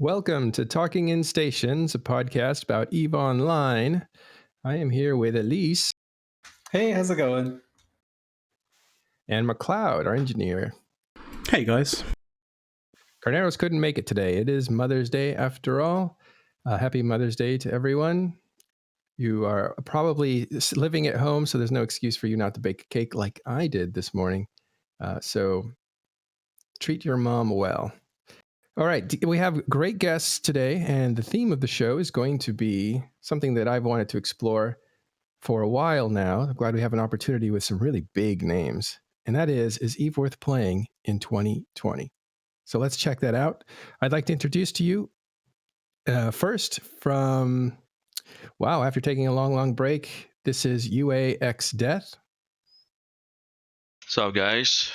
Welcome to Talking in Stations, a podcast about EVE Online. I am here with Elise. Hey, how's it going? And McLeod, our engineer. Hey, guys. Carneros couldn't make it today. It is Mother's Day after all. Happy Mother's Day to everyone. You are probably living at home, so there's no excuse for you not to bake a cake like I did this morning. So treat your mom well. All right, we have great guests today, and the theme of the show is going to be something that I've wanted to explore for a while now. I'm glad we have an opportunity with some really big names, and that is EVE worth playing in 2020? So let's check that out. I'd like to introduce to you first from, wow, after taking a long break, this is UAxDEATH. What's up, guys?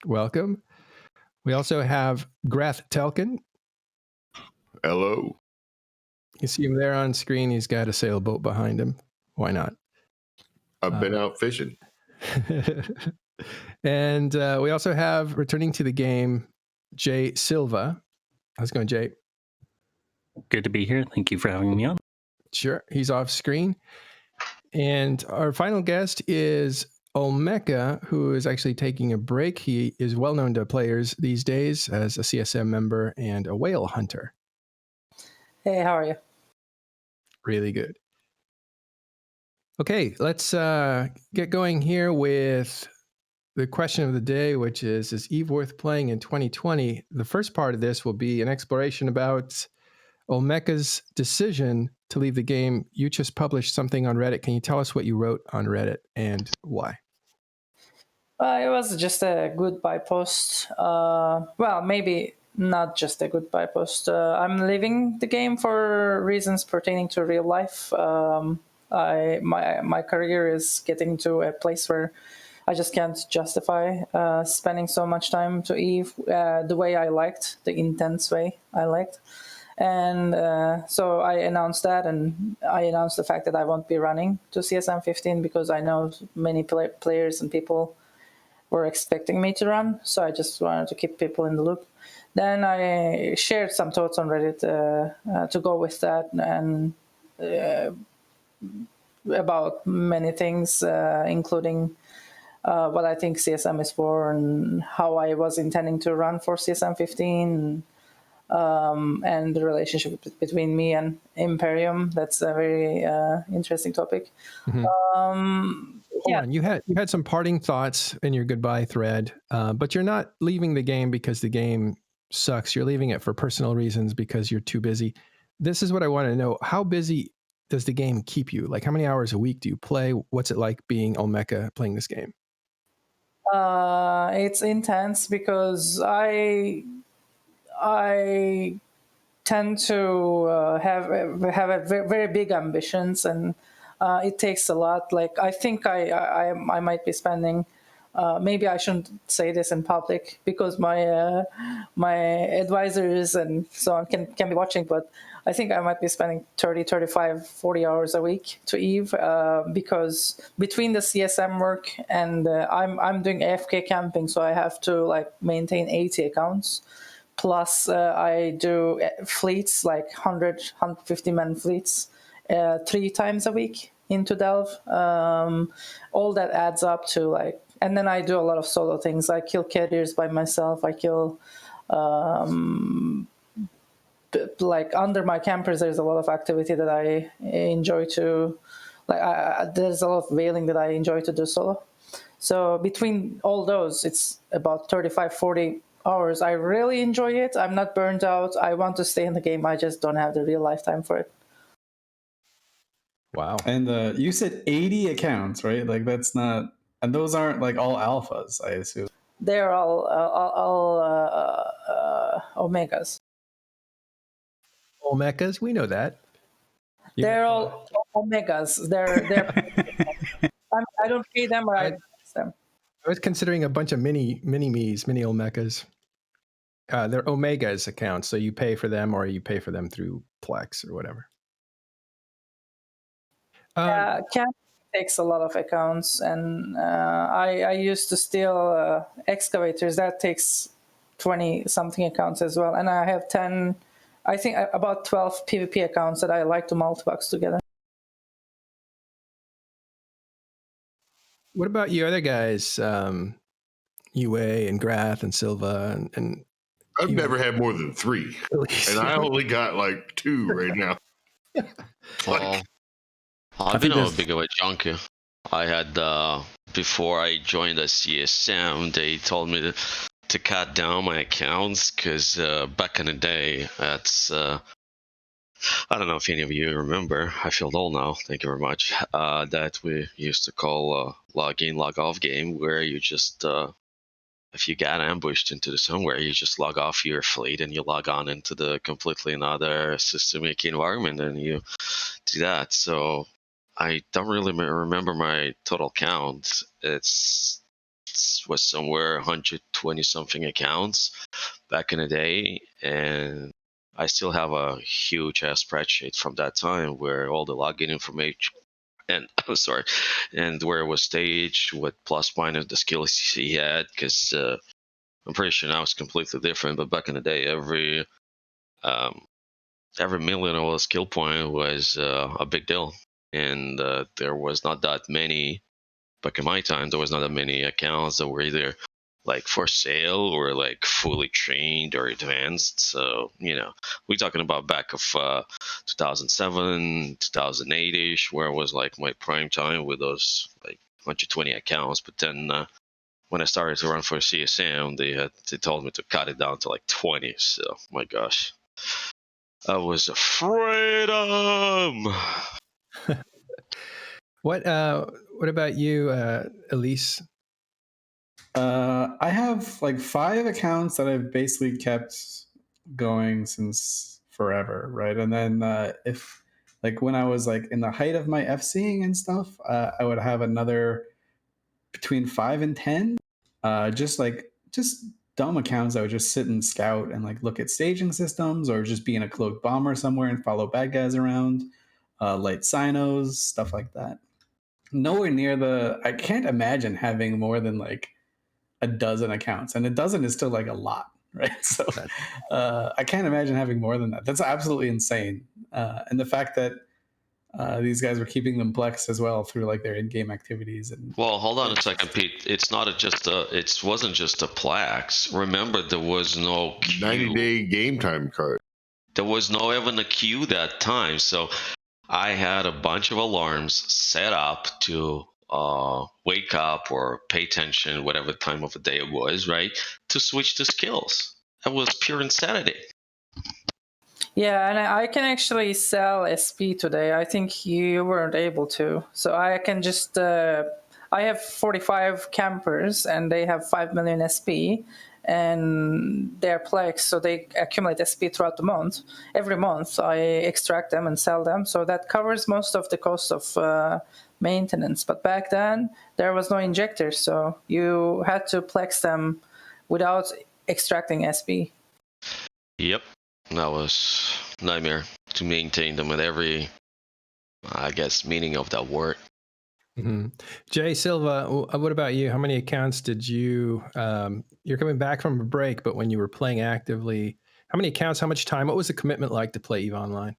Welcome. We also have Grath Telkin. Hello. You see him there on screen. He's got a sailboat behind him. Why not? I've been out fishing. And we also have, returning to the game, JSilva. How's it going, Jay? Good to be here. Thank you for having me on. Sure. He's off screen. And our final guest is Olmeca, who is actually taking a break. He is well known to players these days as a CSM member and a whale hunter. Hey, how are you? Really good. Okay, let's get going here with the question of the day, which is EVE worth playing in 2020? The first part of this will be an exploration about Olmecca's decision to leave the game. You just published something on Reddit. Can you tell us what you wrote on Reddit and why? It was just a goodbye post. Well, maybe not just a goodbye post. I'm leaving the game for reasons pertaining to real life. My career is getting to a place where I just can't justify spending so much time to EVE the way I liked, the intense way I liked. And so I announced that, and I announced the fact that I won't be running to CSM15 because I know many players and people were expecting me to run. So I just wanted to keep people in the loop. Then I shared some thoughts on Reddit to go with that, and about many things, including what I think CSM is for and how I was intending to run for CSM15. And the relationship between me and Imperium. That's a very interesting topic. Mm-hmm. Hold on. You had some parting thoughts in your goodbye thread, but you're not leaving the game because the game sucks. You're leaving it for personal reasons because you're too busy. This is what I want to know. How busy does the game keep you? Like, how many hours a week do you play? What's it like being Olmeca playing this game? It's intense because I tend to have a very big ambitions, and it takes a lot. Like, I think I might be spending. Maybe I shouldn't say this in public because my advisors and so on can be watching, but I think I might be spending 30, 35, 40 hours a week to EVE because between the CSM work and I'm doing AFK camping, so I have to like maintain 80 accounts. Plus, I do fleets, like 100, 150 man fleets, 3 times a week into Delve. All that adds up to like, and then I do a lot of solo things. I kill carriers by myself. I kill, like under my campers, there's a lot of activity that I enjoy to, like there's a lot of whaling that I enjoy to do solo. So between all those, it's about 35, 40 hours. I really enjoy it. I'm not burnt out. I want to stay in the game. I just don't have the real lifetime for it. Wow. And you said 80 accounts, right? Like, that's not, and those aren't like all alphas, I assume. They're all Olmeccas. Olmeccas, we know that. They're all Olmeccas. They're I don't pay them, or I fix them. I was considering a bunch of mini Olmeccas. They're Omegas accounts, so you pay for them or you pay for them through Plex or whatever. Camp takes a lot of accounts, and I used to steal excavators. That takes 20 something accounts as well, and I have 10, I think about 12 PvP accounts that I like to multibox together. What about you other guys, UA and Grath and Silva and I've never had more than 3, and I only got like 2 right now. Well, I've been a big of a junkie. I had before I joined the CSM, they told me to cut down my accounts because back in the day, that's I don't know if any of you remember. I feel old now. Thank you very much. That we used to call log in, log off game, where you just if you got ambushed into somewhere, you just log off your fleet and you log on into the completely another systemic environment and you do that. So I don't really remember my total count. It was somewhere 120 something accounts back in the day, and I still have a huge ass spreadsheet from that time where all the login information and sorry, and where it was staged, what plus minus the skills he had, because I'm pretty sure now it's completely different. But back in the day, every million of a skill point was a big deal, and there was not that many. Back in my time, there was not that many accounts that were either like for sale or like fully trained or advanced. So we're talking about back of 2007, 2008ish, where it was like my prime time with those like 120 accounts. But then when I started to run for CSM, they told me to cut it down to like 20. So my gosh, I was freedom. What about you, Elise? I have like 5 accounts that I've basically kept going since forever, right? And then if like when I was like in the height of my FCing and stuff, I would have another between 5 and 10, just dumb accounts that would just sit and scout and like look at staging systems or just be in a cloaked bomber somewhere and follow bad guys around, light sinos, stuff like that. Nowhere near I can't imagine having more than like a dozen accounts, and a dozen is still like a lot, right? So I can't imagine having more than that. That's absolutely insane. And the fact that these guys were keeping them PLEX as well through like their in-game activities. And well, hold on a second, Pete. It's not it wasn't just a PLEX. Remember, there was no queue. 90-day game time card. There was no even a queue that time. So I had a bunch of alarms set up to wake up or pay attention, whatever time of the day it was, right? To switch the skills. That was pure insanity. Yeah, and I can actually sell SP today. I think you weren't able to. So I can just, I have 45 campers and they have 5 million SP and they're PLEX, so they accumulate SP throughout the month. Every month I extract them and sell them. So that covers most of the cost of maintenance. But back then there was no injector, so you had to PLEX them without extracting SP. Yep. That was a nightmare to maintain them with every, I guess, meaning of that word. Mm-hmm. JSilva, what about you? How many accounts did you, you're coming back from a break, but when you were playing actively, how many accounts, how much time, what was the commitment like to play EVE Online?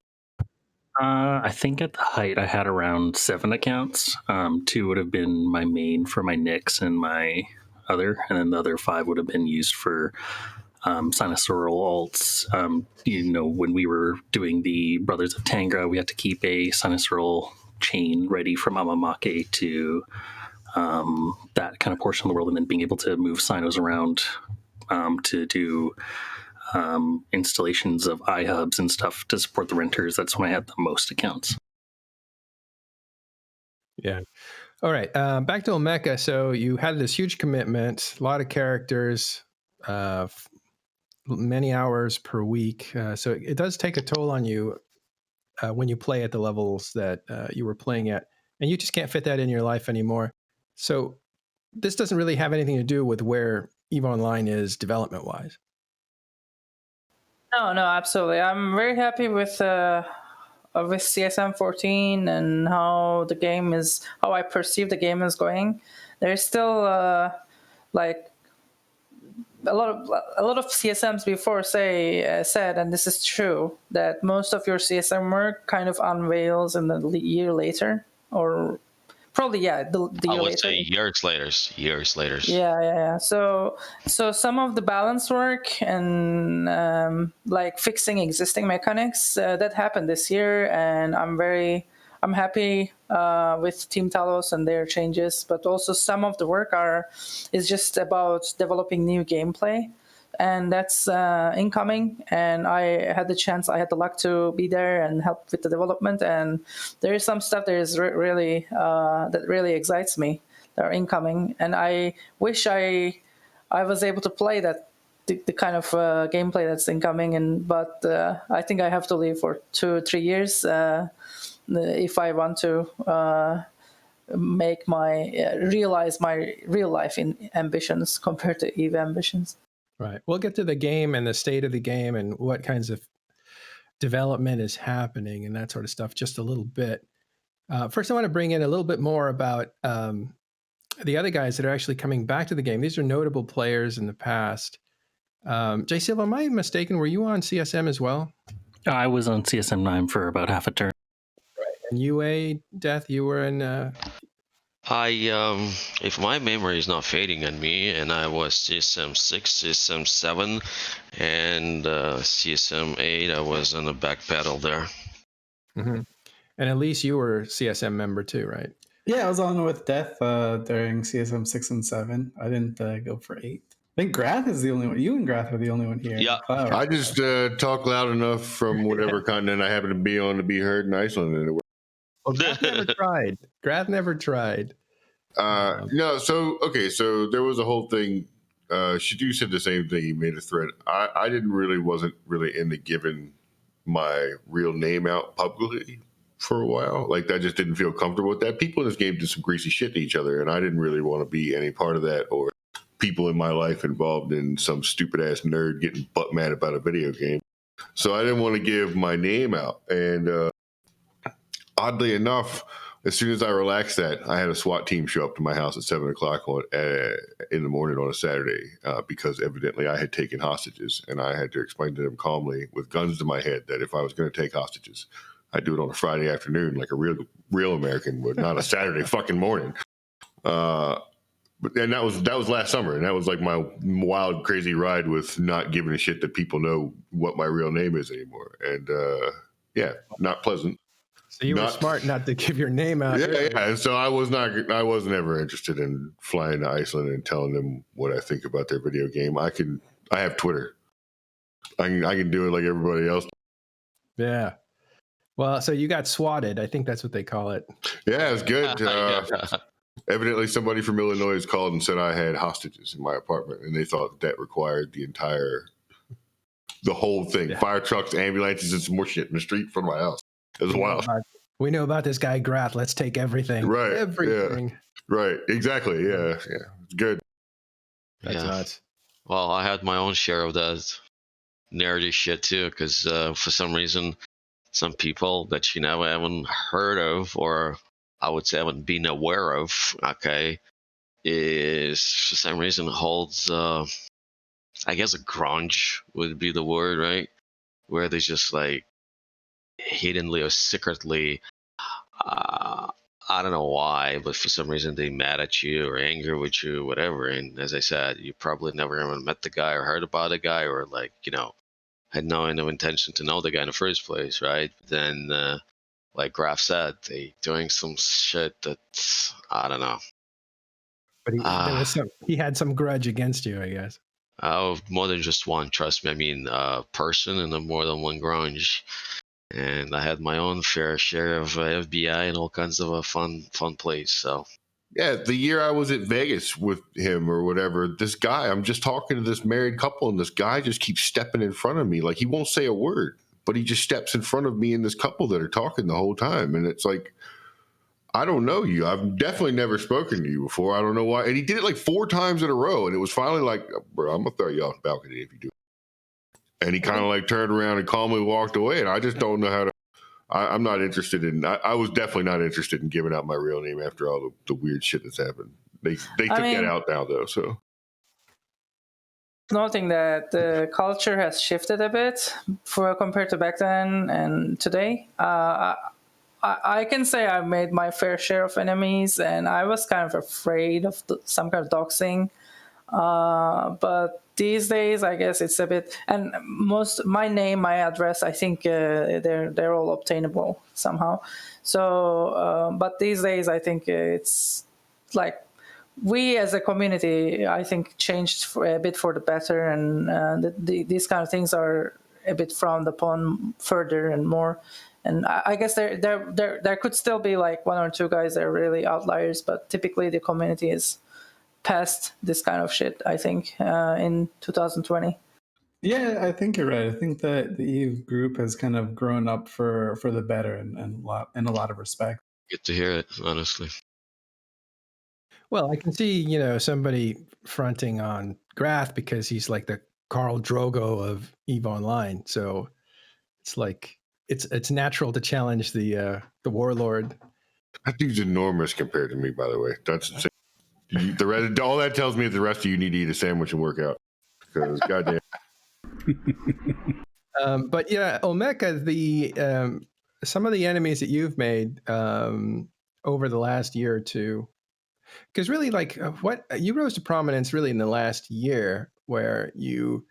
I think at the height I had around 7 accounts. 2 would have been my main for my Nyx and my other, and then the other 5 would have been used for sinusoidal alts. When we were doing the Brothers of Tangra, we had to keep a sinusoidal chain ready from Amamake to that kind of portion of the world, and then being able to move sinos around to do installations of iHubs and stuff to support the renters. That's when I had the most accounts. Yeah. All right. Back to Olmeca. So you had this huge commitment, a lot of characters, many hours per week. So it does take a toll on you when you play at the levels that you were playing at, and you just can't fit that in your life anymore. So this doesn't really have anything to do with where EVE Online is development-wise. No, absolutely. I'm very happy with CSM14 and how I perceive the game is going. There's still a lot of CSMs before said, and this is true, that most of your CSM work kind of unveils in the year later, or probably the year later. I would say years later. Yeah. So some of the balance work and like fixing existing mechanics that happened this year, and I'm happy with Team Talos and their changes. But also some of the work is just about developing new gameplay, and that's incoming. And I had the luck to be there and help with the development. And there is some stuff that is really that really excites me. That are incoming, and I wish I was able to play that the kind of gameplay that's incoming. But I think I have to leave for 2-3 years if I want to make realize my real life ambitions compared to EVE ambitions. Right. We'll get to the game and the state of the game and what kinds of development is happening and that sort of stuff just a little bit. First, I want to bring in a little bit more about the other guys that are actually coming back to the game. These are notable players in the past. JSilva, am I mistaken? Were you on CSM as well? I was on CSM 9 for about half a turn. Right. And UAxDEATH, you were in... if my memory is not fading on me, and I was CSM 6, CSM 7, and CSM 8, I was on the back pedal there. Mm-hmm. And at least you were CSM member too, right? Yeah, I was on with Death during CSM 6 and 7. I didn't go for 8. I think Grath is the only one. You and Grath are the only one here. Yeah. I just talk loud enough from whatever continent I happen to be on to be heard in Iceland. And well, Grath never tried. Grath never tried. No, so there was a whole thing. Shadu said the same thing. He made a thread. I wasn't really into giving my real name out publicly for a while. Like, I just didn't feel comfortable with that. People in this game did some greasy shit to each other, and I didn't really want to be any part of that, or people in my life involved in some stupid ass nerd getting butt mad about a video game. So I didn't want to give my name out. And oddly enough, as soon as I relaxed that, I had a SWAT team show up to my house at 7 o'clock in the morning on a Saturday because evidently I had taken hostages, and I had to explain to them calmly with guns to my head that if I was going to take hostages, I'd do it on a Friday afternoon like a real American would, not a Saturday fucking morning. And that was last summer, and that was like my wild, crazy ride with not giving a shit that people know what my real name is anymore. And yeah, not pleasant. So you were smart not to give your name out. Yeah. And so I wasn't ever interested in flying to Iceland and telling them what I think about their video game. I have Twitter. I can do it like everybody else. Yeah. Well, so you got swatted. I think that's what they call it. Yeah, it's good. Evidently, somebody from Illinois called and said I had hostages in my apartment, and they thought that required the whole thing. Yeah. Fire trucks, ambulances, and some more shit in the street from my house. It was wild. We know about this guy, Grath. Let's take everything. Right. Everything. Yeah. Right. Exactly. Yeah. Yeah. It's good. That's nuts. Well, I had my own share of that nerdy shit too, because for some reason, some people that you never haven't heard of, or I would say haven't been aware of, okay, is for some reason holds, I guess a grunge would be the word, right? Where they just like hiddenly or secretly, I don't know why, but for some reason they mad at you or angry with you, whatever. And as I said, you probably never even met the guy or heard about the guy, or like, had no intention to know the guy in the first place, right? But then, like Grath said, they doing some shit that I don't know. But he had some grudge against you, I guess. Oh, more than just one. Trust me. I mean, person and more than one grunge. And I had my own fair share of FBI and all kinds of a fun place. So. Yeah, the year I was at Vegas with him or whatever, this guy, I'm just talking to this married couple, and this guy just keeps stepping in front of me. Like, he won't say a word, but he just steps in front of me and this couple that are talking the whole time. And it's like, I don't know you. I've definitely never spoken to you before. I don't know why. And he did it like 4 times in a row. And it was finally like, bro, I'm going to throw you off the balcony if you do. And he kind of like turned around and calmly walked away. And I just don't know how to. I'm not interested in. I was definitely not interested in giving out my real name after all the weird shit that's happened. They took that out now though. So noting that the culture has shifted a bit compared to back then and today. I can say I've made my fair share of enemies, and I was kind of afraid of some kind of doxing. But these days, I guess it's a bit, and my name, my address, I think they're all obtainable somehow. So, but these days, I think it's like we as a community, I think, changed a bit for the better, and these kind of things are a bit frowned upon further and more. And I guess there could still be like one or two guys that are really outliers, but typically the community is past this kind of shit, I think, in 2020. Yeah, I think you're right. I think that the Eve group has kind of grown up for the better and a lot of respect. Good to hear it, honestly. Well, I can see, somebody fronting on Grath because he's like the Khal Drogo of EVE Online. So it's like it's natural to challenge the warlord. That dude's enormous compared to me, by the way. That's all that tells me is the rest of you need to eat a sandwich and work out. Because goddamn. But yeah, Olmeca, some of the enemies that you've made over the last year or two, because really, like, what you rose to prominence really in the last year, where you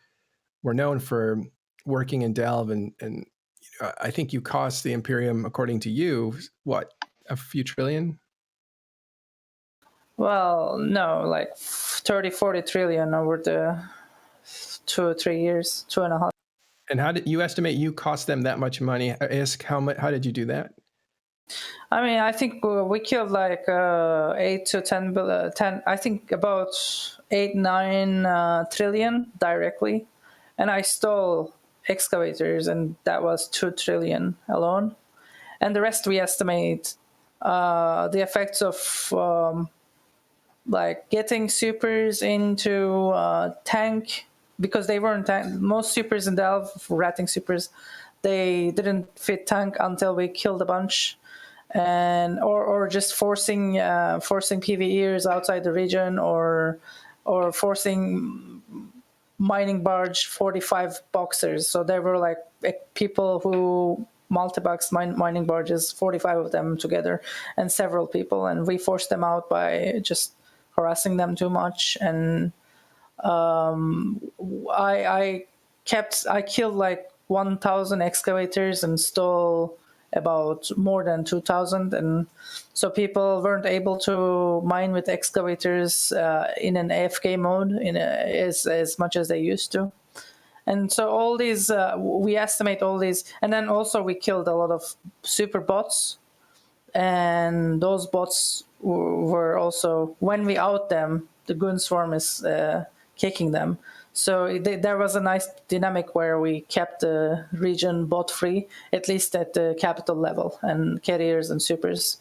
were known for working in Delve, and I think you cost the Imperium, according to you, what, a few trillion? Well, no, like 30, 40 trillion over the 2 or 3 years, 2.5. And how did you estimate you cost them that much money? Ask how much? How did you do that? I mean, I think we killed like 8 to 10 billion, 10. I think about 8-9 trillion directly, and I stole excavators, and that was 2 trillion alone. And the rest we estimate the effects of like getting supers into tank, because they weren't most supers in Delve, ratting supers, they didn't fit tank until we killed a bunch, and or just forcing PvEers outside the region, or forcing mining barge 45 boxers. So there were like people who multi-box mining barges, 45 of them together, and several people, and we forced them out by just harassing them too much. And I killed like 1,000 excavators and stole about more than 2,000, and so people weren't able to mine with excavators in an AFK mode as much as they used to. And so all these, we estimate all these, and then also we killed a lot of super bots, and those bots were also, when we out them, the goon swarm is kicking them. So there was a nice dynamic where we kept the region bot free, at least at the capital level, and carriers and supers.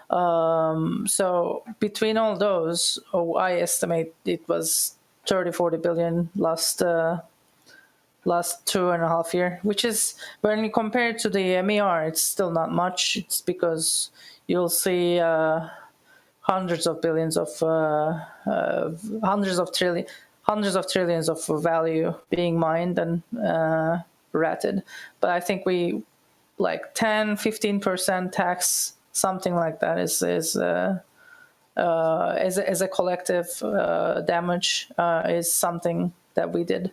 So between all those, I estimate it was 30-40 billion last 2.5 years, which is, when you compare it to the MER, it's still not much. It's because you'll see hundreds of billions of hundreds of trillions of value being mined and ratted. But I think we like 10-15% tax, something like that, is as a collective damage is something that we did.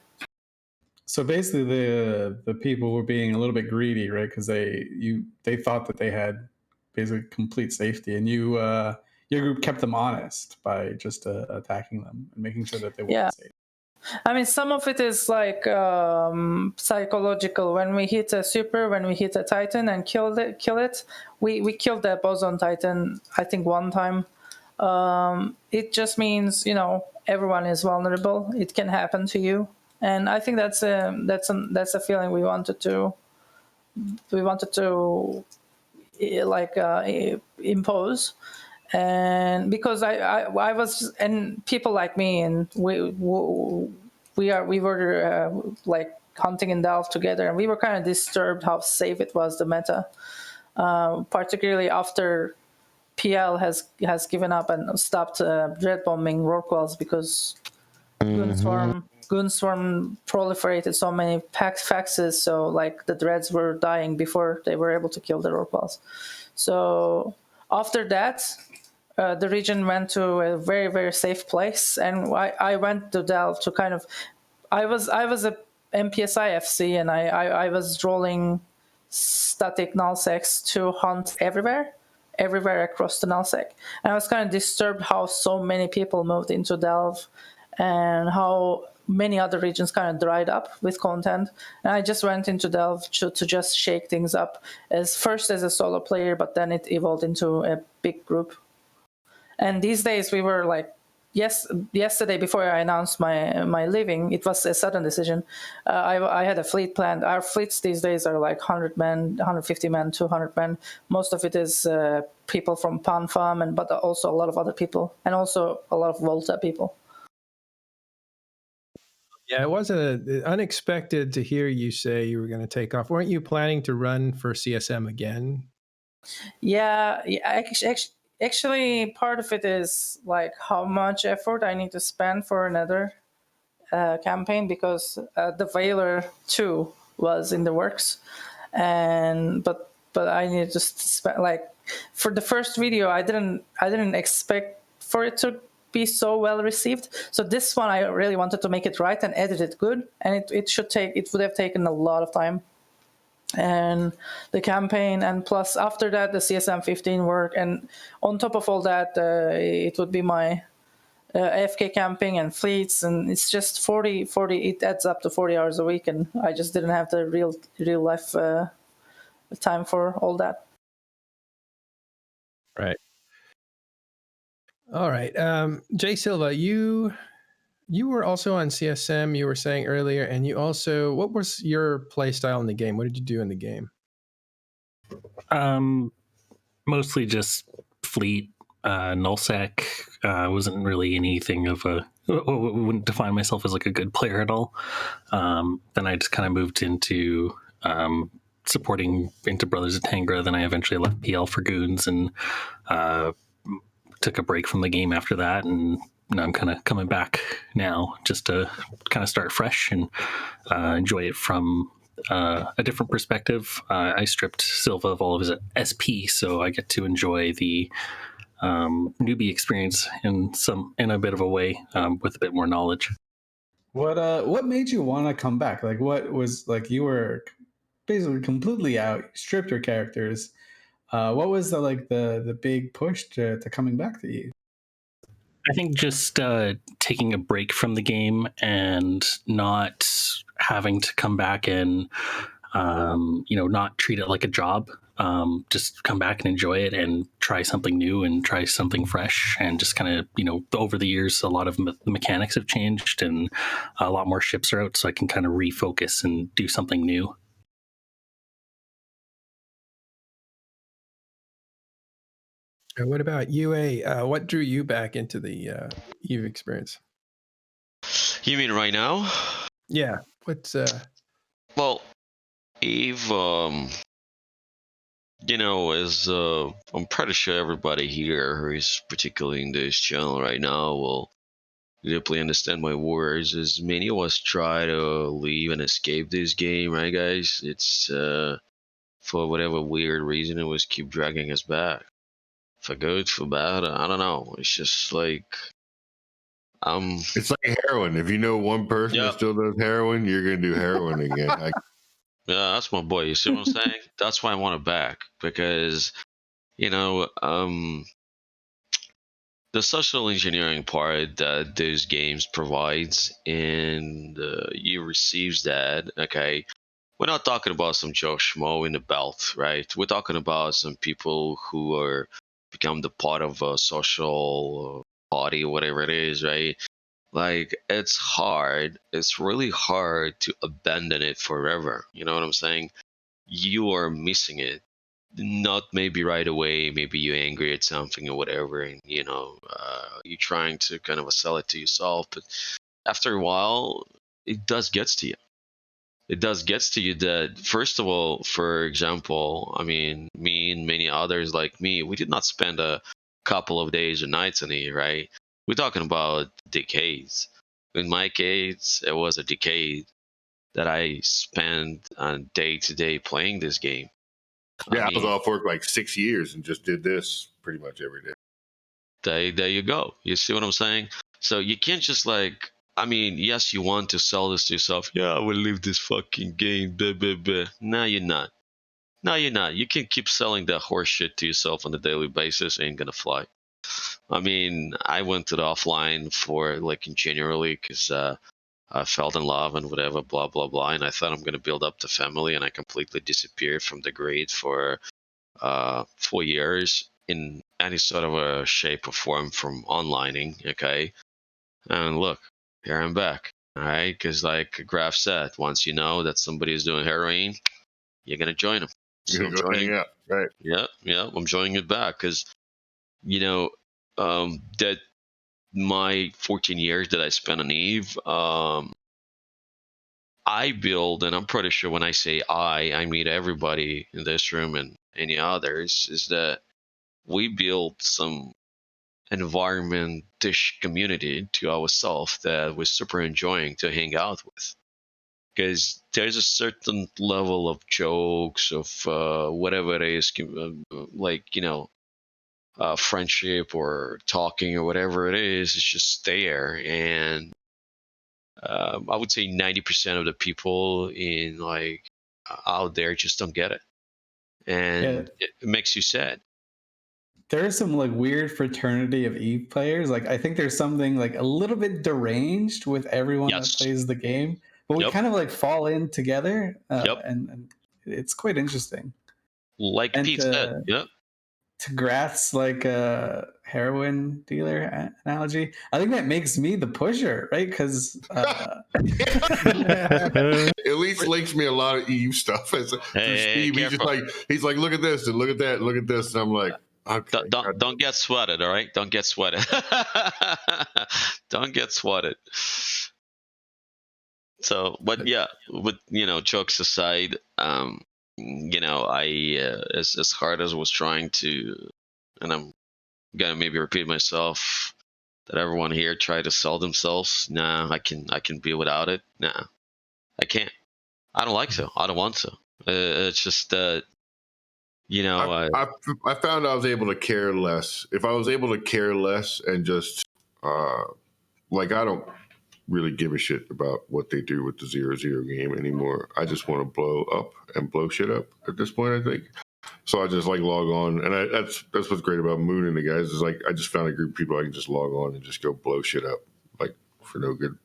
So basically, the people were being a little bit greedy, right? Because they thought that they had basically complete safety, and your group kept them honest by just attacking them and making sure that they weren't safe. I mean, some of it is like psychological. When we hit a super, when we hit a Titan and kill it, we killed that boson Titan, I think, one time. It just means, everyone is vulnerable. It can happen to you. And I think that's a feeling we wanted to impose, and because I was, and people like me, and we were like hunting in Delve together, and we were kind of disturbed how safe it was, the meta, particularly after PL has given up and stopped dread bombing Rorquals because Goon Goonswarm proliferated so many faxes, so like the dreads were dying before they were able to kill the Rorquals. So after that, the region went to a very, very safe place, and I went to Delve to kind of, I was a MPSI FC, and I was rolling static nullsec's to hunt everywhere across the nullsec. And I was kind of disturbed how so many people moved into Delve and how many other regions kind of dried up with content. And I just went into Delve to just shake things up, first as a solo player, but then it evolved into a big group. And these days we were like, yesterday before I announced my leaving, it was a sudden decision. I had a fleet planned. Our fleets these days are like 100 men, 150 men, 200 men. Most of it is people from PanFam, but also a lot of other people, and also a lot of Volta people. Yeah, it wasn't unexpected to hear you say you were going to take off. Weren't you planning to run for CSM again? Yeah, actually, part of it is like how much effort I need to spend for another campaign, because the Veiler 2 was in the works, and but I needed to spend, like, for the first video, I didn't expect for it to be so well received. So this one, I really wanted to make it right and edit it good, and it would have taken a lot of time. And the campaign, and plus after that the CSM15 work, and on top of all that it would be my AFK camping and fleets, and it's just 40, it adds up to 40 hours a week, and I just didn't have the real life time for all that. Right. All right. JSilva, you were also on CSM, you were saying earlier, and you also, what was your play style in the game? What did you do in the game? Mostly just fleet, nullsec. Wasn't really anything of a, wouldn't define myself as like a good player at all. Then I just kind of moved into supporting into Brothers of Tangra. Then I eventually left PL for Goons, and took a break from the game after that, and I'm kind of coming back now just to kind of start fresh and enjoy it from a different perspective. I stripped Silva of all of his SP, so I get to enjoy the newbie experience in a bit of a way, with a bit more knowledge. What made you want to come back? Like, what was, like, you were basically completely out, stripped your characters. What was the big push to coming back to you? I think just taking a break from the game and not having to come back and not treat it like a job. Just come back and enjoy it and try something new and try something fresh, and just kind of, over the years, a lot of the mechanics have changed and a lot more ships are out, so I can kind of refocus and do something new. What about UA? What drew you back into the EVE experience? You mean right now? Yeah. What's Well, EVE, as I'm pretty sure everybody here who is particularly in this channel right now will deeply understand my words, as many of us try to leave and escape this game, right, guys? It's for whatever weird reason, it was keep dragging us back. For good, for bad, I don't know. It's just like It's like heroin. If you know one person that still does heroin, you're gonna do heroin again. Yeah, that's my boy. You see what I'm saying? That's why I want it back, because the social engineering part that those games provides, and you receives that. Okay, we're not talking about some Joe Schmo in the belt, right? We're talking about some people who are become the part of a social party or whatever it is, right? Like, it's hard. It's really hard to abandon it forever. You know what I'm saying? You are missing it. Not maybe right away. Maybe you're angry at something or whatever, and you're trying to kind of sell it to yourself. But after a while, it does gets to you. It does gets to you that, first of all, for example, I mean, me and many others like me, we did not spend a couple of days or nights on it, right? We're talking about decades. In my case, it was a decade that I spent on day-to-day playing this game. Yeah, I was off work like 6 years and just did this pretty much every day. There you go. You see what I'm saying? So you can't just like, I mean, yes, you want to sell this to yourself. Yeah, I will leave this fucking game. Blah, blah, blah. No, you're not. No, you're not. You can keep selling that horse shit to yourself on a daily basis. Ain't gonna fly. I mean, I went to the offline for like in January because I fell in love and whatever, blah, blah, blah. And I thought I'm going to build up the family, and I completely disappeared from the grid for 4 years in any sort of a shape or form from onlining, okay? And look, here I'm back, all right? Because like Grath said, once you know that somebody is doing heroin, you're going to join them. You're going to go hang out, right? Yeah, I'm joining it back because, you know, that my 14 years that I spent on Eve, I build, and I'm pretty sure when I say I mean everybody in this room and any others, is that we built some environment-ish community to ourselves that we're super enjoying to hang out with. Because there's a certain level of jokes, of whatever it is, like, you know, friendship or talking or whatever it is, it's just there. And I would say 90% of the people in like out there just don't get it, and it makes you sad. There's some like weird fraternity of Eve players. Like I think there's something like a little bit deranged with everyone that plays the game, but we kind of like fall in together, and it's quite interesting. Like Pete said, to Grath's like heroin dealer analogy, I think that makes me the pusher, right? Because at least links me a lot of Eve stuff. Steve, he's like, look at this and look at that, and look at this, and I'm like, okay, don't get sweated, all right? Don't get sweated. Don't get sweated. So, but yeah, with jokes aside, I as hard as I was trying to, and I'm gonna maybe repeat myself, that everyone here tried to sell themselves. Nah, I can be without it. Nah, I can't. I don't like to. I don't want to. It's just that, I found I was able to care less. If I was able to care less and just like I don't really give a shit about what they do with the 0-0 game anymore. I just want to blow up and blow shit up at this point, I think. So I just like log on, and that's what's great about Moon and the guys is like I just found a group of people I can just log on and just go blow shit up, like for no good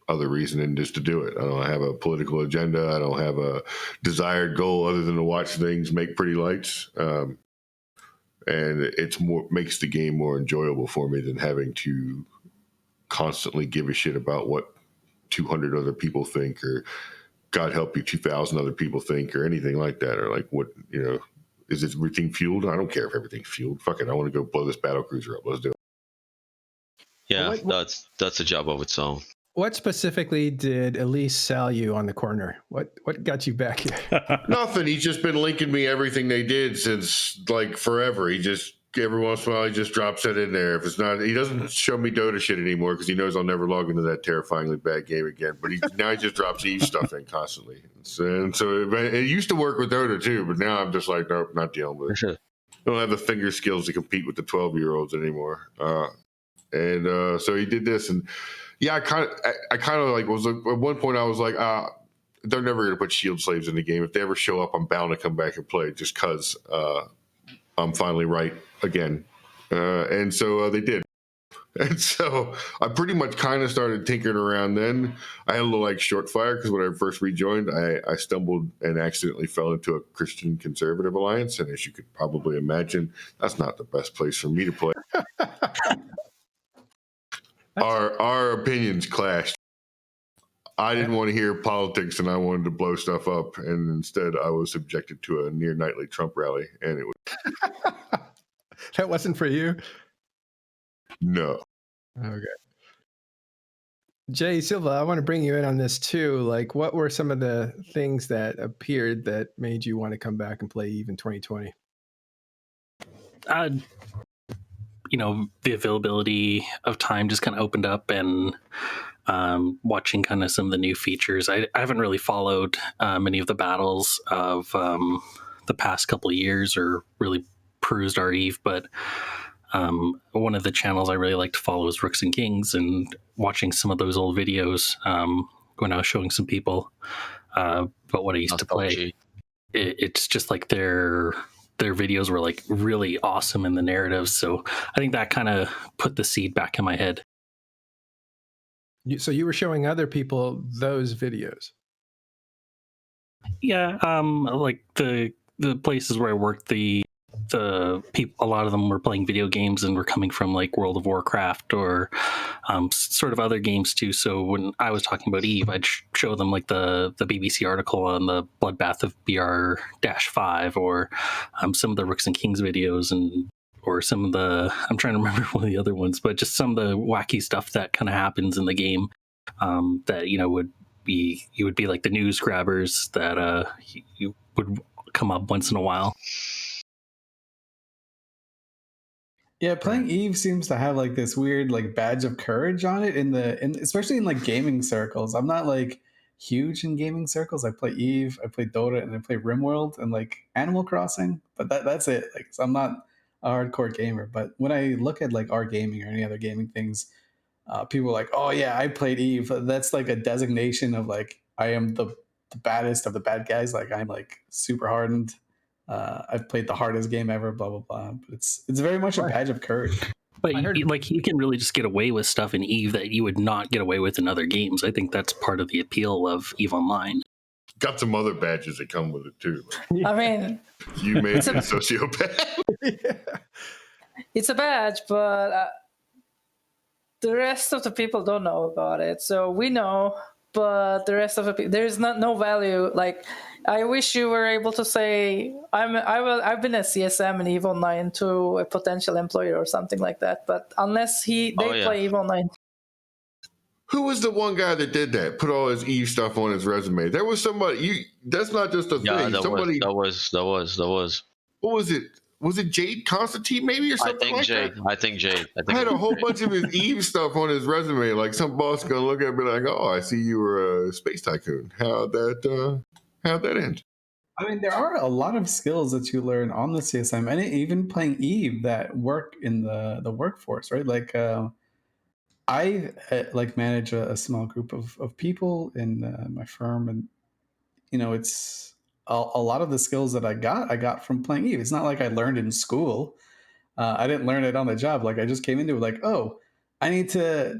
other reason than just to do it. I don't have a political agenda. I don't have a desired goal other than to watch things make pretty lights, and it's makes the game more enjoyable for me than having to constantly give a shit about what 200 other people think, or God help you, 2,000 other people think, or anything like that, or like what is it everything fueled? I don't care if everything's fueled. Fuck it, I want to go blow this battle cruiser up. Let's do it. Yeah, that's a job of its own. What specifically did Elise sell you on the corner? What got you back here? Nothing. He's just been linking me everything they did since like forever. He just every once in a while he just drops it in there. If it's not, he doesn't show me Dota shit anymore because he knows I'll never log into that terrifyingly bad game again. But now he just drops Eve stuff in constantly. And so it used to work with Dota too, but now I'm just like, nope, not dealing with it. I don't have the finger skills to compete with the 12-year-olds anymore. So he did this, and yeah, I kind of like was at one point I was like, they're never going to put shield slaves in the game. If they ever show up, I'm bound to come back and play just because I'm finally right again. And so they did. And so I pretty much kind of started tinkering around then. I had a little like short fire because when I first rejoined, I stumbled and accidentally fell into a Christian conservative alliance. And as you could probably imagine, that's not the best place for me to play. Our opinions clashed. I didn't want to hear politics and I wanted to blow stuff up. And instead I was subjected to a near nightly Trump rally. And it was... That wasn't for you? No. Okay. JSilva, I want to bring you in on this too. Like, what were some of the things that appeared that made you want to come back and play Eve in 2020? The availability of time just kind of opened up, and watching kind of some of the new features. I haven't really followed many of the battles of the past couple of years or really perused our Eve, but one of the channels I really like to follow is Rooks and Kings, and watching some of those old videos when I was showing some people about what I used to play. It's just like their videos were like really awesome in the narrative. So I think that kind of put the seed back in my head. So you were showing other people those videos? Yeah, like the places where I worked, the people, a lot of them were playing video games and were coming from like World of Warcraft or sort of other games too. So when I was talking about Eve, I'd show them like the BBC article on the bloodbath of BR-5 or some of the Rooks and Kings videos, and or some of the, I'm trying to remember one of the other ones, but just some of the wacky stuff that kind of happens in the game that, you know, would be like the news grabbers that you would come up once in a while. Yeah, playing Eve seems to have like this weird like badge of courage on it especially in like gaming circles. I'm not like huge in gaming circles. I play Eve, I play Dota, and I play RimWorld and like Animal Crossing, but that's it. Like, so I'm not a hardcore gamer. But when I look at like our gaming or any other gaming things, people are like, "Oh yeah, I played Eve." That's like a designation of like I am the baddest of the bad guys. Like I'm like super hardened. I've played the hardest game ever, blah blah blah. But it's very much a badge of courage. But like you can really just get away with stuff in Eve that you would not get away with in other games. I think that's part of the appeal of Eve Online. Got some other badges that come with it too. Yeah. I mean, you may be a sociopath. Yeah. It's a badge, but the rest of the people don't know about it. So we know, but the rest of the people, there's no value. Like, I wish you were able to say, I've been a CSM in EVE Online to a potential employer or something like that. But unless they play EVE Online. Who was the one guy that did that? Put all his Eve stuff on his resume. There was somebody. That's not just a thing. That was. What was it? Was it Jade Constantine maybe or something like that? I think Jade. I had a whole bunch of his Eve stuff on his resume. Like some boss gonna look at me like, "Oh, I see you were a space tycoon. How'd that end?" I mean, there are a lot of skills that you learn on the CSM, and even playing Eve that work in the workforce, right? Like, I like manage a small group of people in my firm, and you know, it's a lot of the skills that I got from playing Eve. It's not like I learned in school. I didn't learn it on the job. Like I just came into it like, oh, I need to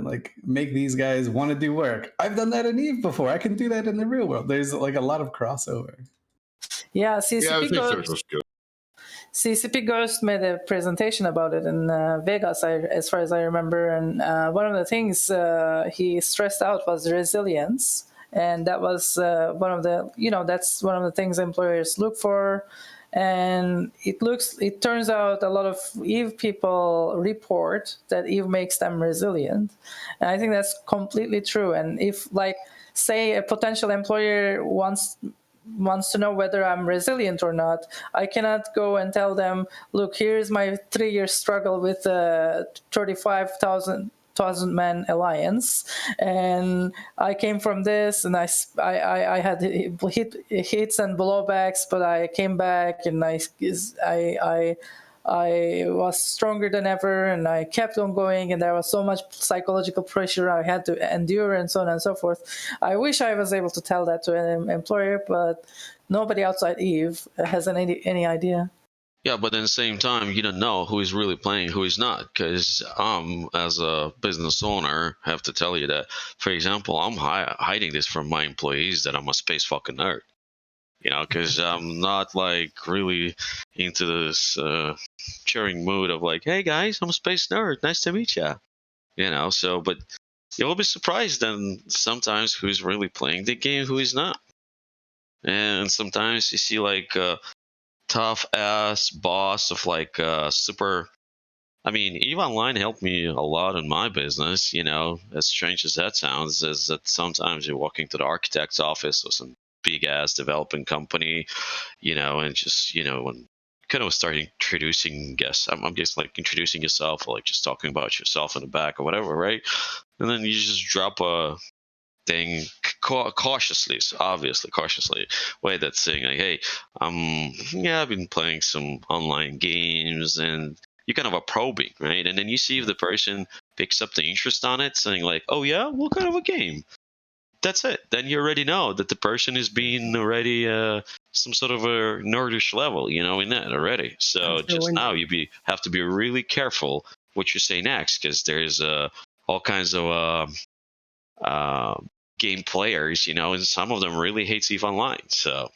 like make these guys want to do work. I've done that in Eve before. I can do that in the real world. There's like a lot of crossover. Yeah, CCP Ghost made a presentation about it in Vegas, as far as I remember. And one of the things he stressed out was resilience. And that was one of the, that's one of the things employers look for. And it turns out a lot of Eve people report that Eve makes them resilient. And I think that's completely true. And if, like, say a potential employer wants to know whether I'm resilient or not, I cannot go and tell them, look, here's my 3-year struggle with 35,000 man alliance, and I came from this, and I had hits and blowbacks, but I came back, and I was stronger than ever, and I kept on going, and there was so much psychological pressure I had to endure, and so on and so forth. I wish I was able to tell that to an employer, but nobody outside Eve has any idea. Yeah, but at the same time, you don't know who is really playing, who is not. Because as a business owner, have to tell you that, for example, I'm hiding this from my employees that I'm a space fucking nerd. Because I'm not like really into this cheering mood of like, hey guys, I'm a space nerd. Nice to meet you. So, but you'll be surprised then sometimes who's really playing the game, who is not. And sometimes you see like tough ass boss of like super. I mean, EVE Online helped me a lot in my business. As strange as that sounds, is that sometimes you're walking to the architect's office or some big ass developing company, and just when kind of start introducing guests. I'm just like introducing yourself, or like just talking about yourself in the back or whatever, right? and then you just drop a thing cautiously, so obviously cautiously, way that's saying like, hey, I've been playing some online games, and you kind of are probing, right? And then you see if the person picks up the interest on it, saying like, oh yeah, what kind of a game? That's it. Then you already know that the person is being already some sort of a nerdish level, in that already. So just now you have to be really careful what you say next, because there's all kinds of game players, and some of them really hate EVE Online. So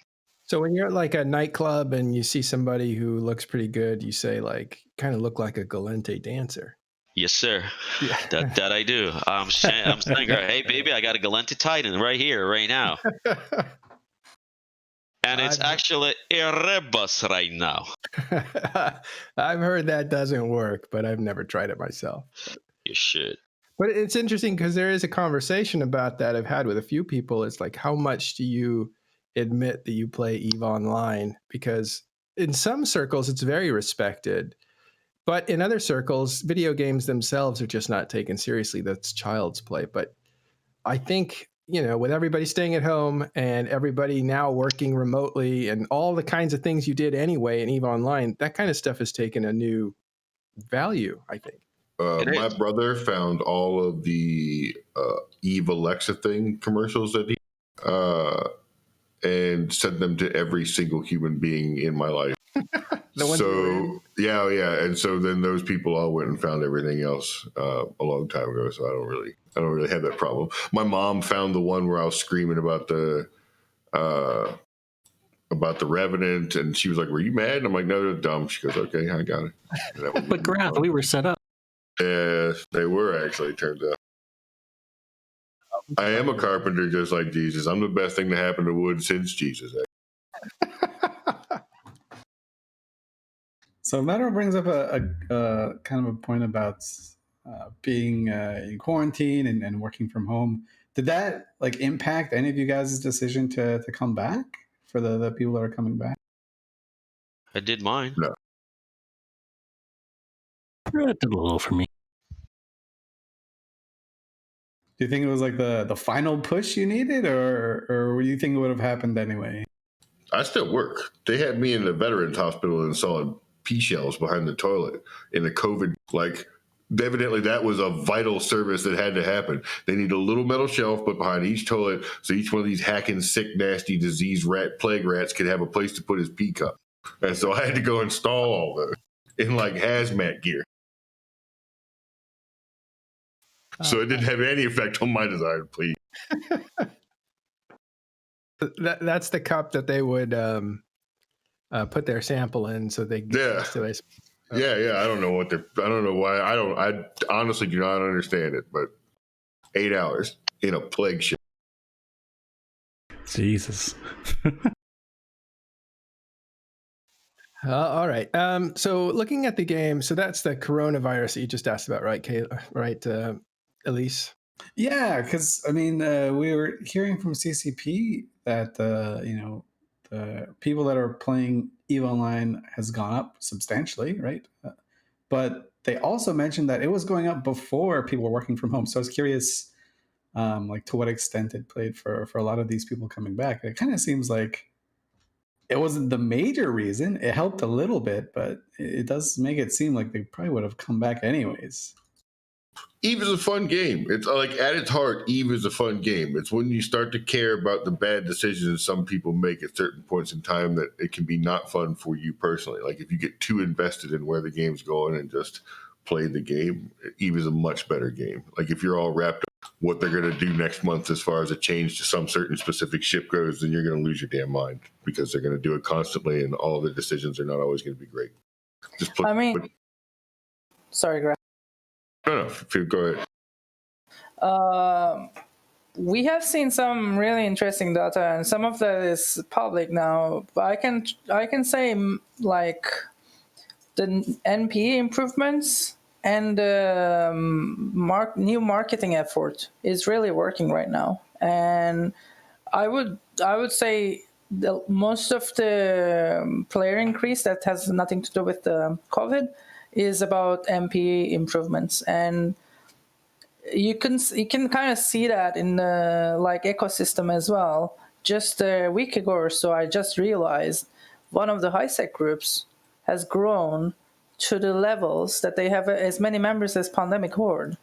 when you're at like a nightclub and you see somebody who looks pretty good, you say like, kind of look like a Galente dancer. Yes, sir. Yeah. That I do. I'm saying, hey, baby, I got a Galente Titan right here, right now. And it's actually a rebus right now. I've heard that doesn't work, but I've never tried it myself. You should. But it's interesting because there is a conversation about that I've had with a few people. It's like, how much do you admit that you play EVE Online? Because in some circles, it's very respected. But in other circles, video games themselves are just not taken seriously. That's child's play. But I think, with everybody staying at home and everybody now working remotely and all the kinds of things you did anyway in EVE Online, that kind of stuff has taken a new value, I think. My brother found all of the EVE Alexa thing commercials that he and sent them to every single human being in my life. So yeah, and so then those people all went and found everything else a long time ago. So I don't really have that problem. My mom found the one where I was screaming about the Revenant, and she was like, "Were you mad?" And I'm like, "No, they're dumb." She goes, "Okay, I got it." But Grath, we were set up. Yeah, they were actually, turned out. I am a carpenter just like Jesus. I'm the best thing to happen to wood since Jesus. So Meadow brings up a kind of a point about being in quarantine and working from home. Did that like impact any of you guys' decision to come back for the people that are coming back? I did mine. No. It did a little for me. Do you think it was like the final push you needed, or do you think it would have happened anyway? I still work. They had me in the veterans hospital and installing pea shells behind the toilet in the COVID. Like, evidently that was a vital service that had to happen. They need a little metal shelf, but behind each toilet, so each one of these hacking, sick, nasty, disease plague rats could have a place to put his pea cup. And so I had to go install all those in like hazmat gear. So it didn't have any effect on my desired plea. That's the cup that they would put their sample in, so they get to it. Yeah. I don't know why. I honestly do not understand it. But 8 hours in a plague ship. Jesus. All right. So looking at the game, so that's the coronavirus that you just asked about, right, Kayla? Right, Elise? Yeah, because I mean, we were hearing from CCP that the people that are playing EVE Online has gone up substantially, right? But they also mentioned that it was going up before people were working from home. So I was curious, like to what extent it played for a lot of these people coming back. It kind of seems like it wasn't the major reason. It helped a little bit, but it does make it seem like they probably would have come back anyways. EVE is a fun game. It's like, at its heart, EVE is a fun game. It's when you start to care about the bad decisions some people make at certain points in time that it can be not fun for you personally. Like if you get too invested in where the game's going and just play the game, EVE is a much better game. Like if you're all wrapped up what they're going to do next month as far as a change to some certain specific ship goes, then you're going to lose your damn mind because they're going to do it constantly and all of the decisions are not always going to be great. Just play. Sorry, Grath. No, go ahead. We have seen some really interesting data, and some of that is public now. But I can say like the NP improvements and new marketing effort is really working right now. And I would say most of the player increase that has nothing to do with the COVID is about MP improvements. And you can kind of see that in the like ecosystem as well. Just a week ago or so, I just realized one of the Highsec groups has grown to the levels that they have as many members as Pandemic Horde.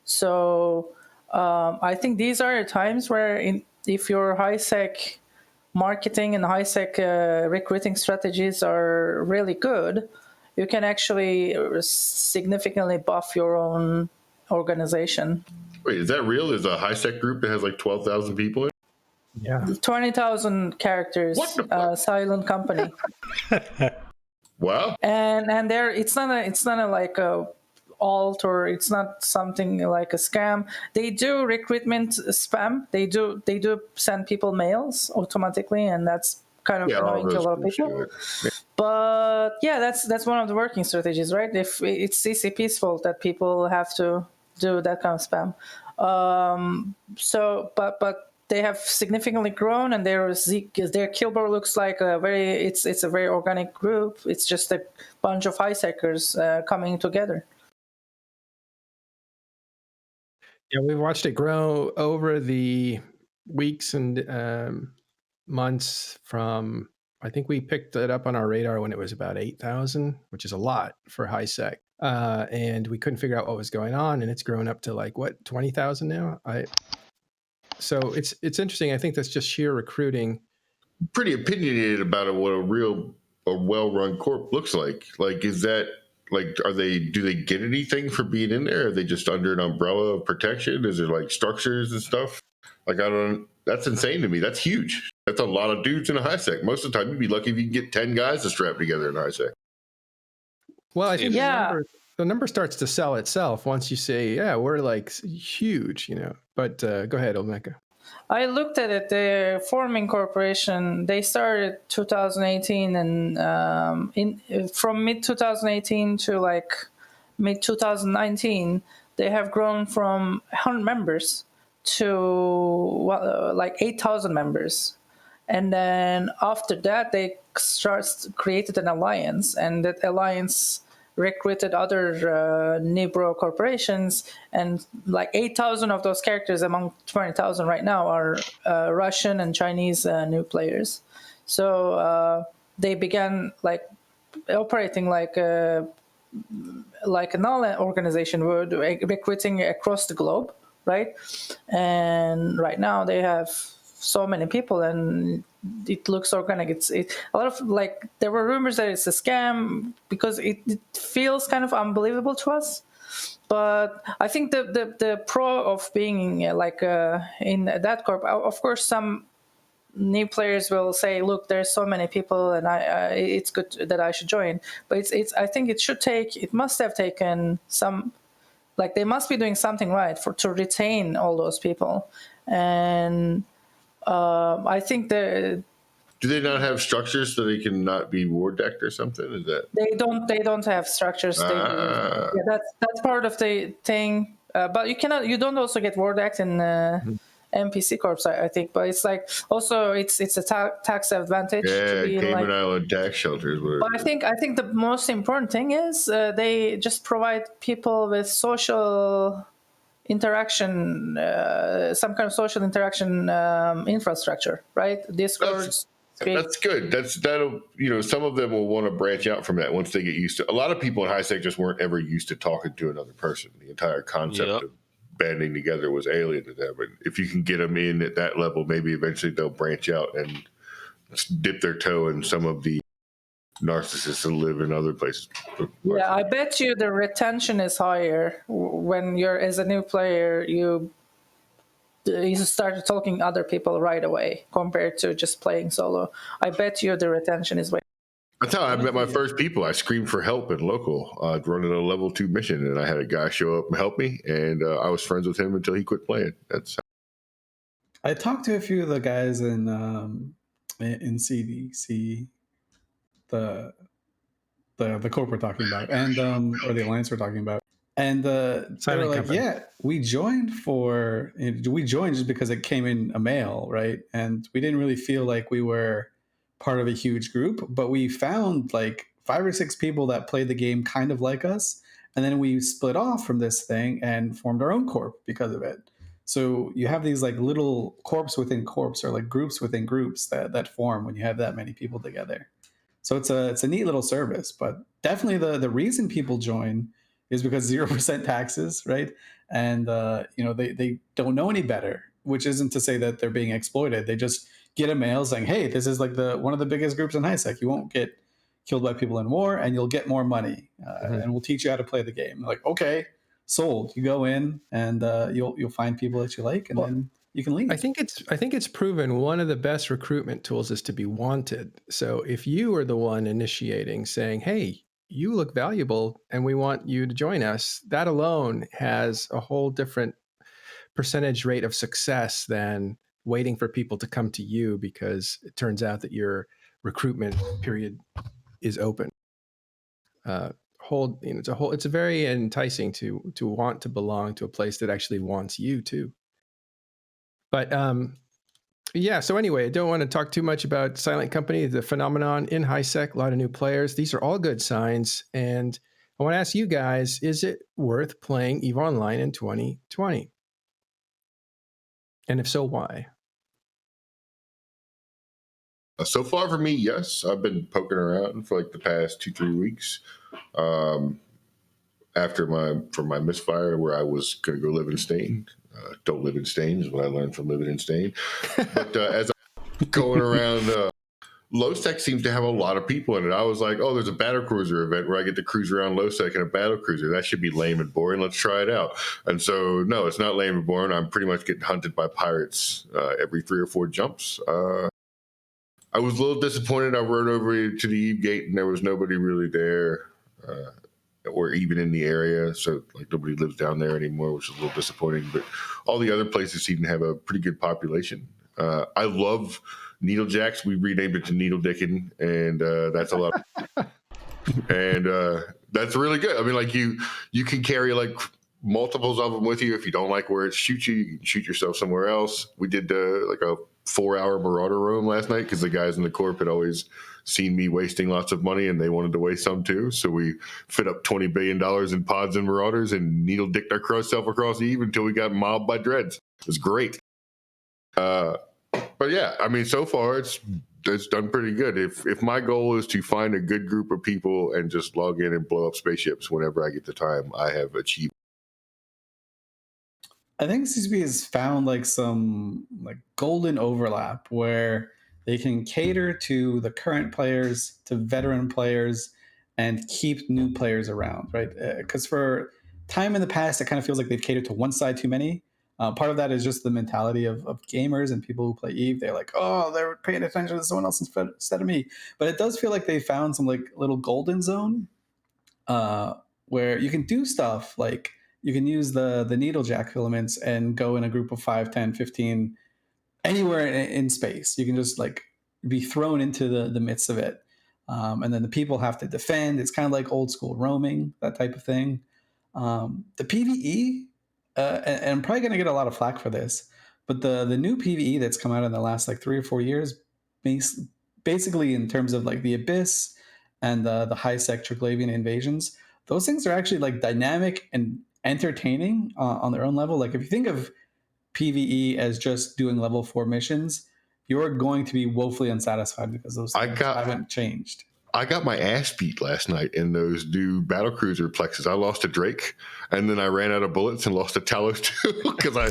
So I think these are times where if your Highsec marketing and Highsec recruiting strategies are really good, you can actually significantly buff your own organization. Wait, is that real? There's a Highsec group that has like 12,000 people in it? Yeah. 20,000 characters, silent company. Wow. And there, it's not a like a alt, or it's not something like a scam. They do recruitment spam. They do send people mails automatically, and that's kind of annoying to a lot of people. But yeah, that's one of the working strategies, right? If it's CCP's fault that people have to do that kind of spam. But they have significantly grown, and their killboard looks like it's a very organic group. It's just a bunch of Highsecers coming together. Yeah, we've watched it grow over the weeks and months from, I think we picked it up on our radar when it was about 8,000, which is a lot for Highsec. And we couldn't figure out what was going on, and it's grown up to like, what, 20,000 now? So it's interesting. I think that's just sheer recruiting. Pretty opinionated about it, what a well-run corp looks like. Like, is that, like, do they get anything for being in there? Are they just under an umbrella of protection? Is there like structures and stuff? Like, that's insane to me. That's huge. That's a lot of dudes in a Highsec. Most of the time, you'd be lucky if you can get 10 guys to strap together in a Highsec. Well, I think the number starts to sell itself once you say, yeah, we're like huge, But go ahead, Olmeca. I looked at it. The forming corporation, they started 2018, and from mid 2018 to like mid 2019, they have grown from 100 members to like 8,000 members. And then after that, they created an alliance, and that alliance recruited other Nibro corporations, and like 8,000 of those characters among 20,000 right now are Russian and Chinese new players. So they began like operating like an organization would, recruiting across the globe, right? And right now they have so many people, and it looks organic. It's a lot of like, there were rumors that it's a scam because it feels kind of unbelievable to us. But I think the pro of being like in that corp, of course, some new players will say, "Look, there's so many people, and it's good that I should join." But I think it must have taken some, like they must be doing something right to retain all those people, and. I think do they not have structures so they can not be war decked or something? Is that they don't have structures? That's part of the thing. But you don't also get war decked in NPC corps, I think. But it's like also it's a tax advantage. Yeah, to be Cayman like, Island tax shelters. But I think the most important thing is they just provide people with social interaction, some kind of social interaction infrastructure, right? Discords. That's good. That'll some of them will want to branch out from that once they get used to. A lot of people in Highsec just weren't ever used to talking to another person. The entire concept of banding together was alien to them. But if you can get them in at that level, maybe eventually they'll branch out and dip their toe in some of the narcissists that live in other places. Yeah, I bet you the retention is higher when you're, as a new player, you start talking other people right away compared to just playing solo. I bet you the retention is way. That's how I met my first people. I screamed for help in local, running a level 2 mission, and I had a guy show up and help me, and I was friends with him until he quit playing. I talked to a few of the guys in CDC, the corp we're talking about, and or the alliance we're talking about, and they were like, company. "Yeah, we joined just because it came in a mail, right? And we didn't really feel like we were part of a huge group, but we found like 5 or 6 people that played the game kind of like us, And then we split off from this thing and formed our own corp because of it. So you have these like little corps within corps, or like groups within groups that form when you have that many people together. So it's a neat little service. But definitely the reason people join is because 0% taxes, right? And they don't know any better, which isn't to say that they're being exploited. They just get a mail saying, hey, this is like one of the biggest groups in Highsec. You won't get killed by people in war, and you'll get more money, and we'll teach you how to play the game. Like, okay, sold. You go in, and you'll find people that you like, and then you can leave. I think it's proven one of the best recruitment tools is to be wanted. So if you are the one initiating, saying, hey, you look valuable and we want you to join us, that alone has a whole different percentage rate of success than waiting for people to come to you because it turns out that your recruitment period is open. It's very enticing to want to belong to a place that actually wants you too. But yeah, so anyway, I don't want to talk too much about Silent Company, the phenomenon in Highsec, a lot of new players. These are all good signs. And I want to ask you guys, is it worth playing EVE Online in 2020? And if so, why? So far for me, yes. I've been poking around for like the past 2-3 weeks. After my misfire where I was going to go live in Stain. Don't live in Stain is what I learned from living in Stain. But as I'm going around, Lowsec seems to have a lot of people in it. I was like, oh, there's a battle cruiser event where I get to cruise around Lowsec in a battle cruiser. That should be lame and boring. Let's try it out. And so, no, it's not lame and boring. I'm pretty much getting hunted by pirates every 3 or 4 jumps. I was a little disappointed. I rode over to the Eve Gate and there was nobody really there. Or even in the area, so like nobody lives down there anymore, which is a little disappointing. But all the other places seem to have a pretty good population. I love Needlejacks. We renamed it to Needle Dickin', and that's a lot. And that's really good. I mean, like you can carry like multiples of them with you. If you don't like where it shoots you, you can shoot yourself somewhere else. We did like a 4-hour Marauder roam last night because the guys in the Corp had always seen me wasting lots of money and they wanted to waste some too. So we fit up $20 billion in pods and Marauders and needle dicked ourselves across Eve until we got mobbed by dreads. It was great. But yeah, I mean, so far it's done pretty good. If my goal is to find a good group of people and just log in and blow up spaceships whenever I get the time, I have achieved. I think CCP has found like some like golden overlap where they can cater to the current players, to veteran players, and keep new players around, right? Because for time in the past, it kind of feels like they've catered to one side too many. Part of that is just the mentality of gamers and people who play EVE. They're like, oh, they're paying attention to someone else instead of me. But it does feel like they found some like little golden zone where you can do stuff like you can use the Needlejack filaments and go in a group of 5, 10, 15, anywhere in space. You can just like be thrown into the midst of it. And then the people have to defend. It's kind of like old school roaming, that type of thing. The PvE, and I'm probably going to get a lot of flack for this, but the new PvE that's come out in the last like 3 or 4 years, basically in terms of like the Abyss and the Highsec Triglavian invasions, those things are actually like dynamic and entertaining on their own level. Like if you think of PvE as just doing level 4 missions, you're going to be woefully unsatisfied because those things haven't changed. I got my ass beat last night in those new battlecruiser plexes. I lost a Drake, and then I ran out of bullets and lost a Talos too because I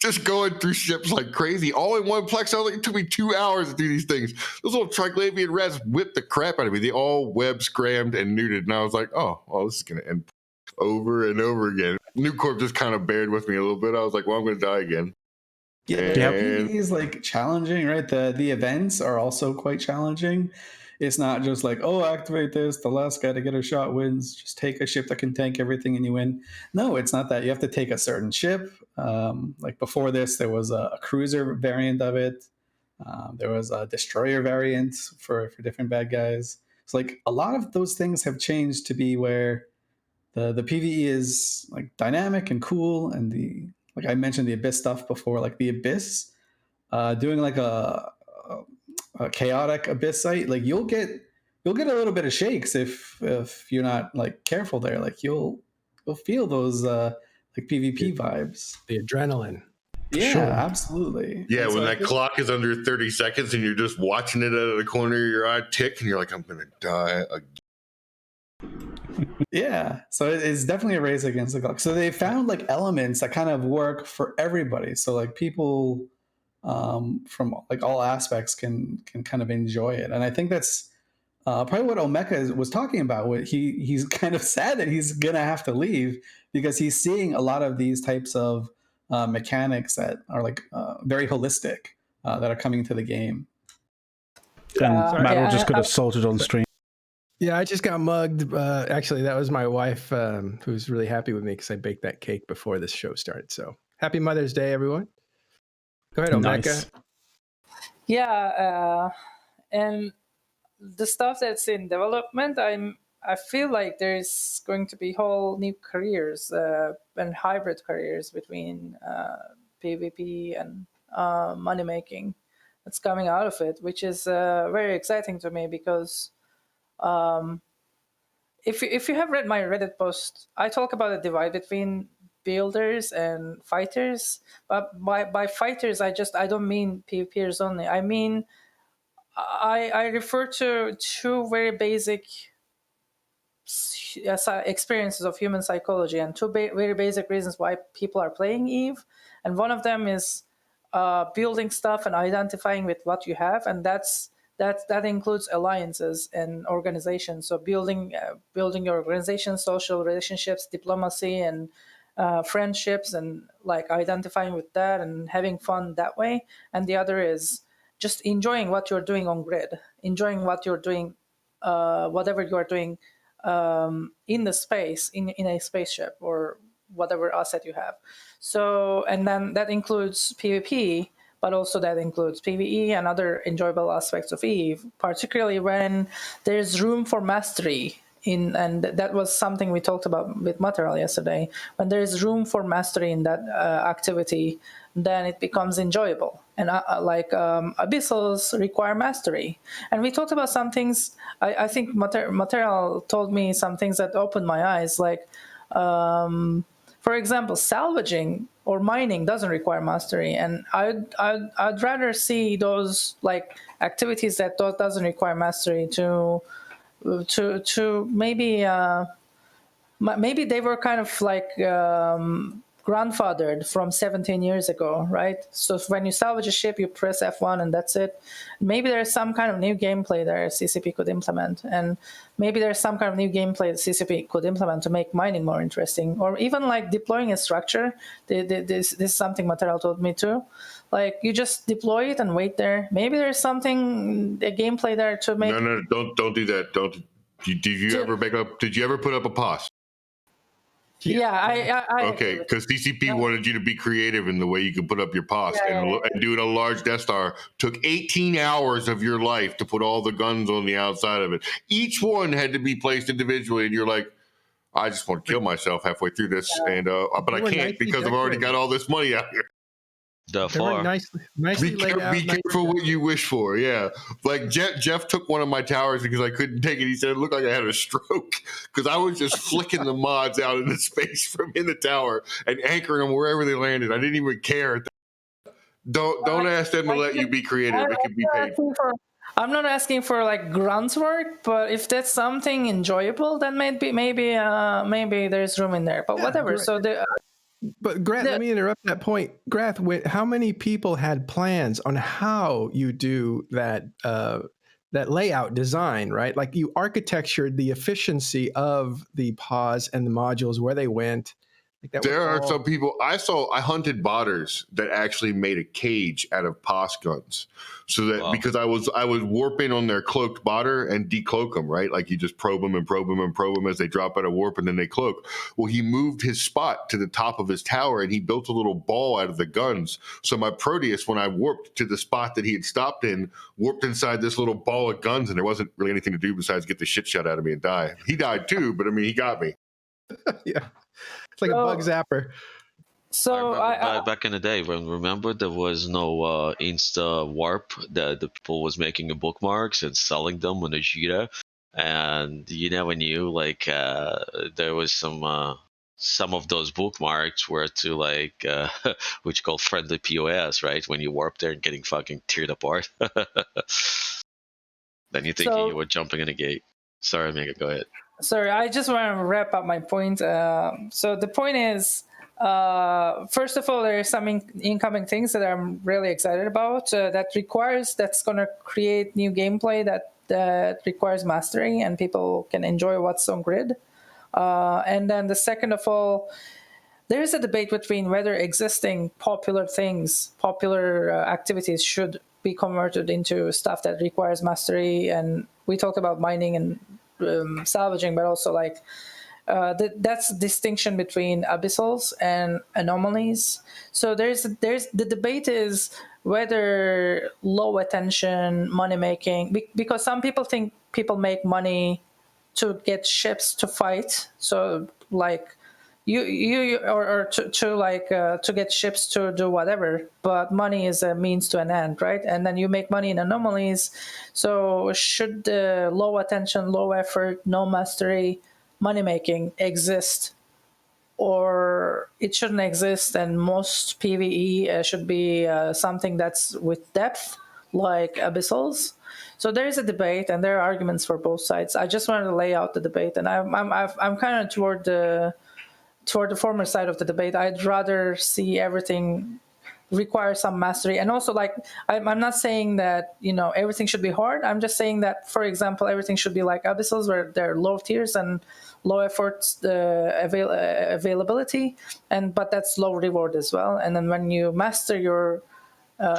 just going through ships like crazy. All in one plex. It took me 2 hours to do these things. Those little Triglavian rats whipped the crap out of me. They all web scrammed and neutered, and I was like, oh, well, this is going to end over and over again. New Corp just kind of bared with me a little bit. I was like, well, I'm going to die again. Yeah, PvE is like challenging, right? The events are also quite challenging. It's not just like, oh, activate this, the last guy to get a shot wins. Just take a ship that can tank everything and you win. No, it's not that. You have to take a certain ship. Like before this, there was a cruiser variant of it. There was a destroyer variant for different bad guys. So like a lot of those things have changed to be where the PvE is like dynamic and cool. And like I mentioned the Abyss stuff before, like the Abyss, doing like a chaotic Abyss site, like you'll get you'll get a little bit of shakes if you're not like careful there. Like you'll feel those like PvP vibes. The adrenaline. Yeah, Sure. absolutely. Yeah, And when so that clock is under 30 seconds and you're just watching it out of the corner of your eye tick, and you're like, I'm gonna die again. Yeah, so it's definitely a race against the clock. So they found like elements that kind of work for everybody. So like people from like all aspects can kind of enjoy it, and I think that's probably what Olmeca was talking about. What he's kind of sad that he's gonna have to leave because he's seeing a lot of these types of mechanics that are like very holistic that are coming to the game. And Matt just got assaulted on stream. Yeah, I just got mugged. Actually, that was my wife who's really happy with me because I baked that cake before this show started. So happy Mother's Day, everyone. Go ahead, Olmeca. Nice. Yeah, and the stuff that's in development, I feel like there's going to be whole new careers and hybrid careers between PvP and money making that's coming out of it, which is very exciting to me because if you have read my Reddit post, I talk about the divide between builders and fighters. But by fighters, I don't mean PvPers only. I mean I refer to two very basic experiences of human psychology and two very basic reasons why people are playing EVE. And one of them is building stuff and identifying with what you have, and that includes alliances and organizations. So building your organization, social relationships, diplomacy, and friendships, and like identifying with that and having fun that way. And the other is just enjoying what you're doing on grid, enjoying what you're doing, whatever you're doing in the space, in a spaceship or whatever asset you have. So, and then that includes PvP, but also that includes PvE and other enjoyable aspects of EVE, particularly when there's room for mastery. And that was something we talked about with Material yesterday. When there is room for mastery in that activity, then it becomes enjoyable. And abyssals require mastery. And we talked about some things. I think Material told me some things that opened my eyes. Like, for example, salvaging or mining doesn't require mastery. And I'd rather see those like activities that doesn't require mastery to maybe they were kind of like grandfathered from 17 years ago, right? So when you salvage a ship, you press F1 and that's it. Maybe there's some kind of new gameplay there CCP could implement, and maybe there's some kind of new gameplay that CCP could implement to make mining more interesting, or even like deploying a structure. This is something Material told me too. Like you just deploy it and wait there. Maybe there's something, a gameplay there to make. No, don't do that. Don't. Did you ever put up a pos? Yeah, I okay, because CCP wanted you to be creative in the way you could put up your pos, and doing a large Death Star took 18 hours of your life to put all the guns on the outside of it. Each one had to be placed individually, and you're like, I just want to kill myself halfway through this, and but I can't because I've already got all this money out here. Nicely laid out. Be careful what you wish for. Yeah, like Jeff took one of my towers because I couldn't take it. He said it looked like I had a stroke because I was just flicking the mods out into space from in the tower and anchoring them wherever they landed. I didn't even care. Don't ask them to let you be creative. It can be painful. I'm not asking for like grunt work, but if that's something enjoyable, then maybe there's room in there. But whatever. Right. So But Grath, let me interrupt that point. Grath, how many people had plans on how you do that that layout design, right? Like you architectured the efficiency of the pods and the modules, where they went. Like there are some people I hunted botters that actually made a cage out of POS guns, so that because I was warping on their cloaked botter and decloak them, right? Like you just probe them and probe them and probe them as they drop out of warp and then they cloak. Well, he moved his spot to the top of his tower and he built a little ball out of the guns. So my Proteus, when I warped to the spot that he had stopped in, warped inside this little ball of guns, and there wasn't really anything to do besides get the shit shot out of me and die. He died too, but I mean, he got me. Yeah. It's like a bug zapper. So back in the day, remember there was no Insta warp, that the people was making bookmarks and selling them on the Jita. and you never knew. Like there was some of those bookmarks were to like which called friendly POS, right? When you warp there and getting fucking teared apart. Then you're thinking you were jumping in a gate. Sorry, Mega, go ahead. Sorry, I just want to wrap up my point. So the point is, first of all, there are some incoming things that I'm really excited about that's going to create new gameplay that requires mastery and people can enjoy what's on grid. And then the second of all, there is a debate between whether existing popular activities should be converted into stuff that requires mastery. And we talked about mining and salvaging, but also like that's the distinction between abyssals and anomalies. So there's the debate is whether low attention money making, because some people think people make money to get ships to fight. So like to get ships to do whatever, but money is a means to an end, right? And then you make money in anomalies. So should the low attention, low effort, no mastery money making exist, or it shouldn't exist, and most PvE should be something that's with depth, like abyssals? So there is a debate, and there are arguments for both sides. I just wanted to lay out the debate, and I'm kind of toward the former side of the debate. I'd rather see everything require some mastery. And also, like, I'm not saying that, everything should be hard. I'm just saying that, for example, everything should be like abyssals, where there are low tiers and low efforts, availability, but that's low reward as well. And then when you master your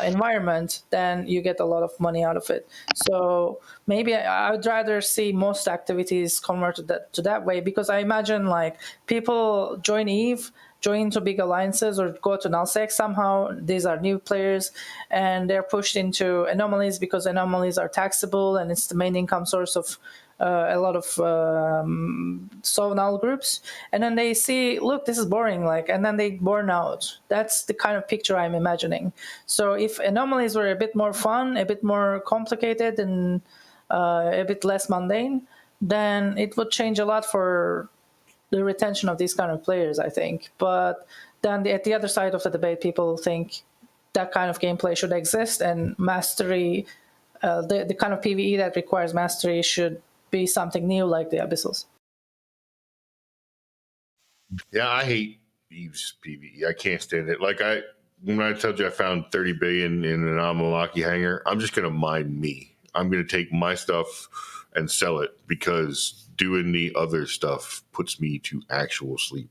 environment, then you get a lot of money out of it. So maybe I would rather see most activities converted to that way, because I imagine like people join EVE, join into big alliances, or go to nullsec somehow. These are new players, and they're pushed into anomalies because anomalies are taxable, and it's the main income source of a lot of null groups. And then they see, look, this is boring, and then they burn out. That's the kind of picture I'm imagining. So if anomalies were a bit more fun, a bit more complicated, and a bit less mundane, then it would change a lot for the retention of these kind of players, I think. But then at the other side of the debate, people think that kind of gameplay should exist, and mastery, the kind of PvE that requires mastery, should be something new, like the abyssals. Yeah, I hate EVE's PvE. I can't stand it. When I told you I found 30 billion in an Olmeccas hangar, I'm just going to mine me. I'm going to take my stuff and sell it, because doing the other stuff puts me to actual sleep,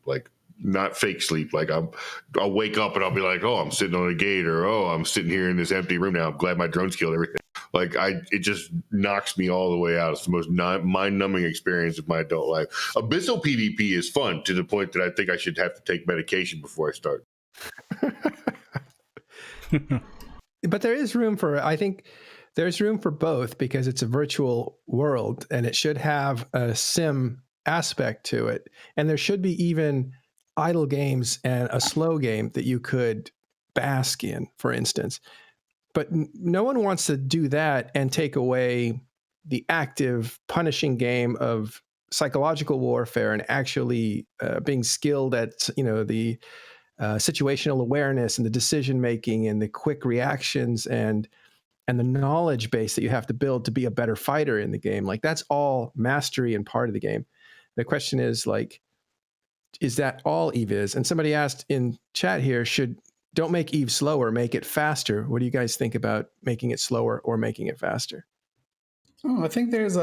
not fake sleep. I'll wake up and I'll be like, oh, I'm sitting on a gate, or oh, I'm sitting here in this empty room now. I'm glad my drones killed everything. It just knocks me all the way out. It's the most mind-numbing experience of my adult life. Abyssal PvP is fun to the point that I think I should have to take medication before I start. But there is room for, I think there's room for both, because it's a virtual world and it should have a sim aspect to it. And there should be even idle games and a slow game that you could bask in, for instance. But no one wants to do that and take away the active, punishing game of psychological warfare and actually being skilled at, the situational awareness and the decision making and the quick reactions and the knowledge base that you have to build to be a better fighter in the game. That's all mastery and part of the game. The question is, is that all EVE is? And somebody asked in chat here, don't make EVE slower, make it faster. What do you guys think about making it slower or making it faster? Oh, I think there's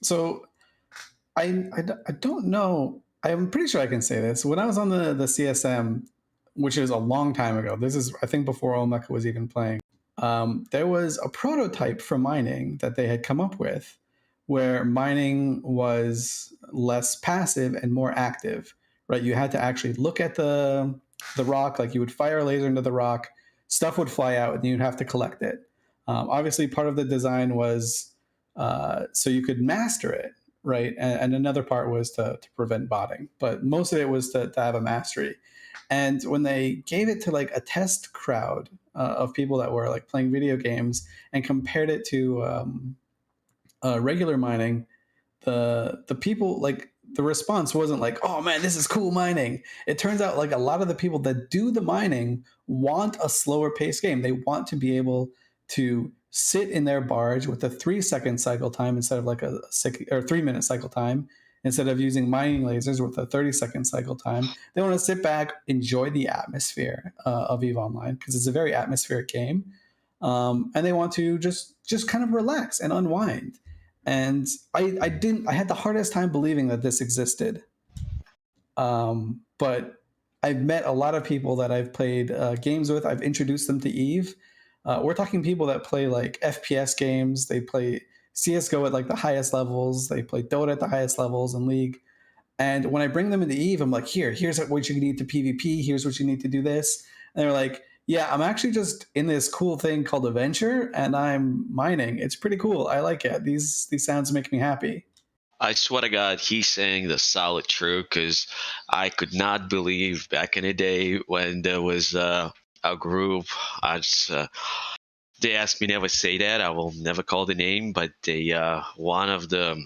so I don't know. I'm pretty sure I can say this. When I was on the CSM, which is a long time ago, this is, I think, before Olmeca was even playing, there was a prototype for mining that they had come up with, where mining was less passive and more active, right? You had to actually look at the rock, you would fire a laser into the rock, stuff would fly out, and you'd have to collect it. Obviously, part of the design was so you could master it, right? And another part was to prevent botting, but most of it was to have a mastery. And when they gave it to a test crowd of people that were playing video games and compared it to regular mining, the people, like, the response wasn't like, oh man, this is cool mining. It turns out like a lot of the people that do the mining want a slower paced game. They want to be able to sit in their barge with a 3-second cycle time instead of like a 3-minute cycle time, instead of using mining lasers with a 30-second cycle time. They want to sit back, enjoy the atmosphere of EVE Online, because it's a very atmospheric game, and they want to just kind of relax and unwind. And I had the hardest time believing that this existed. But I've met a lot of people that I've played games with. I've introduced them to EVE. We're talking people that play like FPS games. They play CSGO at like the highest levels. They play Dota at the highest levels in League. And when I bring them into EVE, I'm like, here's what you need to PvP. Here's what you need to do this. And they're like, yeah, I'm actually just in this cool thing called Adventure, and I'm mining. It's pretty cool. I like it. These sounds make me happy. I swear to God, he's saying the solid truth, because I could not believe back in the day when there was a group. They asked me never say that. I will never call the name, but they one of the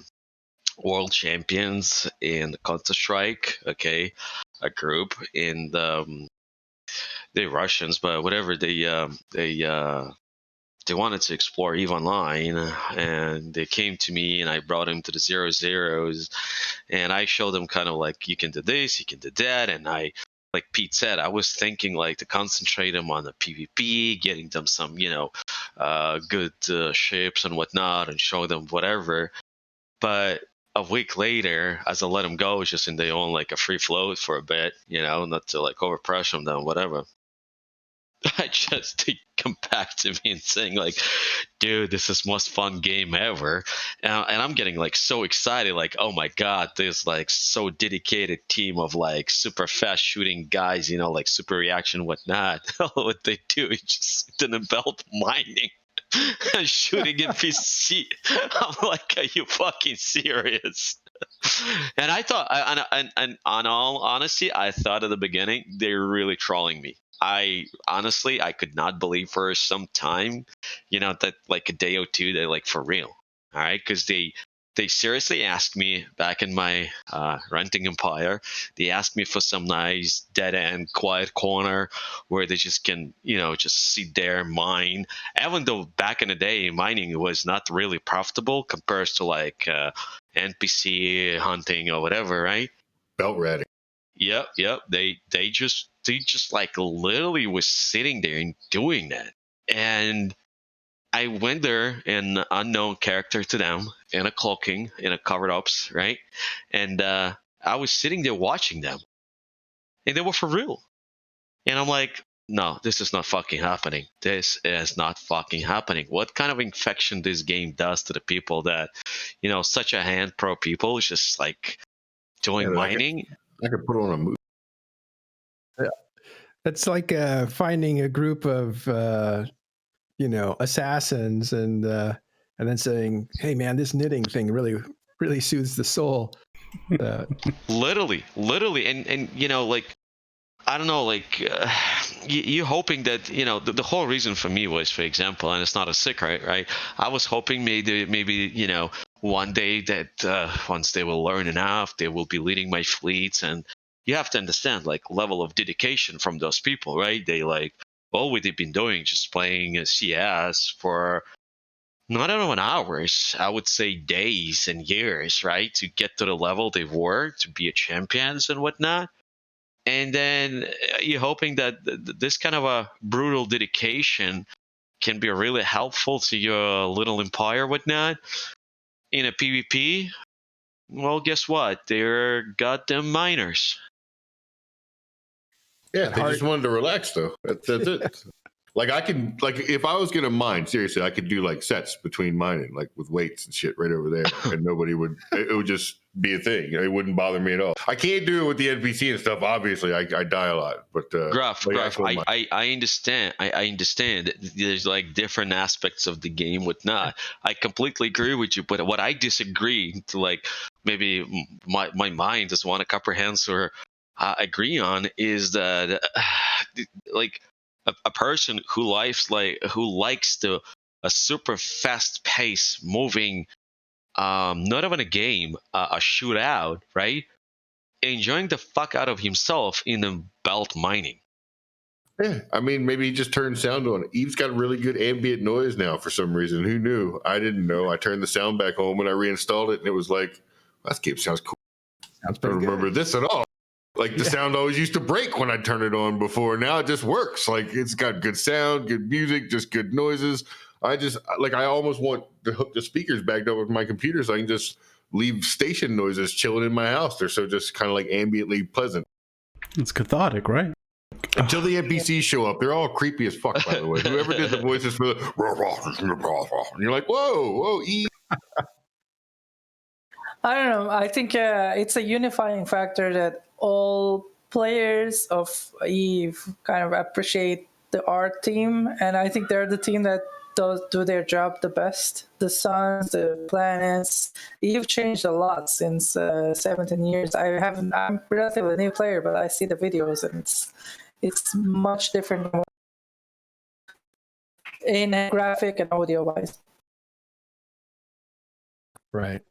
world champions in Counter-Strike, okay, a group in the Russians, but whatever, they wanted to explore EVE Online, and they came to me, and I brought them to the 0-0s, and I showed them kind of like, you can do this, you can do that, and like Pete said, I was thinking like to concentrate them on the PvP, getting them some, good ships and whatnot, and show them whatever. But a week later, as I let them go, just in their own like a free float for a bit, not to like overpressure them, whatever. They come back to me and saying like, dude, this is the most fun game ever. And I'm getting like so excited, like, oh my God, there's like so dedicated team of like super fast shooting guys, like super reaction, whatnot. What they do is just sit in the belt mining and shooting NPC. I'm like, are you fucking serious? And I thought, and on all honesty, I thought at the beginning they're really trolling me. I honestly, I could not believe for some time, that like a day or two, they're like, for real. All right. Because they seriously asked me back in my renting empire. They asked me for some nice dead end, quiet corner where they just can, just sit there and mine. Even though back in the day, mining was not really profitable compared to like NPC hunting or whatever, right? Belt ratting. Yep. They just like literally was sitting there and doing that. And I went there, an unknown character to them, in a cloaking, in a covered ups, right? And I was sitting there watching them, and they were for real. And I'm like, no, this is not fucking happening. This is not fucking happening. What kind of infection this game does to the people that, such a hand pro people is just like doing mining. I could put on a movie. Yeah. That's like finding a group of assassins and then saying, hey man, this knitting thing really soothes the soul. Literally, and like, I don't know, like you hoping that, the whole reason for me was, for example, and it's not a secret, right? I was hoping maybe one day that once they will learn enough, they will be leading my fleets. And you have to understand like level of dedication from those people, right? They like, all what they've been doing, just playing CS for not even hours, I would say days and years, right, to get to the level they were, to be a champions and whatnot. And then you're hoping that this kind of a brutal dedication can be really helpful to your little empire, whatnot, in a PvP. Well, guess what? They're goddamn miners. Yeah, they just wanted to relax, though. That's it. Like, I can, like, if I was going to mine, seriously, I could do like sets between mining, like with weights and shit right over there. And nobody would, it would just be a thing. It wouldn't bother me at all. I can't do it with the NPC and stuff. Obviously, I die a lot. But Grath, I understand. I understand that there's like different aspects of the game, whatnot. I completely agree with you. But what I disagree to, like, maybe my mind doesn't want to comprehend or agree on, is that like a person who likes a super fast pace moving not even a game, a shootout, right? Enjoying the fuck out of himself in the belt mining. Yeah, I mean, maybe he just turned sound on. Eve's got really good ambient noise now for some reason. Who knew? I didn't know. I turned the sound back on when I reinstalled it, and it was like, that game sounds cool. Sounds I don't remember good. this at all. Like the sound always used to break when I turn it on before. Now it just works. Like it's got good sound, good music, just good noises. I almost want to hook the speakers back up with my computer so I can just leave station noises chilling in my house. They're so just kind of like ambiently pleasant. It's cathartic, right? Until the NPCs show up. They're all creepy as fuck, by the way. Whoever did the voices for the... And you're like, whoa, Eve. I don't know. I think it's a unifying factor that all players of EVE kind of appreciate the art team, and I think they're the team that do their job the best. The suns, the planets. EVE changed a lot since 17 years. I'm a relatively new player, but I see the videos, and it's much different in graphic and audio wise. Right.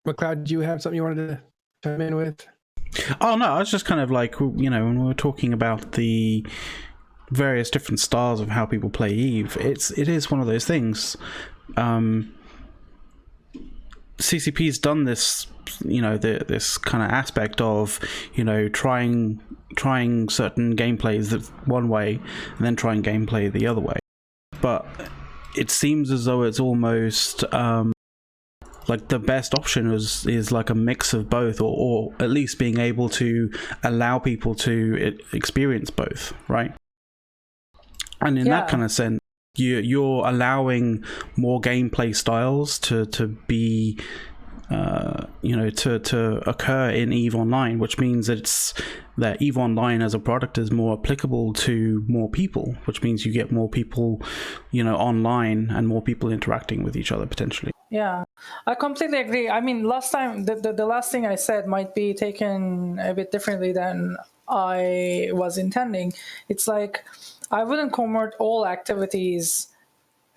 McLeod, do you have something you wanted to chime in with? Oh no, I was just kind of like, you know, when we were talking about the various different styles of how people play EVE, it is one of those things. CCP's done this, you know, this kind of aspect of, you know, trying certain gameplays that one way and then trying gameplay the other way. But it seems as though it's almost like the best option is like a mix of both, or at least being able to allow people to experience both, right? And in that kind of sense, you're allowing more gameplay styles to be you know, to occur in EVE Online, which means that EVE Online as a product is more applicable to more people, which means you get more people, you know, online and more people interacting with each other potentially. Yeah, I completely agree. I mean, last time, the last thing I said might be taken a bit differently than I was intending. It's like, I wouldn't convert all activities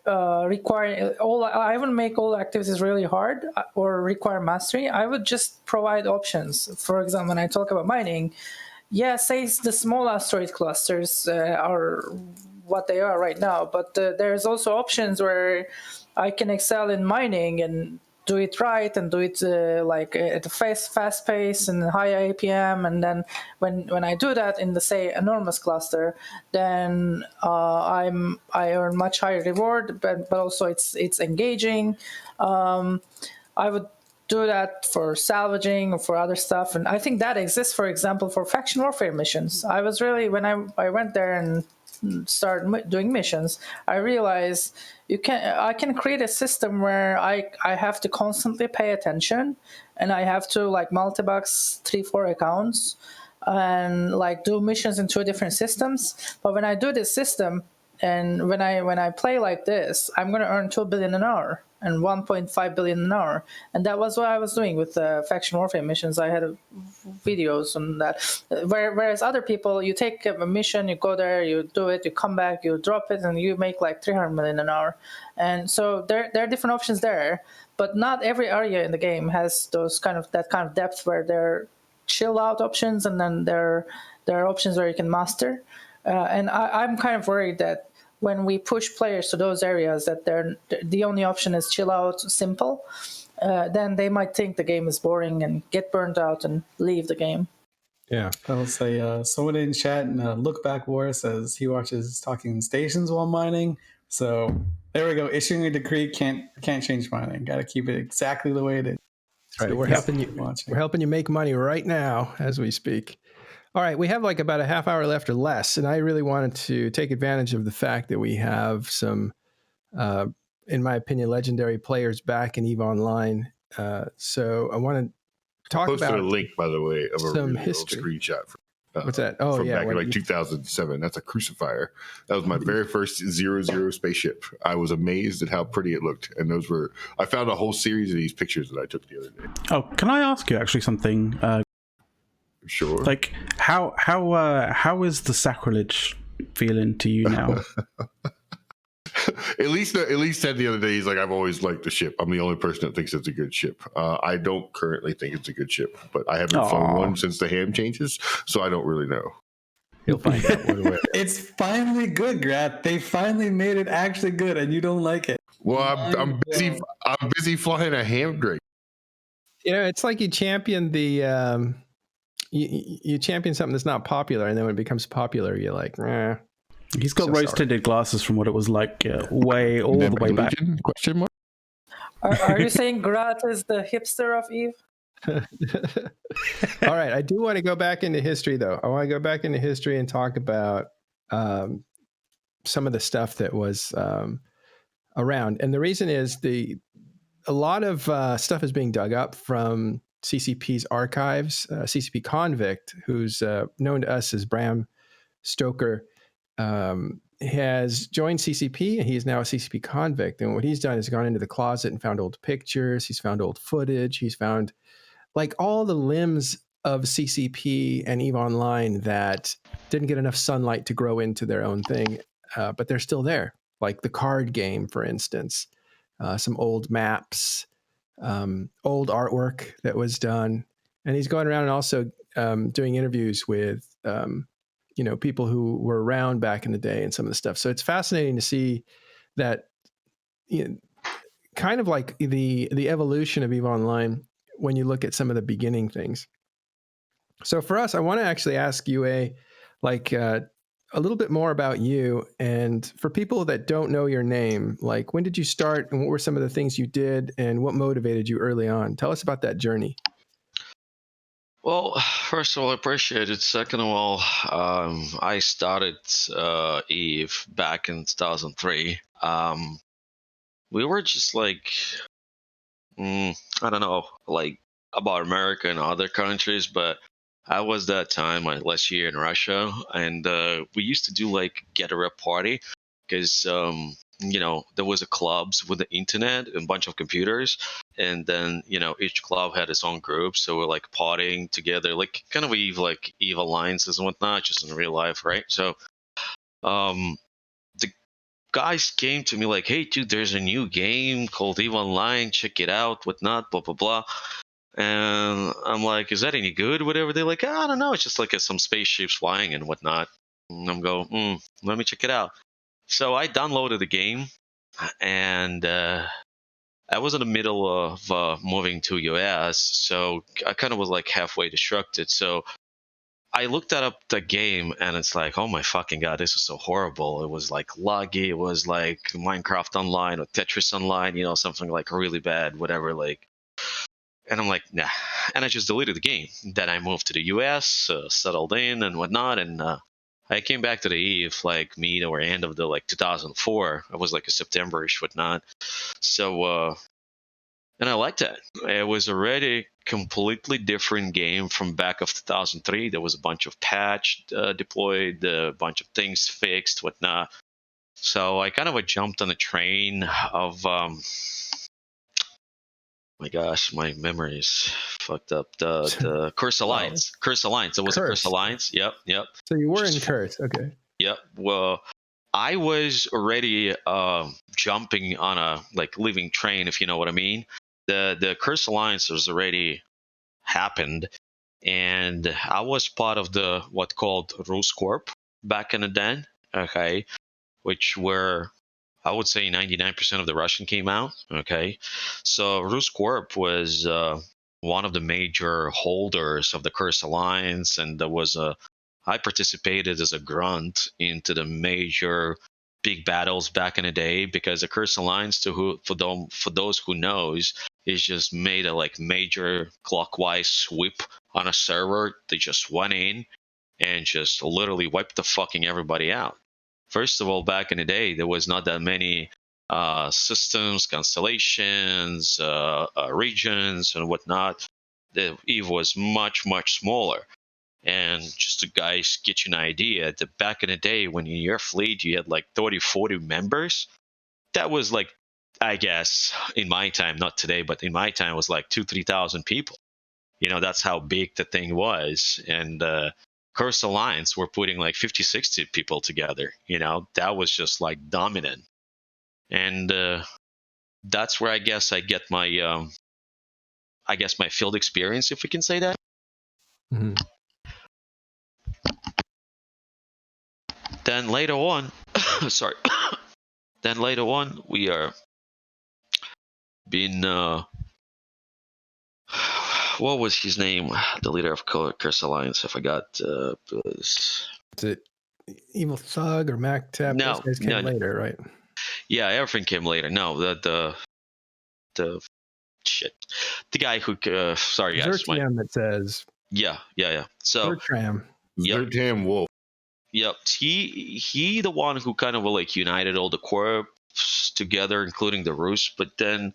I wouldn't make all activities really hard or require mastery. I would just provide options. For example, when I talk about mining, say the small asteroid clusters are what they are right now, but there's also options where I can excel in mining and do it right and do it like at a fast pace and high APM, and then when I do that in the say enormous cluster, then I earn much higher reward, but also it's engaging. I would do that for salvaging or for other stuff, and I think that exists, for example, for faction warfare missions. I was really, when I went there and started doing missions, I realized I can create a system where I have to constantly pay attention, and I have to like multi-box 3-4 accounts and like do missions in 2 different systems. But when I do this system and when I play like this, I'm going to earn 2 billion an hour and 1.5 billion an hour. And that was what I was doing with the faction warfare missions. I had videos on that. Whereas other people, you take a mission, you go there, you do it, you come back, you drop it, and you make like 300 million an hour. And so there are different options there, but not every area in the game has that kind of depth where there are chill out options, and then there are options where you can master. And I'm kind of worried that when we push players to those areas that the only option is chill out, simple, then they might think the game is boring and get burnt out and leave the game. Yeah. I'll say someone in chat and Look Back War says he watches Talking Stations while mining. So there we go. Issuing a decree can't change mining. Got to keep it exactly the way it is. Right. So We're helping you make money right now as we speak. All right, we have like about a half hour left or less, and I really wanted to take advantage of the fact that we have some, in my opinion, legendary players back in EVE Online. So I want to talk about... Posted a link, by the way, of a some really history. old screenshot. What's that? Oh, from yeah. back in like 2007. That's a crucifier. That was my very first 00 spaceship. I was amazed at how pretty it looked. And I found a whole series of these pictures that I took the other day. Oh, can I ask you actually something? Sure. Like, how is the sacrilege feeling to you now? at least said the other day, he's like, I've always liked the ship. I'm the only person that thinks it's a good ship. I don't currently think it's a good ship, but I haven't flown one since the ham changes, so I don't really know. You'll find out one way. It's finally good, Grath. They finally made it actually good, and you don't like it. Well, I'm busy. I'm busy flying a ham drake. You know, it's like you champion the you champion something that's not popular, and then when it becomes popular, you're like, eh. He's got rose-tinted glasses from what it was like way all the way back. Question mark. Are you saying Grath is the hipster of Eve? All right, I do want to go back into history, though. I want to go back into history and talk about some of the stuff that was around. And the reason is a lot of stuff is being dug up from CCP's archives. CCP convict, who's known to us as Bram Stoker, has joined CCP, and he is now a CCP convict. And what he's done is gone into the closet and found old pictures. He's found old footage. He's found like all the limbs of CCP and EVE Online that didn't get enough sunlight to grow into their own thing, but they're still there. Like the card game, for instance, some old maps, old artwork that was done. And he's going around and also doing interviews with people who were around back in the day and some of the stuff. So it's fascinating to see that, kind of like the evolution of EVE Online when you look at some of the beginning things. So for us, I want to actually ask UA, a little bit more about you. And for people that don't know your name, like when did you start and what were some of the things you did and what motivated you early on? Tell us about that journey. Well, first of all, I appreciate it. Second of all, I started EVE back in 2003. We were just like, I don't know, like about America and other countries, but I was that time my last year in Russia, and we used to do like get a rep party because there was a clubs with the internet and a bunch of computers, and then each club had its own group, so we're like partying together, like kind of EVE alliances and whatnot, just in real life, right? So the guys came to me like, hey dude, there's a new game called EVE Online, check it out, whatnot, blah blah blah. And I'm like, is that any good? Whatever. They're like, I don't know. It's just like some spaceships flying and whatnot. And I'm going, let me check it out. So I downloaded the game, and I was in the middle of moving to US. So I kind of was like halfway distracted. So I looked up the game, and it's like, oh my fucking God, this is so horrible. It was like laggy. It was like Minecraft Online or Tetris Online, something like really bad, whatever, like. And I'm like, nah. And I just deleted the game. Then I moved to the US, settled in and whatnot. And I came back to the EVE like mid or end of the 2004. It was like a September-ish, whatnot. So, and I liked that. It was already completely different game from back of 2003. There was a bunch of patch deployed, a bunch of things fixed, whatnot. So I kind of jumped on the train of... my gosh, my memory is fucked up. The Curse Alliance. Curse Alliance. It was a Curse Alliance. Yep. So you were in Curse. Okay. Yep. Well, I was already jumping on a living train, if you know what I mean. The Curse Alliance was already happened, and I was part of the what called Rus Corp back in the day. Okay, which were, I would say 99% of the Russian came out. Okay. So Rus Corp was one of the major holders of the Curse Alliance. And I participated as a grunt into the major big battles back in the day, because the Curse Alliance, for those who knows, is just made a major clockwise sweep on a server. They just went in and just literally wiped the fucking everybody out. First of all, back in the day, there was not that many systems, constellations, regions, and whatnot. The EVE was much, much smaller. And just to guys get you an idea, that back in the day, when in your fleet you had 30, 40 members, that was I guess, in my time, not today, but in my time, it was 2,000, 3,000 people. That's how big the thing was. And Curse Alliance were putting 50, 60 people together. That was just dominant. and that's where I guess I get my my field experience, if we can say that. Mm-hmm. Then later on, sorry. Then later on, we are being what was his name? The leader of Curse Alliance. I forgot. Is it Evil Thug or Mac Tap? No, Those guys came later, right? Yeah, everything came later. No, the shit. The guy who sorry guys. Zertium, it says. Yeah. So Zertram. Zertam Wolf. Yep. He the one who kind of like united all the corps together, including the Rus, but then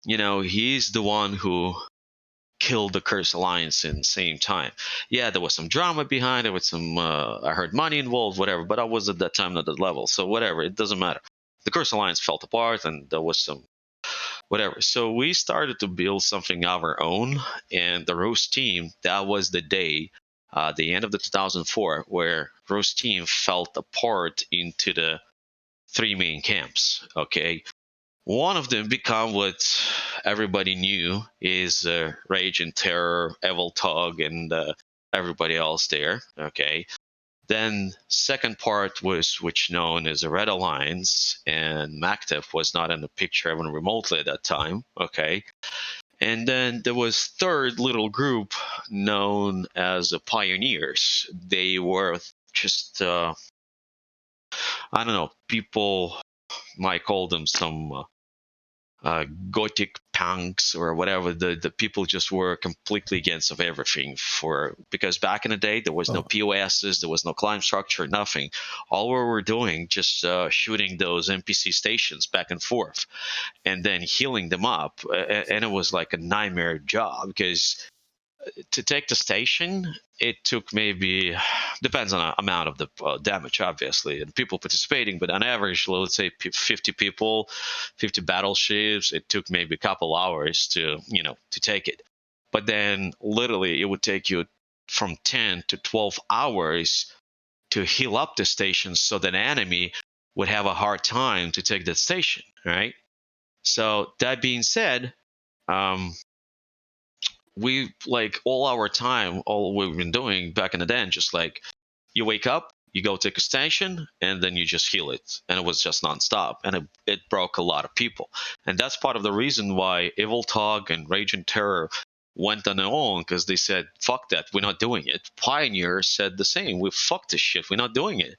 he's the one who killed the Curse Alliance in the same time. Yeah, there was some drama behind it with some I heard money involved, whatever, but I was at that time not at that level, so whatever, it doesn't matter. The Curse Alliance fell apart and there was some whatever. So we started to build something of our own, and the Rose team, that was the day, the end of the 2004, where Rose team fell apart into the 3 main camps. Okay, one of them become what everybody knew is Rage and Terror, Evil Tog, and everybody else there. Okay, then second part was which known as the Red Alliance, and Mactef was not in the picture even remotely at that time. Okay, and then there was third little group known as the Pioneers. They were just I don't know, people might call them some gothic punks or whatever. The people just were completely against of everything, because back in the day there was no POSs, there was no climb structure, nothing. All we were doing just shooting those NPC stations back and forth and then healing them up, and it was like a nightmare job, because to take the station, it took maybe, depends on the amount of the damage, obviously, and people participating, but on average, let's say 50 people, 50 battleships, it took maybe a couple hours to take it. But then literally it would take you from 10 to 12 hours to heal up the station, so that an enemy would have a hard time to take that station, right? So that being said, we, like, all our time, all we've been doing back in the day, just like, you wake up, you go take a station, and then you just heal it, and it was just nonstop, and it broke a lot of people. And that's part of the reason why Evil Tog and Rage and Terror went on their own, because they said, fuck that, we're not doing it. Pioneer said the same, we fuck this shit, we're not doing it,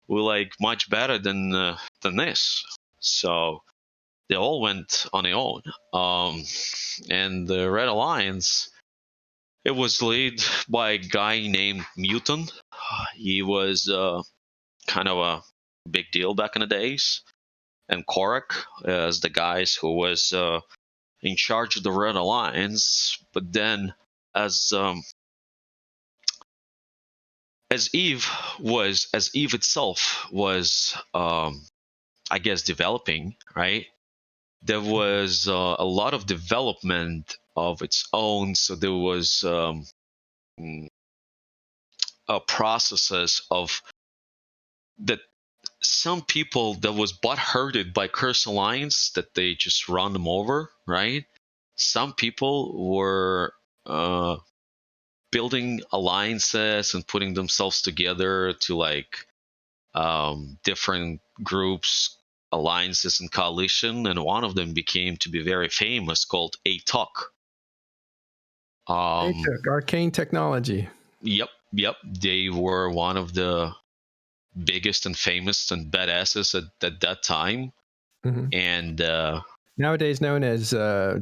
we're like much better than this. So they all went on their own. And the Red Alliance, it was led by a guy named Mutant. He was kind of a big deal back in the days. And Korak as the guys who was in charge of the Red Alliance. But then as Eve itself was, I guess, developing, right? There was a lot of development of its own. So there was processes of that. Some people that was butthurted by Curse Alliance, that they just run them over, right? Some people were building alliances and putting themselves together to like different groups, alliances, and coalition, and one of them became to be very famous, called ATOC. ATOC, arcane technology. Yep. They were one of the biggest and famous and badasses at that time. Mm-hmm. And nowadays known as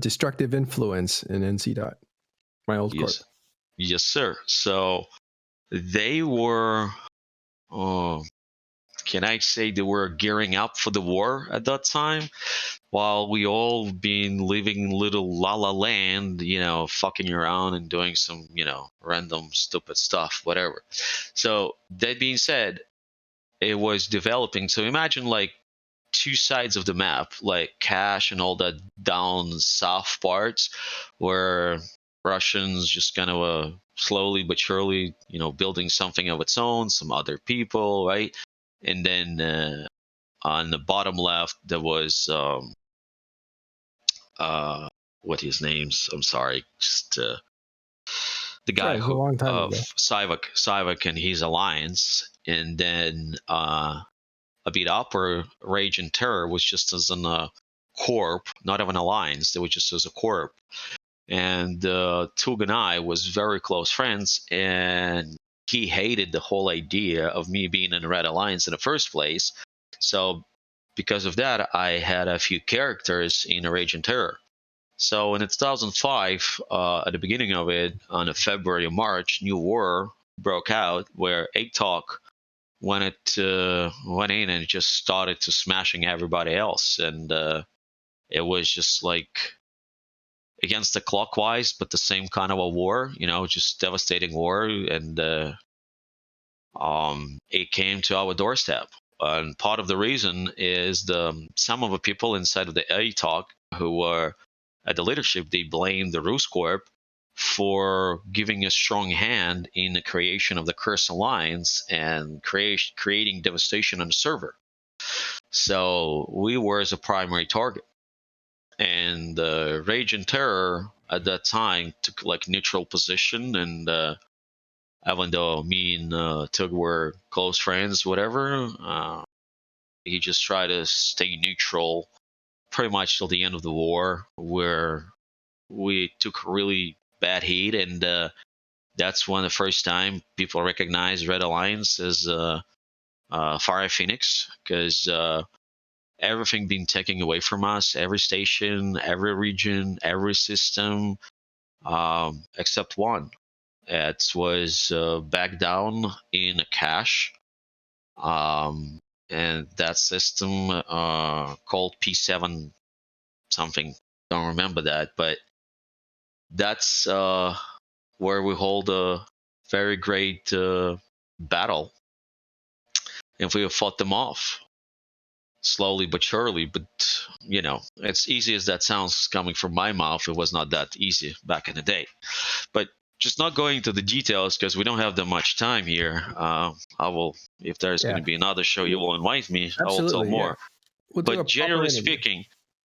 destructive influence in NC. My old corp. Yes, sir. So they were, can I say they were gearing up for the war at that time, while we all been living little la la land, fucking around and doing some, random stupid stuff, whatever. So that being said, it was developing. So imagine like two sides of the map, like Cache and all that down south parts, where Russians just kind of slowly but surely, building something of its own, some other people, right? And then On the bottom left, there was what his name's? I'm sorry, just the guy it was a who long time of ago. Sivak and his alliance, and then a beat up or Rage and Terror was just as in a corp, not of an alliance. They were just as a corp. And Tug and I was very close friends, and he hated the whole idea of me being in the Red Alliance in the first place. So because of that, I had a few characters in Rage and Terror. So in 2005, at the beginning of it, on a February or March, new war broke out where ATOC went in and just started to smashing everybody else, and it was just like against the clockwise, but the same kind of a war, just devastating war, and it came to our doorstep. And part of the reason is some of the people inside of the ATOC who were at the leadership, they blamed the Rus Corp for giving a strong hand in the creation of the Curse Alliance and creating devastation on the server. So we were as a primary target. And Rage and Terror at that time took like neutral position, and even though me and Tug were close friends, whatever, he just tried to stay neutral pretty much till the end of the war, where we took really bad heat, and that's when the first time people recognized Red Alliance as Fire Phoenix, because everything being taken away from us, every station, every region, every system, except one. It was back down in a cache, and that system called P7 something. Don't remember that, but that's where we hold a very great battle, and we have fought them off slowly but surely. But it's easy as that sounds coming from my mouth. It was not that easy back in the day. But just not going into the details because we don't have that much time here. I will, if there's going to be another show, you will invite me. Absolutely, I will tell more. Yeah. We'll do but generally speaking,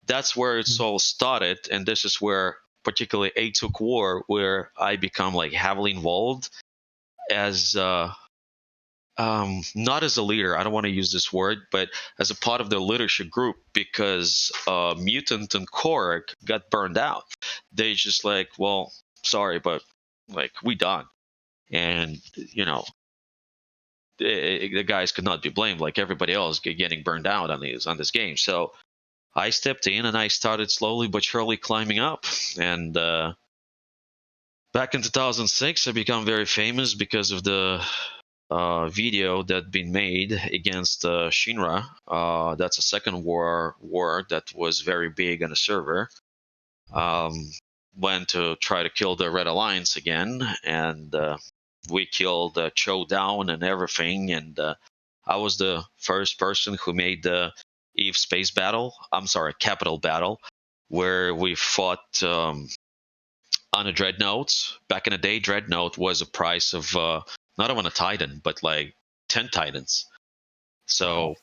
that's where it's all started, and this is where particularly ATOC War, where I become like heavily involved as not as a leader, I don't want to use this word, but as a part of the leadership group, because Mutant and Korg got burned out. They just like, well, sorry, but like we done, and the guys could not be blamed, like everybody else getting burned out on this game. So I stepped in and I started slowly but surely climbing up, and back in 2006 I became very famous because of the video that been made against Shinra. That's a second war that was very big on the server. Went to try to kill the Red Alliance again, and we killed Cho down and everything. And I was the first person who made the Eve Space Battle. I'm sorry, Capital Battle, where we fought on a Dreadnought. Back in the day, Dreadnought was a price of not even a Titan, but like 10 Titans. So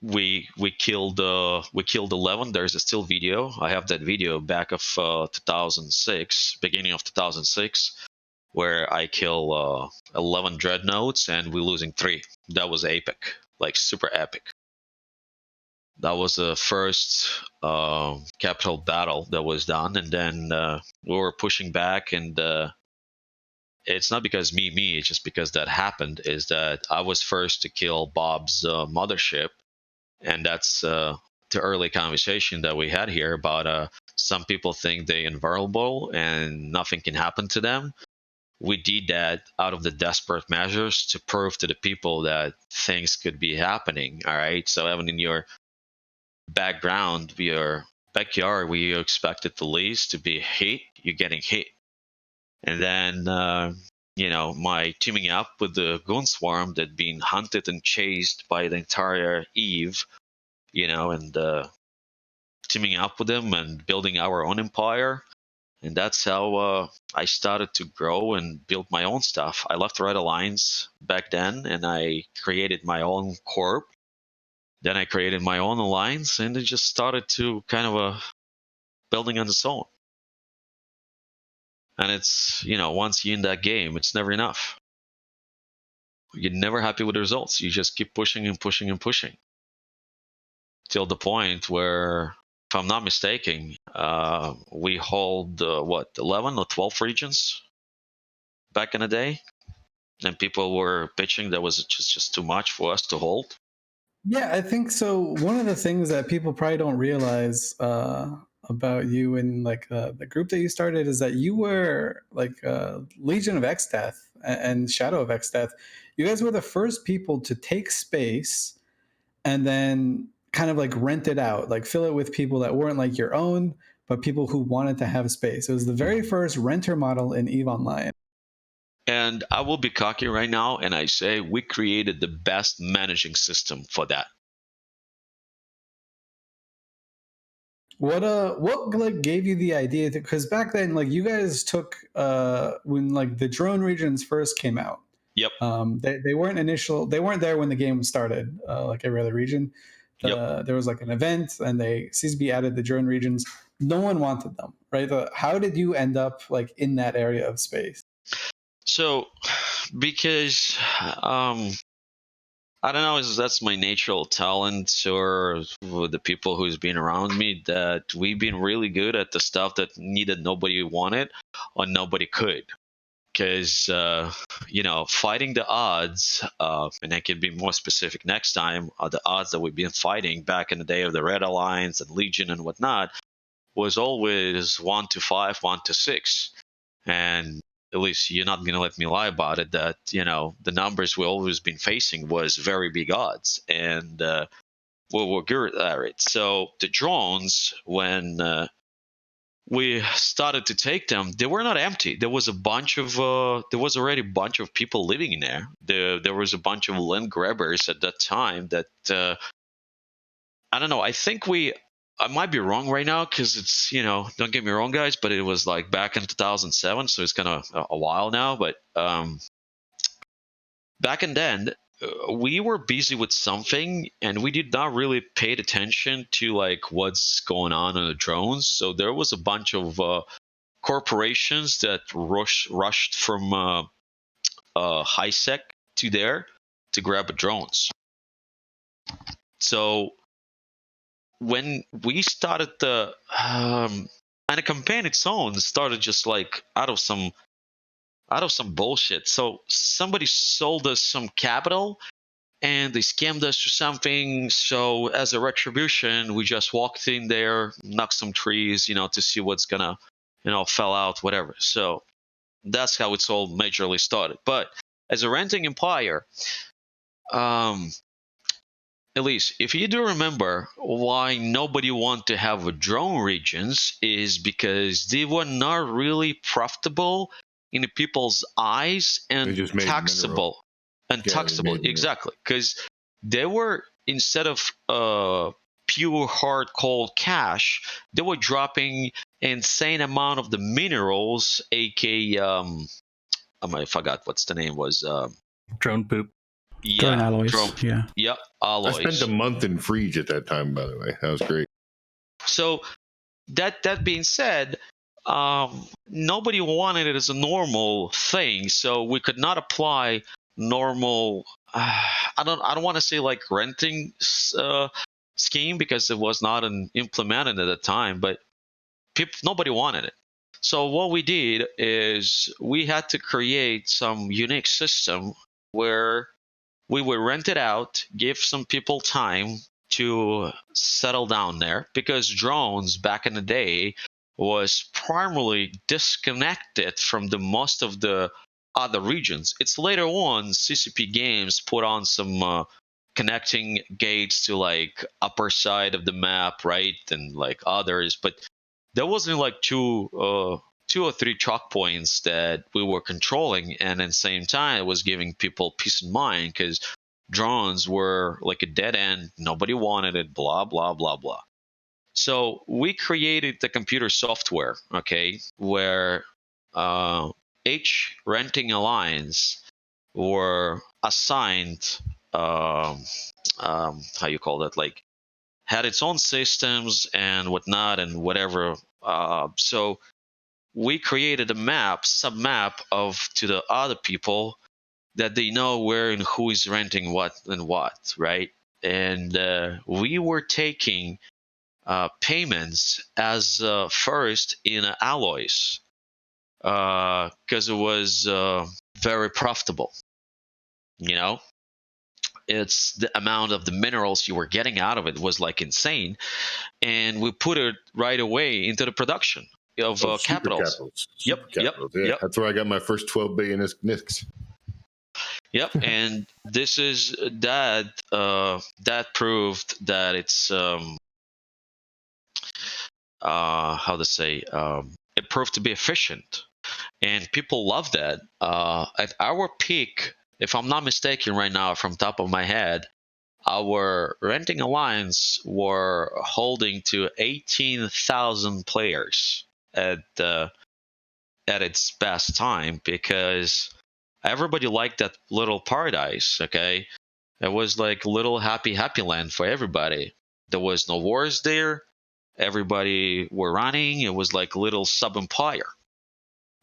we killed 11. There's a still video. I have that video back of 2006, beginning of 2006, where I kill 11 Dreadnoughts and we're losing 3. That was epic, like super epic. That was the first capital battle that was done, and then we were pushing back, and it's not because me, it's just because that happened, is that I was first to kill Bob's mothership, and that's the early conversation that we had here about some people think they're invulnerable and nothing can happen to them. We did that out of the desperate measures to prove to the people that things could be happening. All right, so even in your background, your backyard where you expected the least to be hit, you're getting hit. And then my teaming up with the goon swarm that being hunted and chased by the entire Eve, and teaming up with them and building our own empire. And that's how I started to grow and build my own stuff. I left Red Alliance back then, and I created my own corp. Then I created my own alliance, and it just started to kind of building on its own. And it's, once you're in that game, it's never enough. You're never happy with the results. You just keep pushing and pushing and pushing till the point where, if I'm not mistaken, we hold 11 or 12 regions back in the day, and people were pitching that was just too much for us to hold. Yeah, I think so. One of the things that people probably don't realize about you and like the group that you started is that you were like Legion of XDeath and Shadow of XDeath. You guys were the first people to take space and then kind of like rent it out, like fill it with people that weren't like your own, but people who wanted to have space. It was the very first renter model in EVE Online. And I will be cocky right now, and I say we created the best managing system for that. What like gave you the idea? Because back then, like you guys took when like the drone regions first came out. Yep. They weren't there when the game started. Like every other region, Yep. There was like an event, and CSB added the drone regions. No one wanted them, right? How did you end up like in that area of space? So, because I don't know if that's my natural talent or the people who's been around me, that we've been really good at the stuff that nobody wanted or nobody could. Because fighting the odds, and I can be more specific next time, the odds that we've been fighting back in the day of the Red Alliance and Legion and whatnot was always 1 to 5, 1 to 6, and at least you're not going to let me lie about it, that the numbers we always been facing was very big odds, and we're good at it. So the drones, when we started to take them, they were not empty. There was already a bunch of people living in there. There was a bunch of land grabbers at that time that I don't know. I might be wrong right now, because it's, don't get me wrong, guys, but it was like back in 2007, so it's kind of a while now. But back in then, we were busy with something, and we did not really pay attention to like what's going on the drones. So there was a bunch of corporations that rushed from Highsec to there to grab drones. So when we started and the campaign its own started just like out of some bullshit. So somebody sold us some capital, and they scammed us to something. So as a retribution, we just walked in there, knocked some trees, to see what's gonna, fell out, whatever. So that's how it's all majorly started. But as a renting empire, at least if you do remember, why nobody want to have drone regions is because they were not really profitable in people's eyes and taxable. Exactly, because they were, instead of pure hard cold cash, they were dropping insane amount of the minerals, aka I forgot what's the name was. Drone poop. Yeah, drone alloys. Yeah. Yep, alloys. I spent a month in Frege at that time, by the way. That was great. So that being said, nobody wanted it as a normal thing, so we could not apply normal. I don't want to say like renting scheme, because it was not implemented at the time, but nobody wanted it. So what we did is we had to create some unique system where we would rent it out, give some people time to settle down there, because drones back in the day was primarily disconnected from the most of the other regions. It's later on CCP games put on some connecting gates to like upper side of the map, right, and like others, but there wasn't like two or three chalk points that we were controlling, and at the same time it was giving people peace of mind, because drones were like a dead end, nobody wanted it, blah blah blah blah. So we created the computer software, okay, where each renting alliance were assigned how you call that, like had its own systems and whatnot and whatever. So we created a map, sub-map of to the other people that they know where and who is renting what and what, right? And we were taking payments as first in alloys because it was very profitable. You know, it's the amount of the minerals you were getting out of it was like insane, and we put it right away into the production of capitals. Super capitals. Yeah, Yep. that's where I got my first 12 billion NISCs. Yep, and this is that that proved that it's how to say it proved to be efficient, and people love that. At our peak, if I'm not mistaken, right now from top of my head, our renting alliance were holding to 18,000 players at its best time, because everybody liked that little paradise. Okay, it was like little happy land for everybody. There was no wars there. Everybody were running. It was like little sub empire.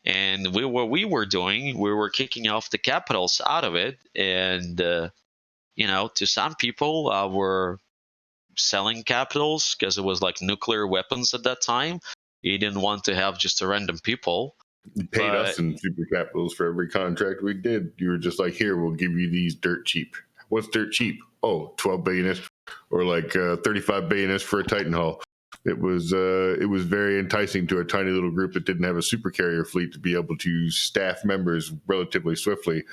And we were kicking off the capitals out of it. And to some people, were selling capitals because it was like nuclear weapons at that time. You didn't want to have just a random people. You paid us in super capitals for every contract we did. You were just like, here, we'll give you these dirt cheap. What's dirt cheap? Oh, 12 billion or like 35 billion for a Titan hull. It was very enticing to a tiny little group that didn't have a super carrier fleet to be able to staff members relatively swiftly.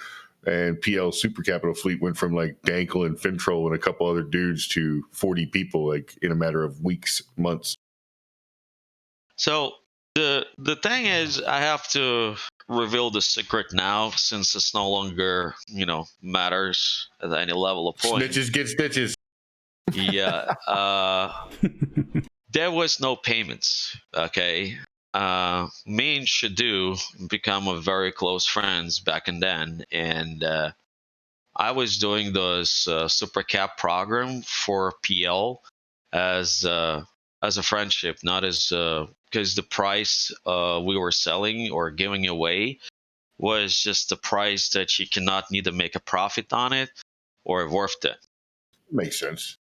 And PL super capital fleet went from like Dankel and Fintroll and a couple other dudes to 40 people, like in a matter of weeks, months. So the thing is, I have to reveal the secret now, since it's no longer matters at any level of point. Snitches get stitches. Yeah. There was no payments. Okay. Me and Shadu become a very close friends back and then, and I was doing those super cap program for PL as a friendship, not as because the price we were selling or giving away was just the price that you cannot neither make a profit on it or worth it. Makes sense.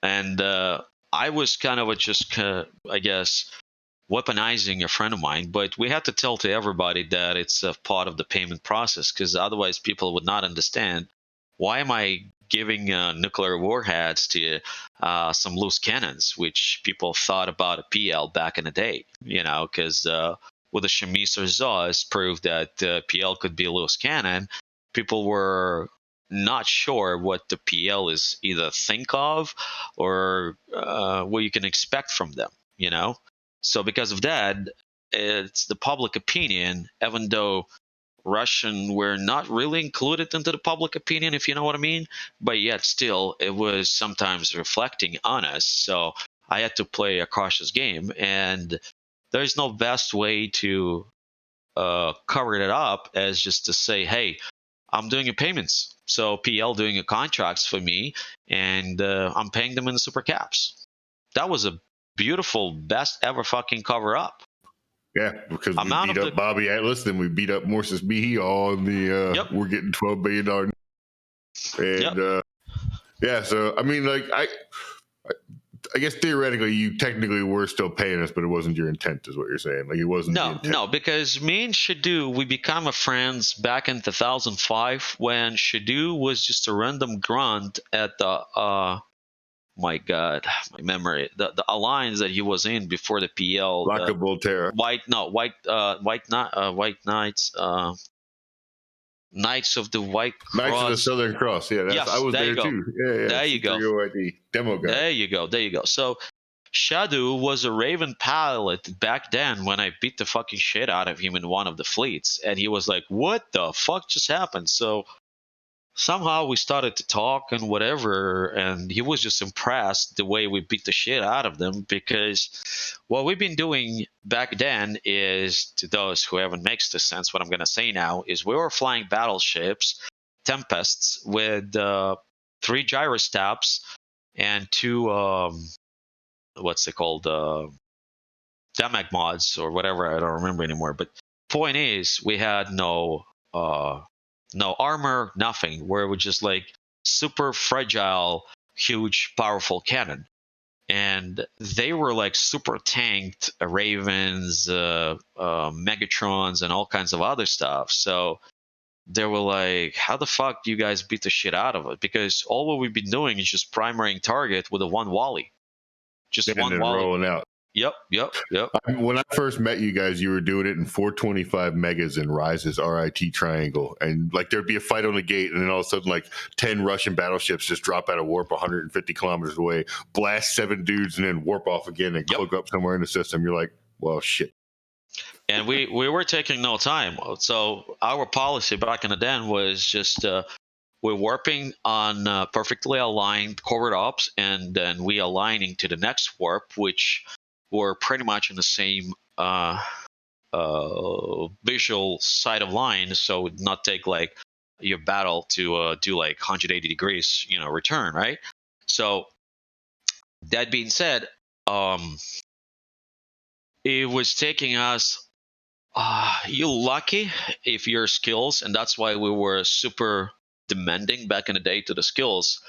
And I was kind of just, I guess, weaponizing a friend of mine, but we had to tell to everybody that it's a part of the payment process, because otherwise people would not understand why am I giving nuclear warheads to some loose cannons, which people thought about a PL back in the day, because with the Shemis or Zos proved that PL could be a loose cannon. People were not sure what the PL is either think of or what you can expect from them, So because of that, it's the public opinion, even though Russian were not really included into the public opinion, if you know what I mean, but yet still it was sometimes reflecting on us. So I had to play a cautious game, and there's no best way to cover it up as just to say, hey, I'm doing your payments. So PL doing your contracts for me, and I'm paying them in the super caps. That was a beautiful, best ever fucking cover up. Yeah, because we beat up Bobby Atlas, then we beat up Morsis Behe on the we're getting $12 billion. And yeah, so I mean, like I guess theoretically you technically were still paying us, but it wasn't your intent, is what you're saying. Like it wasn't No, because me and Shadu, we became friends back in 2005 when Shadu was just a random grunt at the my God, my memory. The alliance that he was in before the PL. Laca Volterra. White Knights. Knights of the White Cross. Knights of the Southern Cross. Yeah, yes, I was there too. Yeah, there you go. Demo guy. There you go. So Shadu was a Raven pilot back then when I beat the fucking shit out of him in one of the fleets, and he was like, "What the fuck just happened?" So somehow we started to talk and whatever, and he was just impressed the way we beat the shit out of them, because what we've been doing back then is, to those who haven't makes the sense what I'm going to say now, is we were flying battleships, Tempests, with 3 gyrostabs, and 2 what's it called, damag mods or whatever, I don't remember anymore. But point is, we had no armor, nothing. We were just like super fragile, huge, powerful cannon. And they were like super tanked Ravens, Megatrons, and all kinds of other stuff. So they were like, how the fuck do you guys beat the shit out of it? Because all what we've been doing is just primarying target with a 1 Wally. Just and one then Wally. rolling out. Yep. When I first met you guys, you were doing it in 425 megas in Rise's RIT triangle. And like there'd be a fight on the gate, and then all of a sudden like 10 Russian battleships just drop out of warp 150 kilometers away, blast 7 dudes, and then warp off again and cloak up somewhere in the system. You're like, well, shit. And we were taking no time. So our policy back in the den was just we're warping on perfectly aligned covert ops, and then we aligning to the next warp, which were pretty much in the same visual side of line, so it would not take like your battle to do like 180 degrees, return, right? So that being said, it was taking us. You're lucky if your skills, and that's why we were super demanding back in the day to the skills,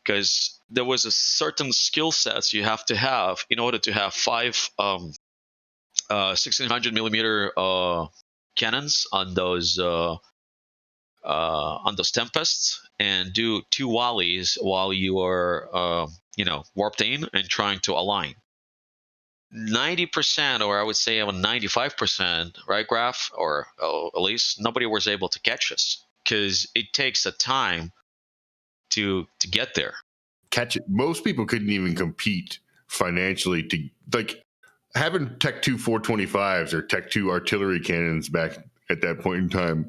because there was a certain skill sets you have to have in order to have 5 1600 millimeter cannons on those tempests, and do 2 Wallies while you are warped in and trying to align. 90%, or I would say 95%, right, Grath, or at least nobody was able to catch us, because it takes a time to get there. Catch it. Most people couldn't even compete financially to like having Tech 2 425s or Tech 2 artillery cannons back at that point in time.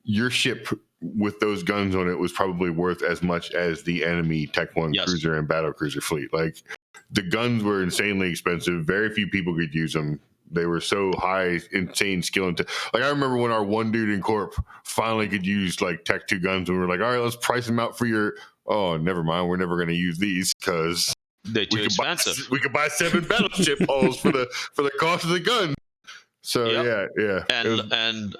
Your ship with those guns on it was probably worth as much as the enemy Tech 1 cruiser and battle cruiser fleet. Like, the guns were insanely expensive. Very few people could use them. They were so high, insane skill. Like, I remember when our one dude in Corp finally could use like Tech 2 guns, and we were like, all right, let's price them out for your. Oh, never mind. We're never going to use these because they're too expensive. We could buy 7 battleship hulls for the cost of the gun. So yeah. And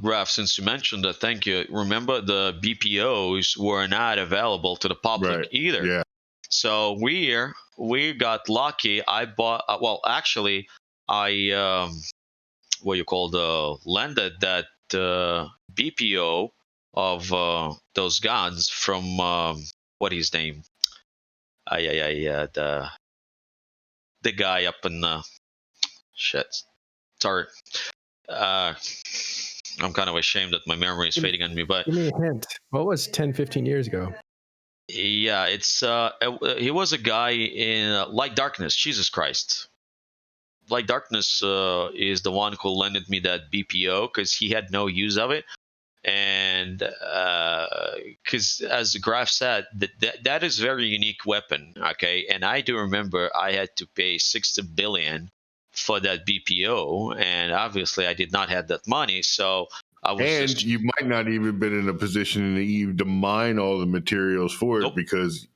Grath, since you mentioned that, thank you. Remember, the BPOs were not available to the public either. Yeah. So we got lucky. I bought. Actually, I landed that BPO of those guns from what is his name? The guy up in shit. Sorry. I'm kind of ashamed that my memory is fading on me, but give me a hint. What was 10, 15 years ago? Yeah, it's he was a guy in Light Darkness. Jesus Christ. Light Darkness is the one who lended me that BPO because he had no use of it. And because as Grath said, that is a very unique weapon. Okay. And I do remember I had to pay 60 billion for that BPO. And obviously I did not have that money. So I was you might not even been in a position to mine all the materials for it because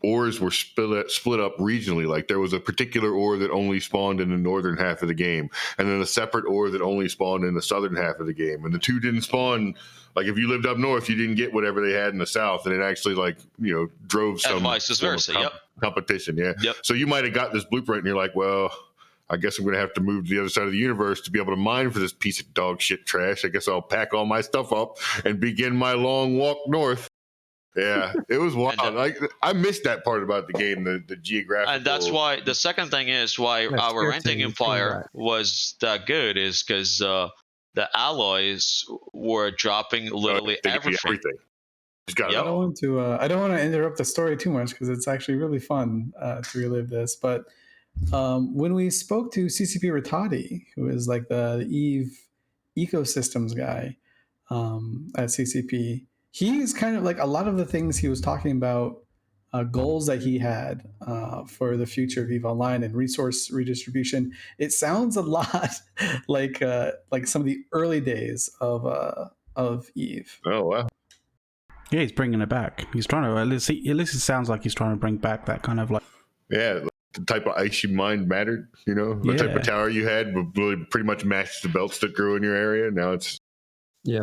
ores were split up regionally. Like there was a particular ore that only spawned in the northern half of the game, and then a separate ore that only spawned in the southern half of the game. And the two didn't spawn. Like if you lived up north, you didn't get whatever they had in the south, and it actually drove some vice versa. Competition. Yeah. Yep. So you might have got this blueprint, and you're like, well, I guess I'm going to have to move to the other side of the universe to be able to mine for this piece of dog shit trash. I guess I'll pack all my stuff up and begin my long walk north. Yeah, it was wild. I missed that part about the game, the geographical. And that's why the second thing is why our renting empire was that good is because the alloys were dropping literally everything. I don't want to interrupt the story too much because it's actually really fun to relive this, but. When we spoke to CCP Rattati, who is like the Eve ecosystems guy at CCP, he's kind of like a lot of the things he was talking about, goals that he had for the future of Eve Online and resource redistribution. It sounds a lot like some of the early days of Eve. Oh wow! Yeah, he's bringing it back. He's trying to, at least it sounds like he's trying to bring back that kind of like... Yeah, the type of ice you mined mattered, you know? The type of tower you had would pretty much match the belts that grew in your area. Now it's... Yeah,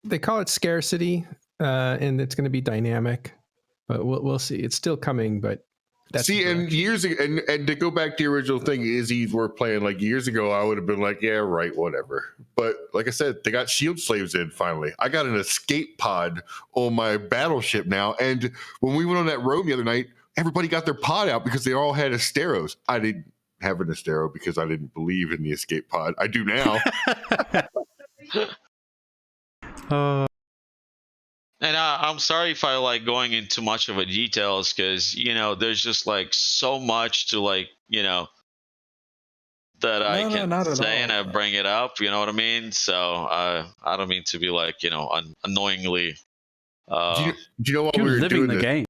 they call it scarcity, and it's going to be dynamic, but we'll see. It's still coming, but that's and years ago, and to go back to the original thing, is he's worth playing. Like years ago, I would have been like, yeah, right, whatever. But like I said, they got shield slaves in finally. I got an escape pod on my battleship now, and when we went on that road the other night, everybody got their pod out because they all had Asteros. I didn't have an Astero because I didn't believe in the escape pod. I do now. And I'm sorry if I like going into much of a details, because there's just like so much to like that I can say, and I bring it up. You know what I mean? So I don't mean to be like annoyingly. Do you know what we were living doing the game?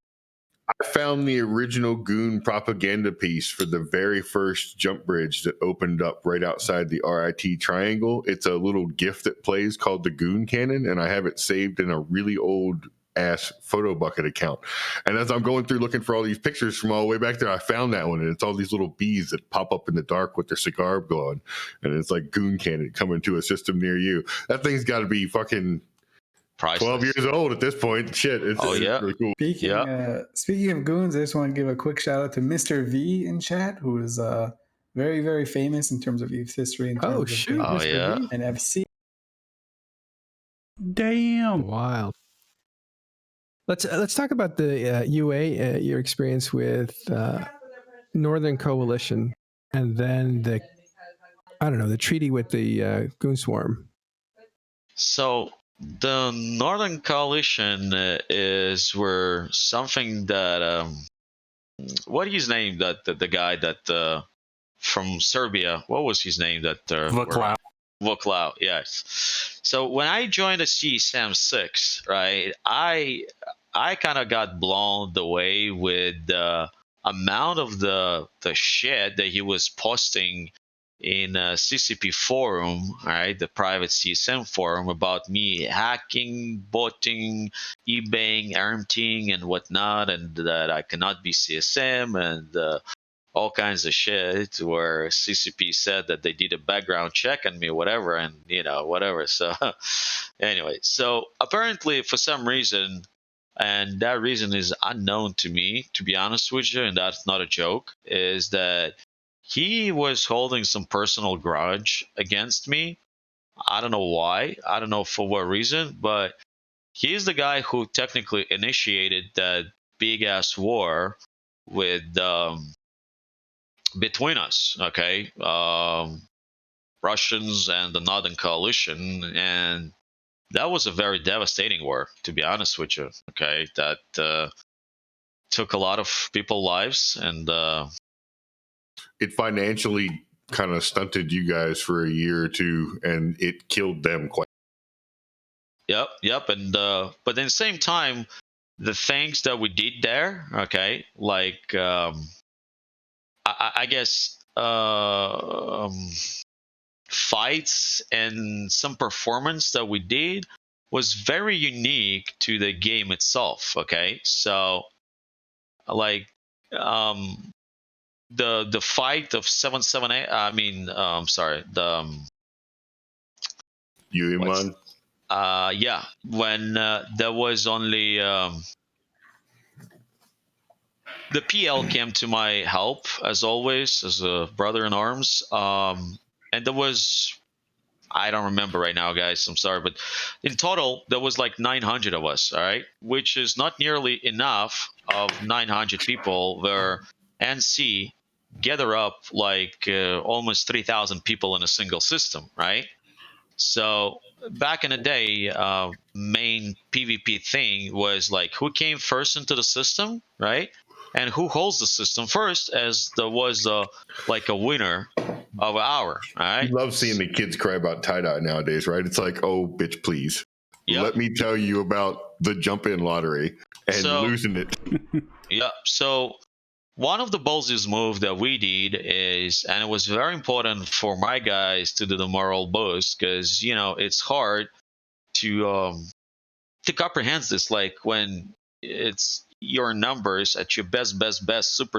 I found the original Goon propaganda piece for the very first jump bridge that opened up right outside the RIT triangle. It's a little GIF that plays called the Goon Cannon, and I have it saved in a really old ass photo bucket account. And as I'm going through looking for all these pictures from all the way back there, I found that one, and it's all these little bees that pop up in the dark with their cigar going, and it's like Goon Cannon coming to a system near you. That thing's got to be fucking priceless. 12 years old at this point. Shit. It's really cool. Speaking of goons, I just want to give a quick shout out to Mr. V in chat, who is very, very famous in terms of youth history. In terms of Mr. V. And FC. Damn. Wild. Let's talk about the UA, your experience with Northern Coalition, and then the treaty with the Goon Swarm. So the Northern Coalition were something that what is his name, that the guy that from Serbia, what was his name, that Vuklau, yes. So when I joined the CSM6, right, I kind of got blown away with the amount of the shit that he was posting in a CCP forum, right, the private CSM forum, about me hacking, botting, eBaying, emptying, and whatnot, and that I cannot be CSM, and all kinds of shit, where CCP said that they did a background check on me, whatever, and whatever. So anyway, so apparently for some reason, and that reason is unknown to me, to be honest with you, and that's not a joke, is that he was holding some personal grudge against me. I don't know why. I don't know for what reason, but he's the guy who technically initiated that big ass war with between us, okay, Russians and the Northern Coalition, and that was a very devastating war, to be honest with you. Okay, that took a lot of people's lives, and it financially kind of stunted you guys for a year or two, and it killed them quite. Yep, and but at the same time, the things that we did there, okay, like I guess fights and some performance that we did was very unique to the game itself. Okay, so like the fight of 778. I mean, sorry, the Yuiman. Yeah, when there was only the PL came to my help, as always, as a brother in arms, and there was, I don't remember right now, guys, I'm sorry, but in total there was like 900 of us, all right, which is not nearly enough of 900 people where NC gather up like almost 3,000 people in a single system, right? So back in the day, main PvP thing was like who came first into the system, right? And who holds the system first, as there was like a winner of an hour. All right. You love seeing the kids cry about tie-dye nowadays, right? It's like, oh, bitch, please. Yep. Let me tell you about the jump-in lottery and losing it. Yeah. So one of the ballsiest moves that we did is, and it was very important for my guys to do the moral boost, because it's hard to to comprehend this, like when it's your numbers at your best,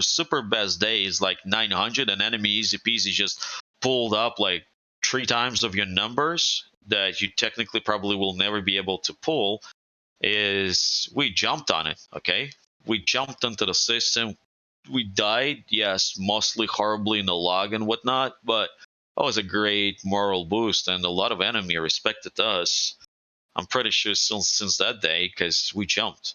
super best days, like 900, and enemy easy peasy just pulled up like 3 times of your numbers that you technically probably will never be able to pull, is we jumped on it, okay? We jumped into the system. We died, yes, mostly horribly in the log and whatnot, but that was a great moral boost, and a lot of enemy respected us. I'm pretty sure since that day, because we jumped.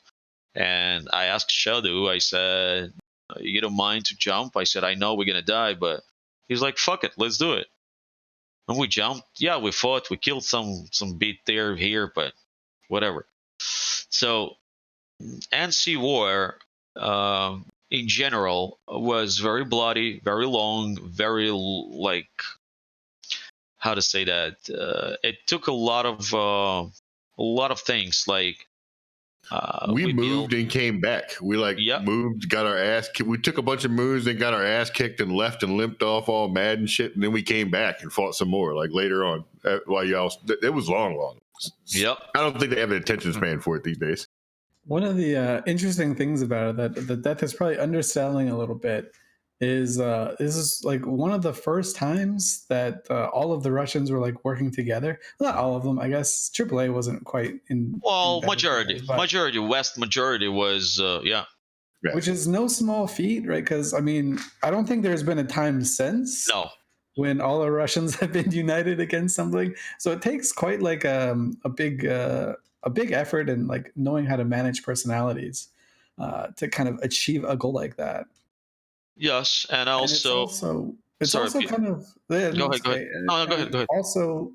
And I asked Shadow, I said, you don't mind to jump? I said, I know we're going to die, but he's like, fuck it, let's do it. And we jumped. Yeah, we fought. We killed some beat there, here, but whatever. So, NC War, in general, was very bloody, very long, very, like, how to say that? It took a lot of things, like, we moved and came back. We moved, got our ass kicked. We took a bunch of moves and got our ass kicked and left and limped off all mad and shit. And then we came back and fought some more, like later on. While y'all, it was long. Yep. I don't think they have an attention span for it these days. One of the interesting things about it that the death is probably underselling a little bit is this is like one of the first times that all of the Russians were like working together. Not all of them, I guess. AAA wasn't quite in. Well, in majority, West majority was, yeah. Which is no small feat, right? Because I mean, I don't think there's been a time since when all the Russians have been united against something. So it takes quite like a big effort and like knowing how to manage personalities to kind of achieve a goal like that. Yes, and also it's also kind of go ahead. No, go ahead. Also,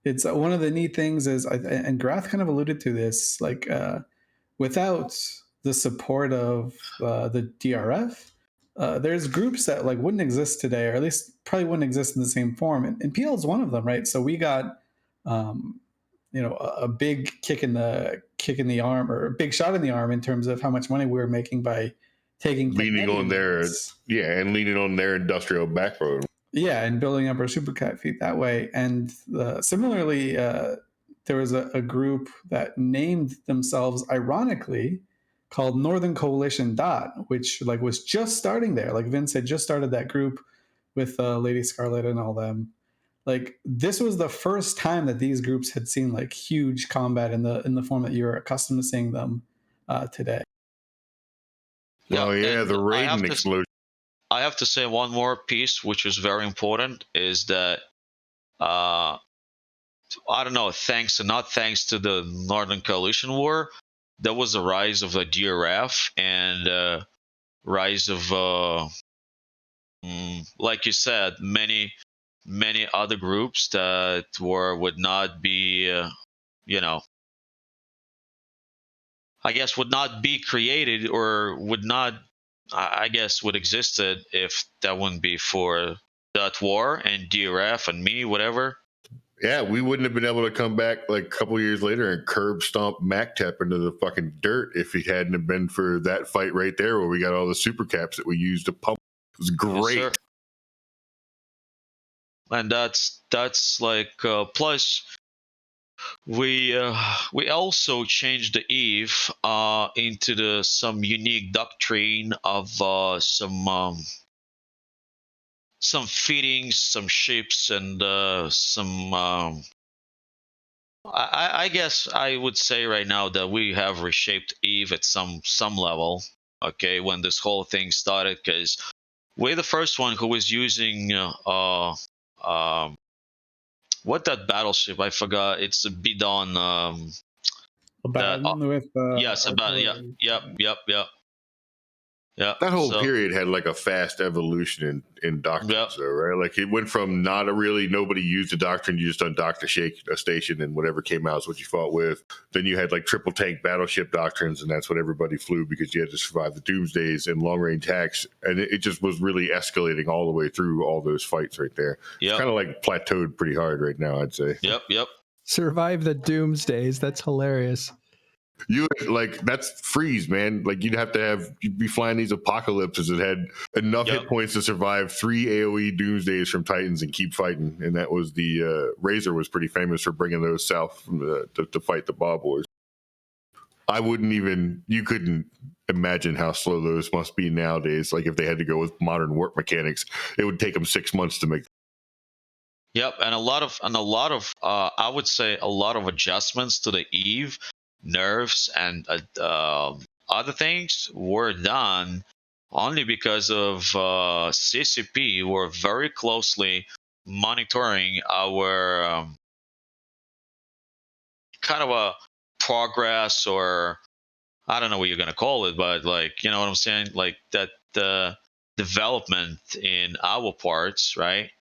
it's one of the neat things is, and Grath kind of alluded to this, like without the support of the DRF, there's groups that like wouldn't exist today, or at least probably wouldn't exist in the same form. And PL is one of them, right? So we got a big kick in the arm, or a big shot in the arm in terms of how much money we were making by leaning on their industrial backbone. Yeah, and building up our supercat fleet that way. And similarly, there was a group that named themselves, ironically, called Northern Coalition Dot, which like was just starting there. Like Vince had just started that group with Lady Scarlet and all them. Like this was the first time that these groups had seen like huge combat in the form that you're accustomed to seeing them today. Oh yeah, the Raiden explosion. I have to say one more piece, which is very important, is that I don't know, thanks to the Northern Coalition War, there was a rise of the DRF and rise of, like you said, many other groups that would not be, I guess would not be created, or would not, I guess, would existed if that wouldn't be for that war and DRF and me, whatever. Yeah, we wouldn't have been able to come back like a couple years later and curb stomp MacTep into the fucking dirt if it hadn't have been for that fight right there where we got all the super caps that we used to pump. It was great. Yes, and that's like plus we also changed the Eve into some unique doctrine of some fittings, some ships, and some I guess I would say right now that we have reshaped Eve at some level, okay, when this whole thing started, because we're the first one who was using what that battleship, I forgot, it's a Bidon that whole period had like a fast evolution in doctrines, though, right? Like it went from nobody used a doctrine, you just undocked a station and whatever came out is what you fought with. Then you had like triple tank battleship doctrines, and that's what everybody flew because you had to survive the doomsdays and long range hacks, and it just was really escalating all the way through all those fights right there. It's kind of like plateaued pretty hard right now, I'd say. Yep. Survive the doomsdays. That's hilarious. You like that's freeze, man. Like you'd be flying these apocalypses that had enough hit points to survive 3 AoE doomsdays from Titans and keep fighting. And that was the Razor was pretty famous for bringing those south from to fight the Bob Wars. I wouldn't even. You couldn't imagine how slow those must be nowadays. Like if they had to go with modern warp mechanics, it would take them 6 months to make. Yep, and a lot of I would say a lot of adjustments to the Eve nerfs and other things were done only because of CCP were very closely monitoring our kind of a progress, or I don't know what you're gonna call it, but like, you know what I'm saying, like that the development in our parts, right?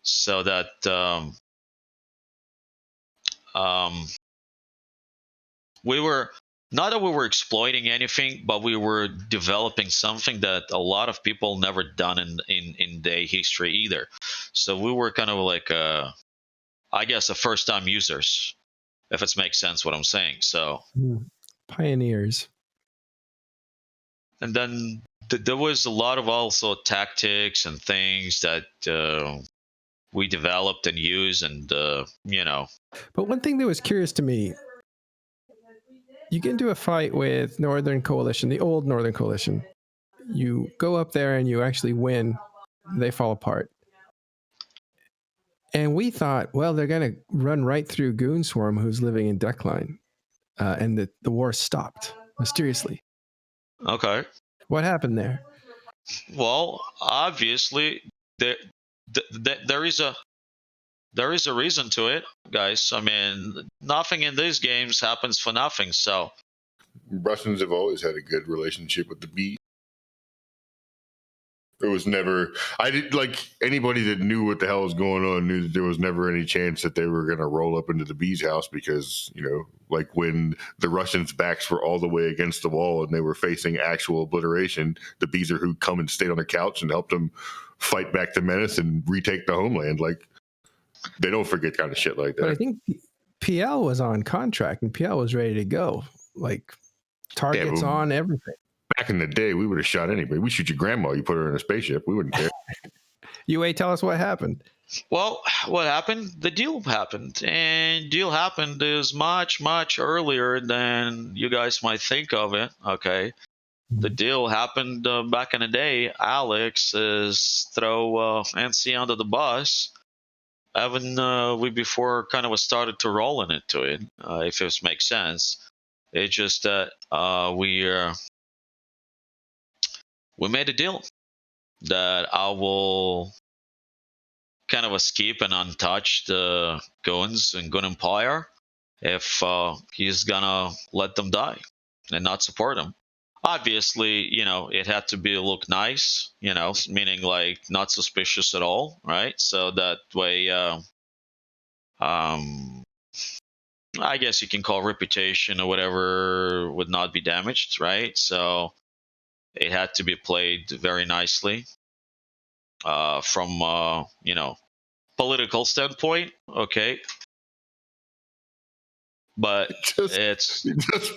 So that we were not that we were exploiting anything, but we were developing something that a lot of people never done in their history either. So we were kind of like I guess a first time users, if it makes sense what I'm saying. So pioneers. And then there was a lot of also tactics and things that we developed and used, and you know. But one thing that was curious to me, you get into a fight with Northern Coalition, the old Northern Coalition. You go up there and you actually win. They fall apart. And we thought, well, they're going to run right through Goon Swarm, who's living in Deckline. And the war stopped mysteriously. Okay. What happened there? Well, obviously, there is a reason to it, guys. I mean, nothing in these games happens for nothing. So Russians have always had a good relationship with the bees. There was never, I didn't like anybody that knew what the hell was going on knew that there was never any chance that they were going to roll up into the bees' house because, you know, like when the Russians' backs were all the way against the wall and they were facing actual obliteration, the bees are who come and stayed on their couch and helped them fight back the menace and retake the homeland. Like, they don't forget kind of shit like that. But I think PL was on contract and PL was ready to go. Like, targets on everything. Back in the day, we would have shot anybody. We shoot your grandma, you put her in a spaceship. We wouldn't care. UA, tell us what happened. Well, what happened? The deal happened. And deal happened is much, much earlier than you guys might think of it, okay? The deal happened back in the day. Alex is throw NC under the bus. Even we before kind of started to roll into it, if it makes sense. It's just that we made a deal that I will kind of skip and untouch the Goons and Gun Empire if he's gonna let them die and not support them. Obviously, you know, it had to be look nice, you know, meaning like not suspicious at all, right? So that way, I guess you can call reputation or whatever would not be damaged, right? So it had to be played very nicely from you know, political standpoint, okay. But just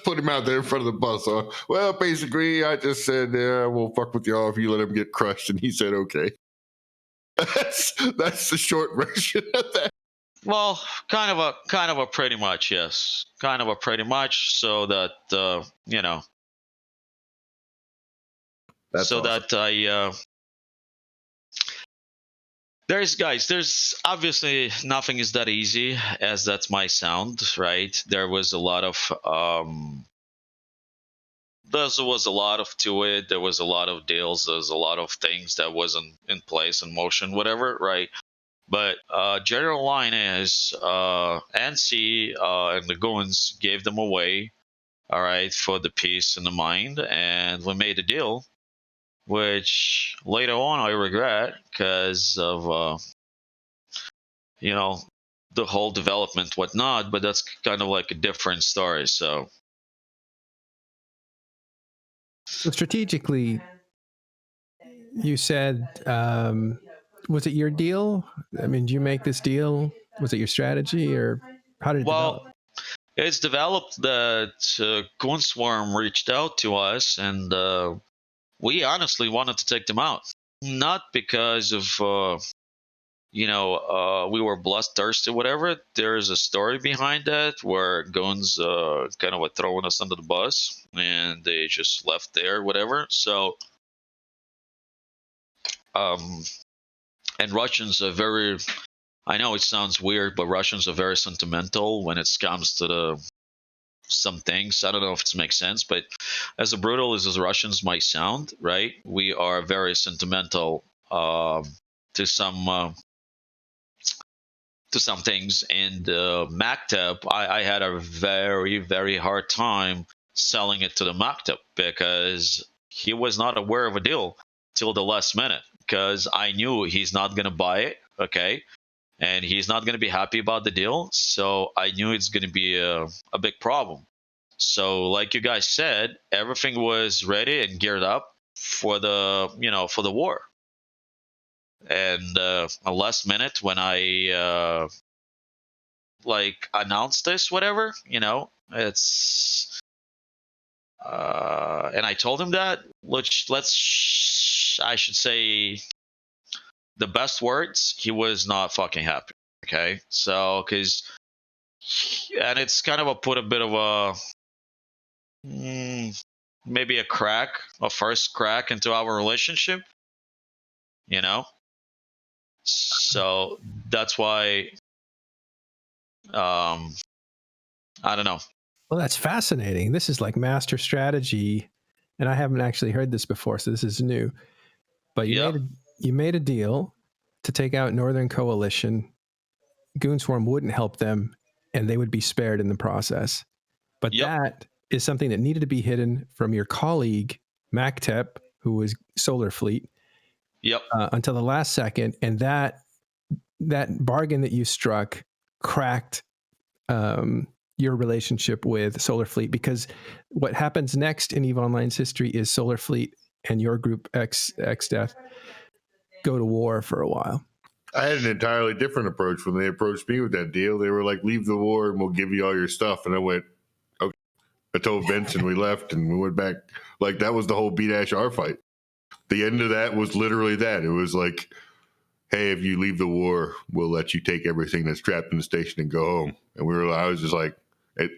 put him out there in front of the bus. Well, basically, I just said, we'll fuck with y'all if you let him get crushed, and he said, okay. That's the short version of that. Well, kind of a pretty much, yes, kind of a pretty much, so that you know, that's so awesome. that there's obviously nothing is that easy as that's my sound, right? There was a lot of to it. There was a lot of deals. There's a lot of things that wasn't in place, in motion, whatever, right? But general line is NC and the Goons gave them away, all right, for the peace and the mind, and we made a deal, which later on I regret because of you know, the whole development, whatnot. But that's kind of like a different story. So strategically, you said, was it your deal? I mean, did you make this deal? Was it your strategy, or how did it develop? It's developed that Goonswarm reached out to us, and we honestly wanted to take them out. Not because of we were bloodthirsty, whatever. There's a story behind that where goons kind of were throwing us under the bus, and they just left there, whatever. So, and Russians are very. I know it sounds weird, but Russians are very sentimental when it comes to some things. I don't know if it makes sense, but as brutal as Russians might sound, right? We are very sentimental to some things. And Mactep, I had a very, very hard time selling it to the Mactep because he was not aware of a deal till the last minute, because I knew he's not going to buy it, okay? And he's not going to be happy about the deal. So I knew it's going to be a big problem. So like you guys said, everything was ready and geared up for the war. And last minute when I announced this, whatever, it's and I told him that I should say the best words, he was not fucking happy. Okay, so and it's kind of put a bit of maybe a first crack into our relationship, so that's why I don't know. Well, that's fascinating. This is like master strategy, and I haven't actually heard this before, so this is new. But you made a deal to take out Northern Coalition. Goonswarm wouldn't help them, and they would be spared in the process. But that is something that needed to be hidden from your colleague Mactep, who was Solar Fleet. Until the last second, and that bargain that you struck cracked your relationship with Solar Fleet, because what happens next in EVE Online's history is Solar Fleet and your group UAxDEATH go to war for a while. I had an entirely different approach when they approached me with that deal. They were like, leave the war and we'll give you all your stuff. And I went, okay. I told Vince and we left and we went back. Like, that was the whole B-R fight. The end of that was literally that. It was like, hey, if you leave the war, we'll let you take everything that's trapped in the station and go home. And I was just like,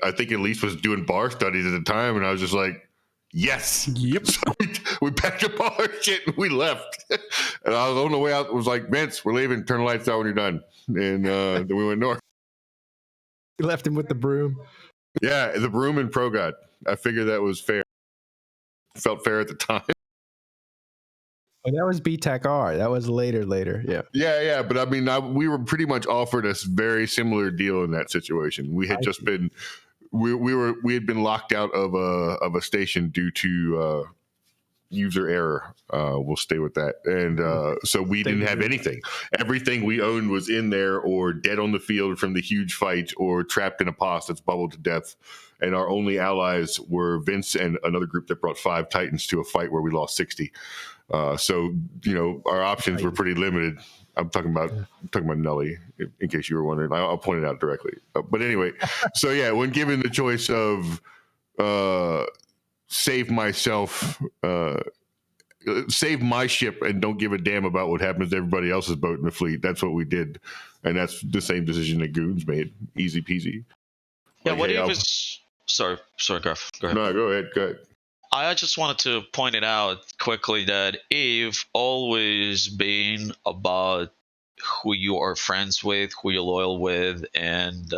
I think Elise was doing bar studies at the time. And I was just like, yes. Yep. So we packed up all our shit and we left. And I was on the way out. Was like, Vince, we're leaving. Turn the lights out when you're done. And then we went north. You left him with the broom. Yeah, the broom and ProGod. I figured that was fair. Felt fair at the time. Oh, that was BTEC-R. That was later. Yeah. Yeah. But I mean, we were pretty much offered a very similar deal in that situation. We had we had been locked out of a station due to user error. We'll stay with that. And so we didn't have anything. Everything we owned was in there or dead on the field from the huge fight or trapped in a pos that's bubbled to death. And our only allies were Vince and another group that brought 5 Titans to a fight where we lost 60. So, our options were pretty limited. I'm talking about Nelly, in case you were wondering. I'll point it out directly. But anyway, so yeah, when given the choice of save myself, save my ship, and don't give a damn about what happens to everybody else's boat in the fleet, that's what we did. And that's the same decision that Goons made. Easy peasy. Yeah, what if it's... Sorry, Grath. Go ahead. No, go ahead. I just wanted to point it out quickly that EVE always been about who you are friends with, who you're loyal with, and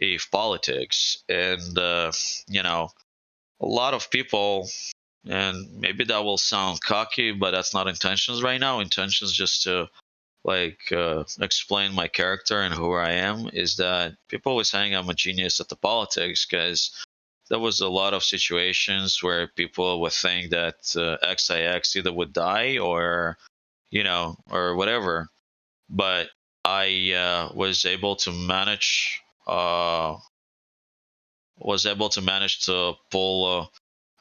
EVE politics. And, a lot of people, and maybe that will sound cocky, but that's not intentions right now. Intentions just to explain my character and who I am, is that people always saying I'm a genius at the politics, because there was a lot of situations where people would think that XIX either would die or whatever. But I was able to manage to pull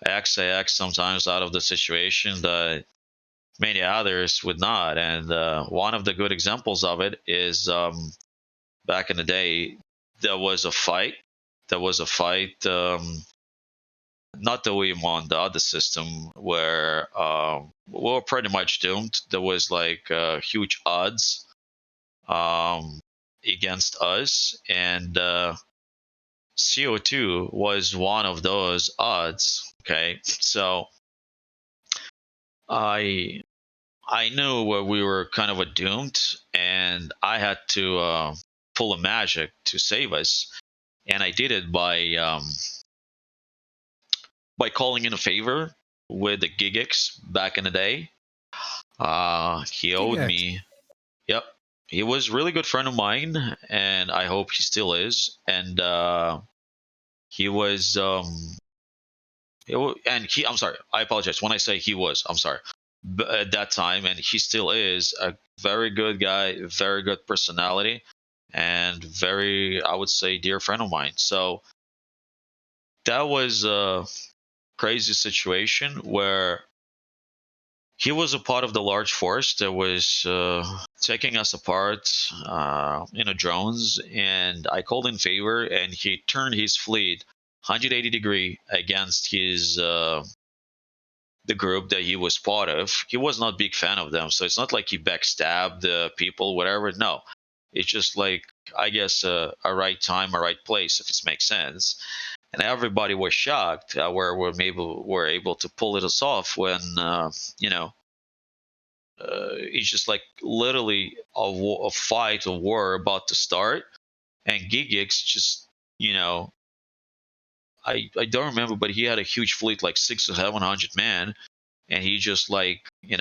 XIX sometimes out of the situation that many others would not. And one of the good examples of it is back in the day, there was a fight. Not that we won the other system, where we were pretty much doomed. There was huge odds against us, and CO2 was one of those odds. Okay, so I knew where we were kind of doomed, and I had to pull a magic to save us, and I did it by calling in a favor with the Gigex back in the day. He owed Gigex. me. Yep, he was a really good friend of mine, and I hope he still is. And he was I'm sorry, I apologize when I say he was, I'm sorry, but at that time, and he still is a very good guy, very good personality, and very, I would say, dear friend of mine. So that was a crazy situation where he was a part of the large force that was taking us apart in a drones, and I called in favor, and he turned his fleet 180 degree against his the group that he was part of. He was not a big fan of them, so it's not like he backstabbed people, whatever. No, it's just like, I guess, a right time, a right place, if it makes sense. And everybody was shocked where we're able to pull it off when it's just like literally a fight, a war about to start, and Gigix just, I don't remember, but he had a huge fleet, like 600 or 700 men, and he just like, you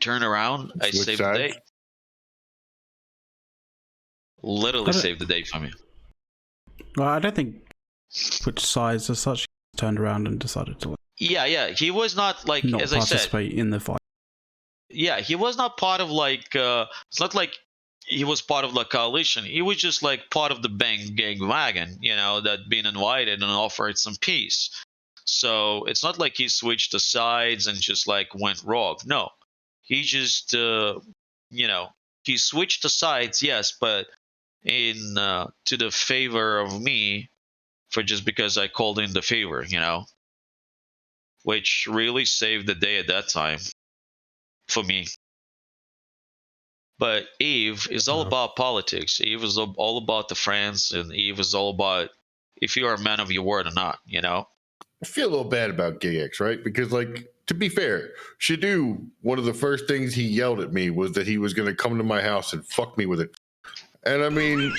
turn around, I Switch saved the sides. day. Literally saved the day for me. Well, I don't think which sides as such turned around and decided to Yeah. He was not like, not as I said, participate in the fight. yeah, he was not part of like, it's not like he was part of the coalition. He was just like part of the gang wagon, that been invited and offered some peace. So it's not like he switched the sides and just like went rogue. No, he just, he switched the sides, yes, but in to the favor of me, for just because I called in the favor, which really saved the day at that time for me. But Eve is all about politics. Eve is all about the friends, and Eve is all about if you are a man of your word or not, I feel a little bad about GX, right? Because, like, to be fair, Shadu, one of the first things he yelled at me was that he was going to come to my house and fuck me with it. And I mean,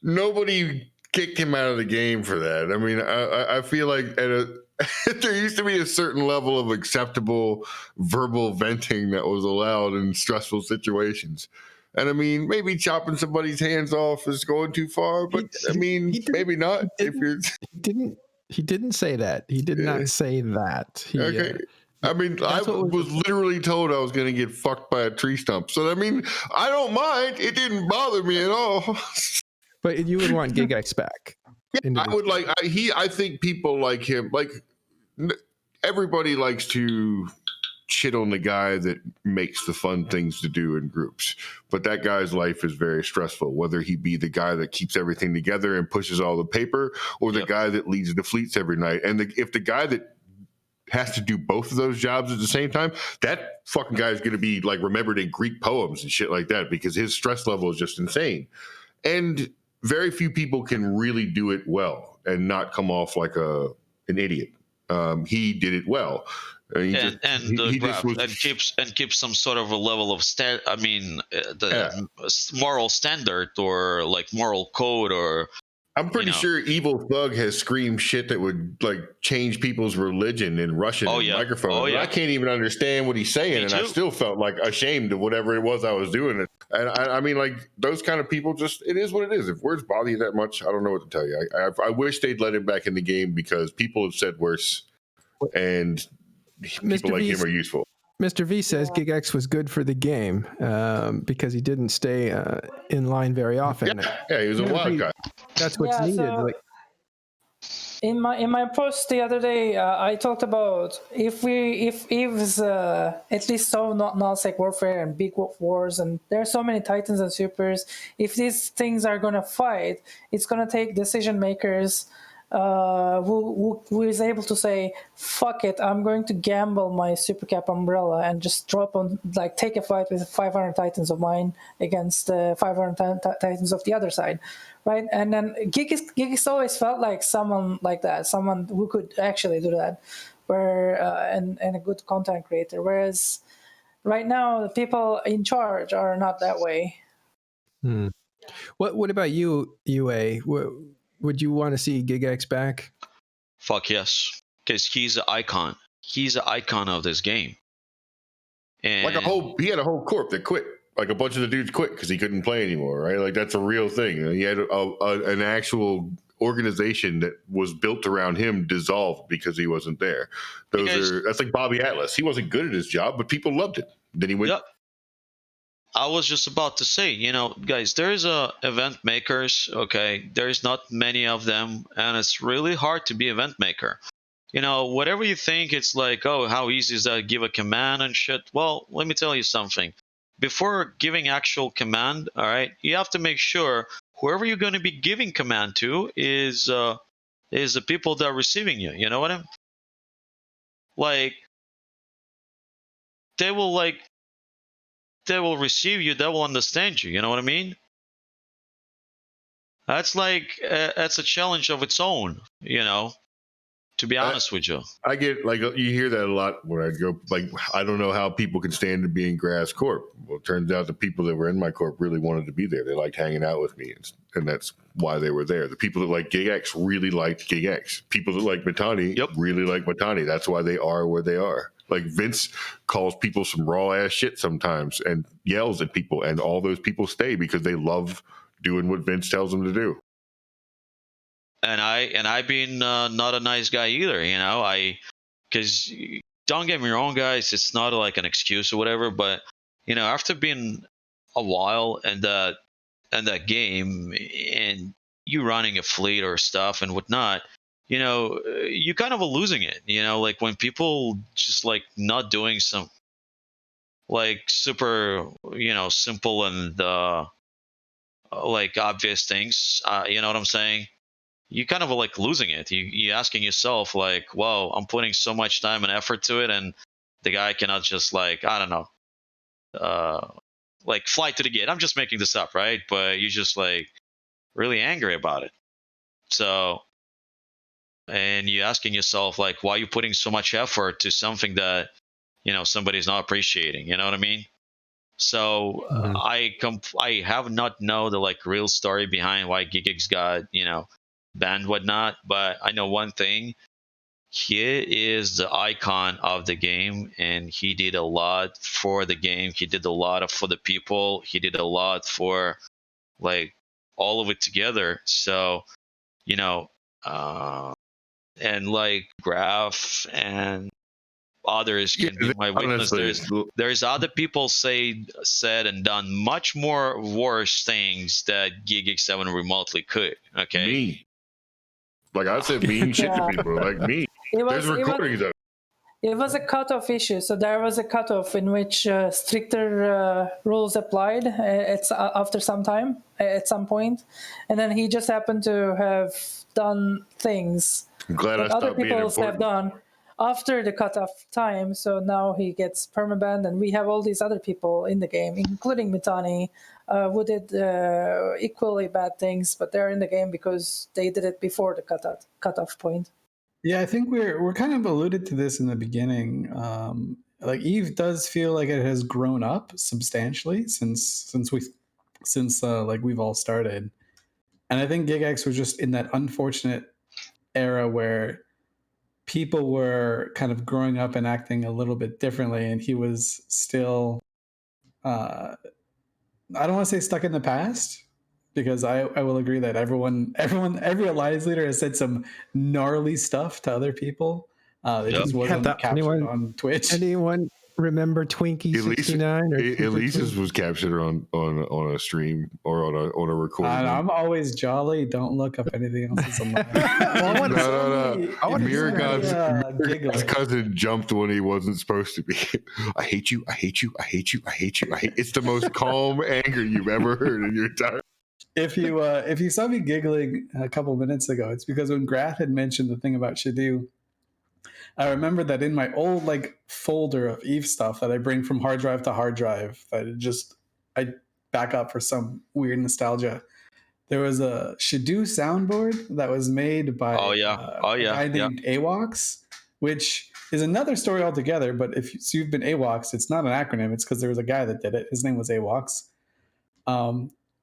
nobody kicked him out of the game for that. I mean, I feel like there used to be a certain level of acceptable verbal venting that was allowed in stressful situations. And I mean, maybe chopping somebody's hands off is going too far, but maybe not. He didn't say that. He did not say that. Okay. I mean, I was literally told I was going to get fucked by a tree stump. So, I mean, I don't mind. It didn't bother me at all. But you would want Gigex back. Yeah, I would like, I think people like him. Like, everybody likes to shit on the guy that makes the fun things to do in groups. But that guy's life is very stressful, whether he be the guy that keeps everything together and pushes all the paper, or the guy that leads the fleets every night. And if the guy that has to do both of those jobs at the same time, that fucking guy is going to be like remembered in Greek poems and shit like that, because his stress level is just insane. And very few people can really do it well and not come off like an idiot. He did it well. Keeps some sort of a level of moral standard, or like moral code, or I'm pretty sure Evil Thug has screamed shit that would like change people's religion in Russian microphones. I can't even understand what he's saying, and I still felt like ashamed of whatever it was I was doing. And I mean, like, those kind of people, just, it is what it is. If words bother you that much, I don't know what to tell you. I wish they'd let him back in the game, because people have said worse, and people like him are useful. Mr. V says Gigex was good for the game because he didn't stay in line very often. Yeah, he was a wild guy. That's what's needed. So in my post the other day, I talked about if Eve's at least so null-sec warfare and big wars, and there are so many Titans and Supers. If these things are gonna fight, it's gonna take decision makers who is able to say, fuck it, I'm going to gamble my Super Cap umbrella and just drop on, like, take a fight with 500 Titans of mine against 500 Titans of the other side, right? And then Gigix always felt like someone like that, someone who could actually do that, and a good content creator. Whereas right now, the people in charge are not that way. What about you, UA? Would you want to see Gigix back? Fuck yes, because he's an icon. He's an icon of this game. And he had a whole corp that quit. Like a bunch of the dudes quit because he couldn't play anymore, right? Like that's a real thing. He had an actual organization that was built around him dissolved because he wasn't there. That's like Bobby Atlas. He wasn't good at his job, but people loved it. Then he went. Yep. I was just about to say, guys, there's event makers, okay? There's not many of them, and it's really hard to be event maker. Whatever you think, it's like, oh, how easy is that to give a command and shit? Well, let me tell you something. Before giving actual command, all right, you have to make sure whoever you're going to be giving command to is the people that are receiving you. You know what I mean? Like, they will receive you, they will understand you. You know what I mean? That's that's a challenge of its own, to be honest with you. I get, like, you hear that a lot when I go, like, I don't know how people can stand to be in Grath's corp. Well, it turns out the people that were in my corp really wanted to be there. They liked hanging out with me, and that's why they were there. The people that like Gigix really liked Gigix. People that like Mittani really like Mittani. That's why they are where they are. Like, Vince calls people some raw ass shit sometimes and yells at people, and all those people stay because they love doing what Vince tells them to do. And I've been not a nice guy either, because don't get me wrong, guys, it's not like an excuse or whatever, but after being a while in that game and you running a fleet or stuff and whatnot, you kind of are losing it. Like when people just like not doing some like super simple and like obvious things, you know what I'm saying? You kind of are like losing it. You're asking yourself, like, wow, I'm putting so much time and effort to it, and the guy cannot just, like, I don't know, like fly to the gate. I'm just making this up, right? But you're just like really angry about it. So, and you're asking yourself, like, why are you putting so much effort to something that somebody's not appreciating? You know what I mean? So I have not know the like real story behind why Gigix got banned, whatnot, but I know one thing: he is the icon of the game, and he did a lot for the game. He did a lot for the people. He did a lot for like all of it together. So and like Grath and others can be my witness. There's other people said and done much more worse things that Gigix even remotely could. Okay. Me. Like I said, mean shit to people, like me. There's recordings of it. It was a cutoff issue, so there was a cutoff in which stricter rules applied. It's after some time, at some point, and then he just happened to have done things that other people have done after the cutoff time. So now he gets permabanned, and we have all these other people in the game, including Mittani, who did equally bad things, but they're in the game because they did it before the cutoff point. Yeah, I think we're kind of alluded to this in the beginning. Like Eve does feel like it has grown up substantially since like we've all started, and I think Gigix was just in that unfortunate era where people were kind of growing up and acting a little bit differently, and he was still I don't want to say stuck in the past, because I will agree that every alliance leader has said some gnarly stuff to other people. They just wasn't captured on Twitch. Anyone remember Twinkie69? Elise's was captured on a stream or on a recording. I'm always jolly. Don't look up anything else. No. Miragod's cousin jumped when he wasn't supposed to be. I hate you. I hate you. I hate you. I hate you. It's the most calm anger you've ever heard in your entire. if you saw me giggling a couple minutes ago, it's because when Grath had mentioned the thing about Shadoo, I remember that in my old like folder of Eve stuff that I bring from hard drive to hard drive, I back up for some weird nostalgia. There was a Shadoo soundboard that was made by a guy named UAx, which is another story altogether. But if you've been UAx, it's not an acronym. It's because there was a guy that did it. His name was UAx.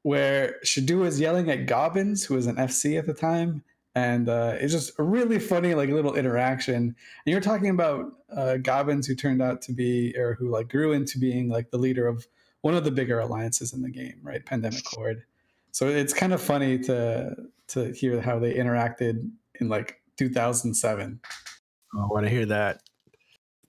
Where Shadoo was yelling at Gobbins, who was an FC at the time, and it's just a really funny like little interaction. And you're talking about Gobbins, who turned out to be, or who like grew into being like the leader of one of the bigger alliances in the game, right? Pandemic Horde. So it's kind of funny to hear how they interacted in like 2007. I want to hear that.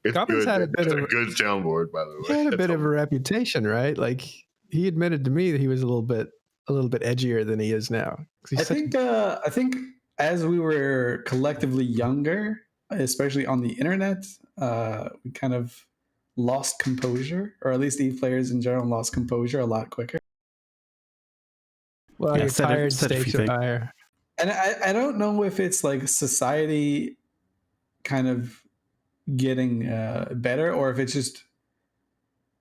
It's Gobbins good. had a bit of a good soundboard, by the way. He had a bit of a reputation, right? Like he admitted to me that he was a little bit edgier than he is now. I think as we were collectively younger, especially on the internet, we kind of lost composure, or at least Eve players in general lost composure a lot quicker. Well, your tired stakes are higher. And I don't know if it's like society kind of getting better, or if it's just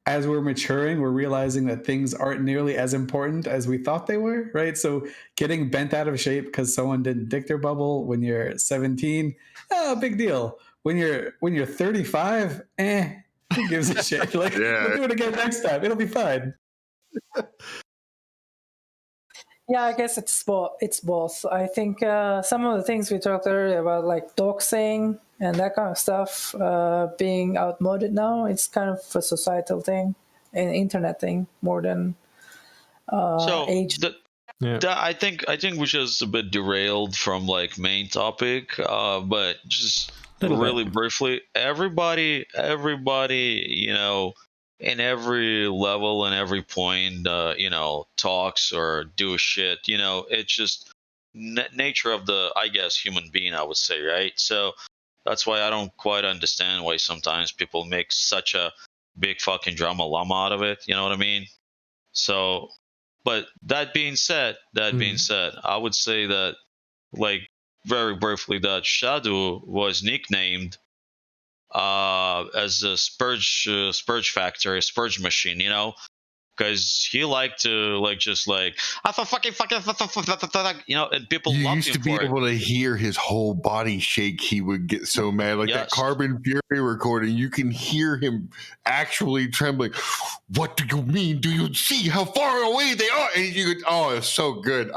as we're maturing, we're realizing that things aren't nearly as important as we thought they were, right? So getting bent out of shape because someone didn't dick their bubble when you're 17, big deal. When you're 35, who gives a shit? Like, we'll do it again next time. It'll be fine. Yeah, I guess it's both. I think some of the things we talked earlier about, like doxing and that kind of stuff, being outmoded now, it's kind of a societal thing, an internet thing more than age. I think we just a bit derailed from like main topic, but just really briefly, everybody, you know, in every level and every point, you know, talks or do shit, you know, it's just nature of the, I guess, human being, I would say, right? So that's why I don't quite understand why sometimes people make such a big fucking drama llama out of it. You know what I mean? So, but that being said, I would say that, like, very briefly, that Shadow was nicknamed as a spurge factor, a spurge machine, you know, because he liked to like just like fucking you know, and people loved him for it. You used to be able to hear his whole body shake. He would get so mad, like that Carbon Fury recording. You can hear him actually trembling. What do you mean? Do you see how far away they are? And you could, it's so good.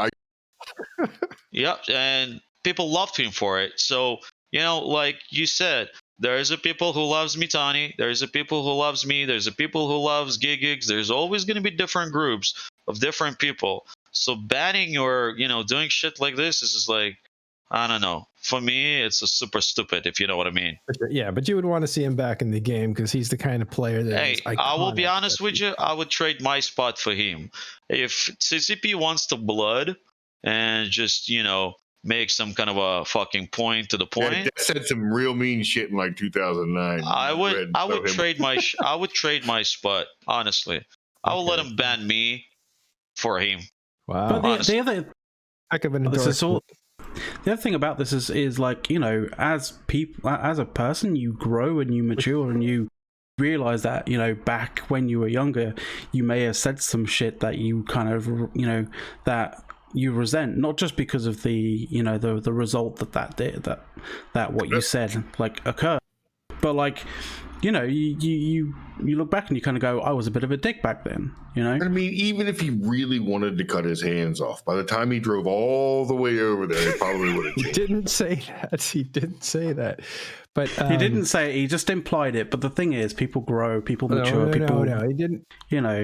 Yep, and people loved him for it. So, you know, like you said, there's a people who loves Mitani, there's a people who loves me, there's a people who loves Gigs. There's always going to be different groups of different people. So banning or, you know, doing shit like this is just like, I don't know. For me, it's a super stupid, if you know what I mean. Yeah, but you would want to see him back in the game because he's the kind of player that. Hey, I will be honest with you. I would trade my spot for him. If CCP wants to blood and just, you know, make some kind of a fucking point to the point. Yeah, said some real mean shit in like 2009. I would trade my spot, honestly. Okay. I will let him ban me for him. Wow. But the other heck of an endorsement. The other thing about this is like, you know, as a person, you grow and you mature and you realize that, you know, back when you were younger, you may have said some shit that you kind of, you know, that you resent, not just because of the, you know, the result that what you said like occurred, but like, you know, you look back and you kind of go, I was a bit of a dick back then, you know. I mean, even if he really wanted to cut his hands off, by the time he drove all the way over there, he probably would have. He didn't say that. He didn't say that. But he didn't say it. He just implied it. But the thing is, people grow, people mature, No, he didn't. You know.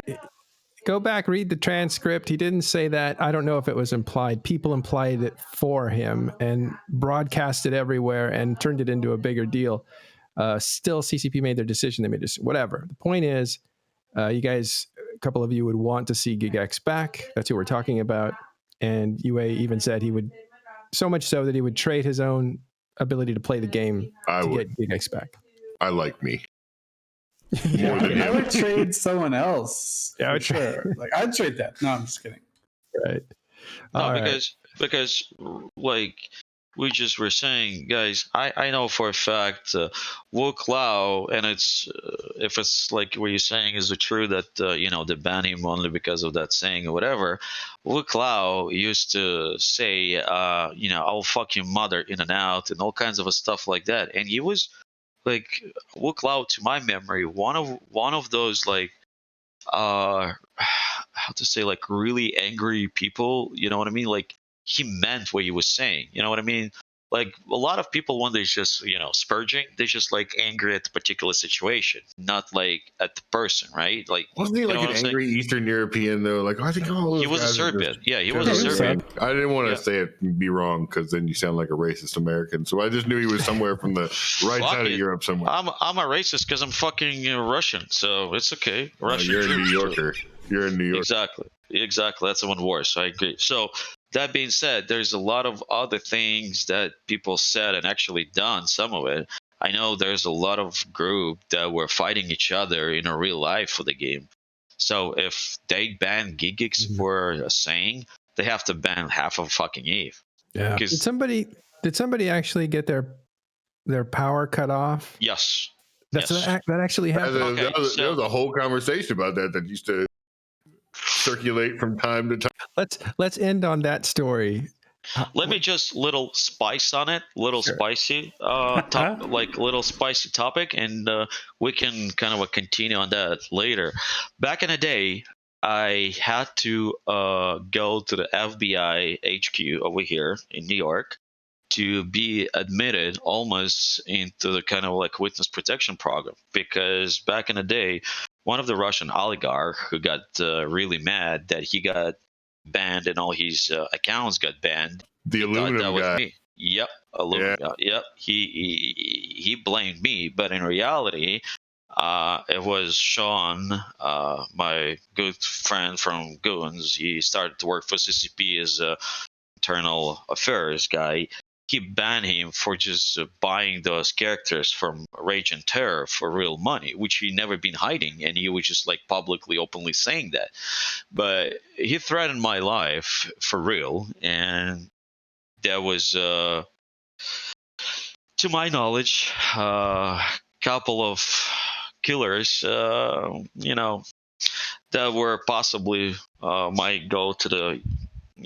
Go back, read the transcript. He didn't say that. I don't know if it was implied. People implied it for him and broadcast it everywhere and turned it into a bigger deal. Still, CCP made their decision. They made this. Whatever. The point is, you guys, a couple of you would want to see GigX back. That's who we're talking about. And UA even said he would, so much so that he would trade his own ability to play the game get GigX back. I like me. Yeah, I would trade someone else. Yeah, for sure. Like I'd trade that. No, I'm just kidding. Right. No, All because like we just were saying, guys, I know for a fact Wook Lao, and it's if it's like what you're saying is it true that they ban him only because of that saying or whatever. Wook Lao used to say, I'll fuck your mother in and out and all kinds of stuff like that, and he was like Wook Lao, to my memory, one of those like how to say, like really angry people, you know what I mean? Like he meant what he was saying, you know what I mean? Like a lot of people, when they're just spurging, they're just like angry at the particular situation, not like at the person, right? Like, wasn't he like an angry Eastern European though? Like I think all those he was a guys are Serbian. just Yeah, he was a Serbian. I didn't want to say it and be wrong because then you sound like a racist American. So I just knew he was somewhere from the right side of Europe somewhere. I'm a racist because I'm fucking Russian, so it's okay. Russian. You're a New Yorker. You're in New York. Exactly. That's even worse. I agree. So that being said, there's a lot of other things that people said and actually done. Some of it. I know there's a lot of group that were fighting each other in a real life for the game. So if they ban Gigics for a saying, they have to ban half of fucking Eve. Yeah. Did somebody actually get their power cut off? Yes. That actually happened. There was a whole conversation about that used to circulate from time to time. Let's end on that story. Let me just little spice on it, spicy little spicy topic, and we can kind of continue on that later. Back in the day, I had to go to the FBI HQ over here in New York to be admitted almost into the kind of like witness protection program, because back in the day, one of the Russian oligarchs who got really mad that he got banned and all his accounts got banned. The aluminum guy. Me. Yep, aluminum guy. Yep, he blamed me, but in reality, it was Sean, my good friend from Goons. He started to work for CCP as a internal affairs guy. He banned him for just buying those characters from Rage and Terror for real money, which he never been hiding, and he was just like publicly, openly saying that. But he threatened my life for real, and there was, to my knowledge, a couple of killers, that were possibly might go to the,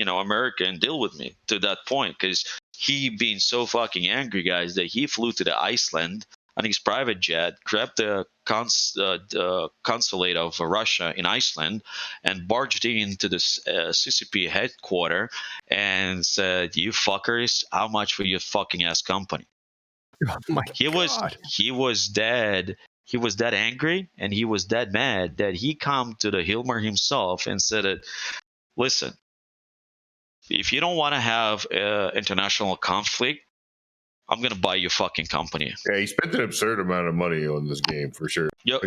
America and deal with me to that point, because he being so fucking angry, guys, that he flew to the Iceland on his private jet, grabbed the consulate of Russia in Iceland, and barged into the CCP headquarters and said, "You fuckers, how much for your fucking ass company?" Oh my God. He was dead. He was that angry and he was that mad that he come to the Hilmer himself and said, "Listen, if you don't want to have international conflict, I'm gonna buy your fucking company." Yeah, he spent an absurd amount of money on this game for sure. Yep.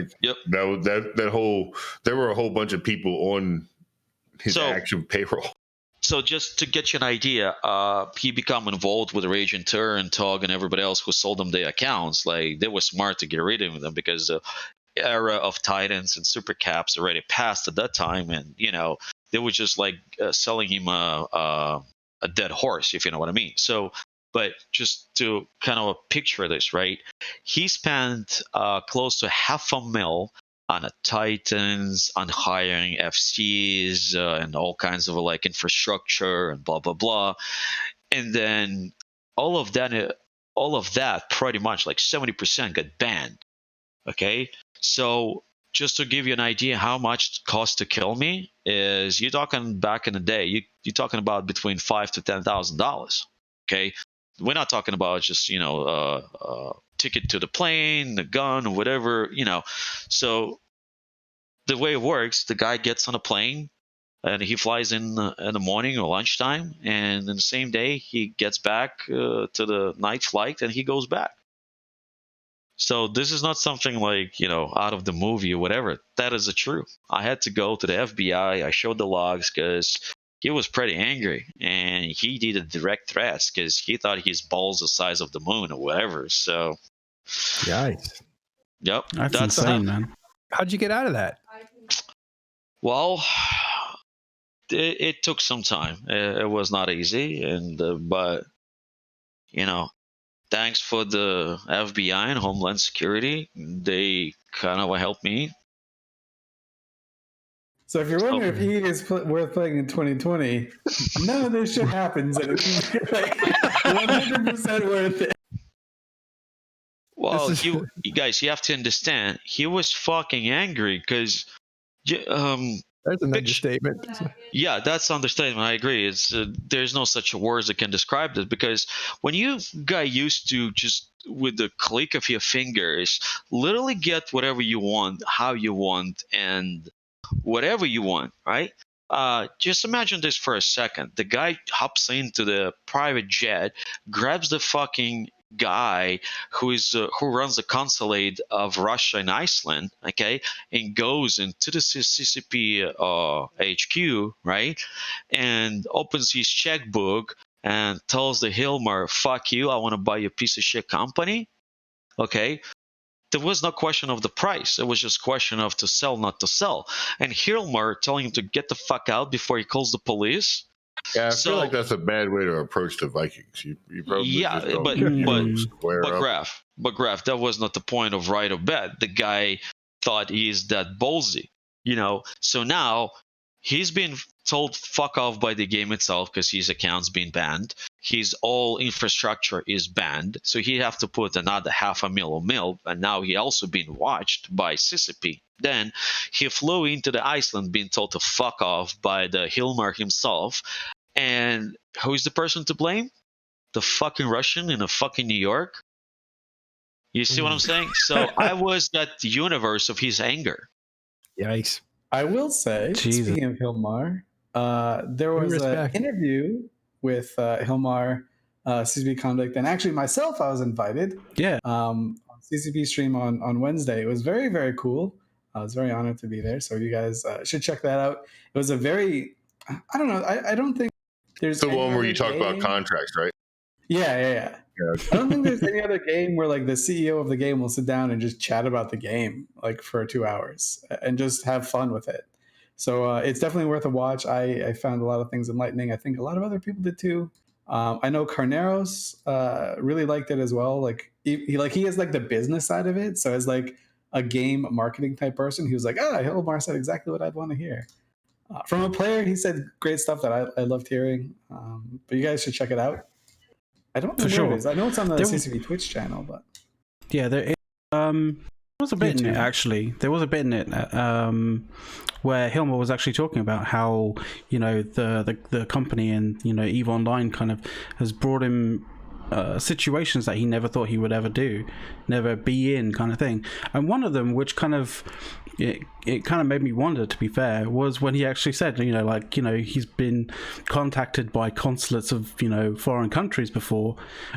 There were a whole bunch of people on his actual payroll. So just to get you an idea, he become involved with Rage and Terror and Tog and everybody else who sold them their accounts. Like they were smart to get rid of them because the era of Titans and Super Caps already passed at that time, and they were just like selling him a dead horse, if you know what I mean. So, but just to kind of picture this, right? He spent close to $500,000 on Titans, on hiring FCs and all kinds of like infrastructure and blah blah blah, and then all of that pretty much like 70% got banned. Okay, so just to give you an idea how much it cost to kill me is, you're talking back in the day, you're talking about between $5,000 to $10,000. Okay, we're not talking about just ticket to the plane, the gun, or whatever. So the way it works, the guy gets on a plane and he flies in the morning or lunchtime, and in the same day he gets back to the night flight and he goes back. So this is not something like, out of the movie or whatever. That is the truth. I had to go to the FBI. I showed the logs because he was pretty angry, and he did a direct threat because he thought his balls the size of the moon or whatever. So, yikes. Yep. That's insane, man. How'd you get out of that? Well, it took some time. It was not easy, and but you know, thanks for the FBI and Homeland Security. They kind of helped me. So if you're wondering if EVE is worth playing in 2020, none of this shit happens, and it's like 100% worth it. Well, you guys, you have to understand, he was fucking angry because, That's an understatement. Yeah, that's understatement. I agree. It's there's no such words that can describe this, because when you guy used to just with the click of your fingers literally get whatever you want, how you want, and whatever you want, right? Just imagine this for a second. The guy hops into the private jet, grabs the fucking guy who runs the consulate of Russia in Iceland, okay, and goes into the CCP HQ, right, and opens his checkbook and tells the Hilmar, "Fuck you! I want to buy your piece of shit company." Okay, there was no question of the price. It was just question of to sell, not to sell. And Hilmar telling him to get the fuck out before he calls the police. Yeah, I feel like that's a bad way to approach the Vikings. You probably just don't but Grath, that was not the point of right or bad. The guy thought he's that ballsy, So now he's been told fuck off by the game itself because his account's been banned. His all infrastructure is banned, so he have to put another $500,000, and now he also been watched by CCP. Then he flew into the Iceland being told to fuck off by the Hilmar himself. And who is the person to blame? The fucking Russian in a fucking New York. You see what I'm saying? So I was that universe of his anger. Yikes. I will say, speaking of Hilmar, there was an interview with Hilmar, CCP Convict, and actually myself, I was invited. Yeah. On CCP stream on Wednesday. It was very, very cool. I was very honored to be there. So you guys should check that out. It was a very, I don't know, I don't think there's the one where you talk about contracts, right? Yeah. I don't think there's any other game where like the CEO of the game will sit down and just chat about the game like for 2 hours and just have fun with it. So it's definitely worth a watch. I found a lot of things enlightening. I think a lot of other people did too. I know Carneros really liked it as well. Like he has like the business side of it. So as like a game marketing type person, he was like, Hilmar said exactly what I'd want to hear. From a player, he said great stuff that I loved hearing. But you guys should check it out. I don't know where it is. I know it's on the CCP Twitch channel, but yeah, there was a bit in it actually. There was a bit in it where Hilmar was actually talking about how the company and EVE Online kind of has brought him situations that he never thought he would ever be in, kind of thing. And one of them, which kind of it kind of made me wonder, to be fair, was when he actually said, he's been contacted by consulates of, foreign countries before.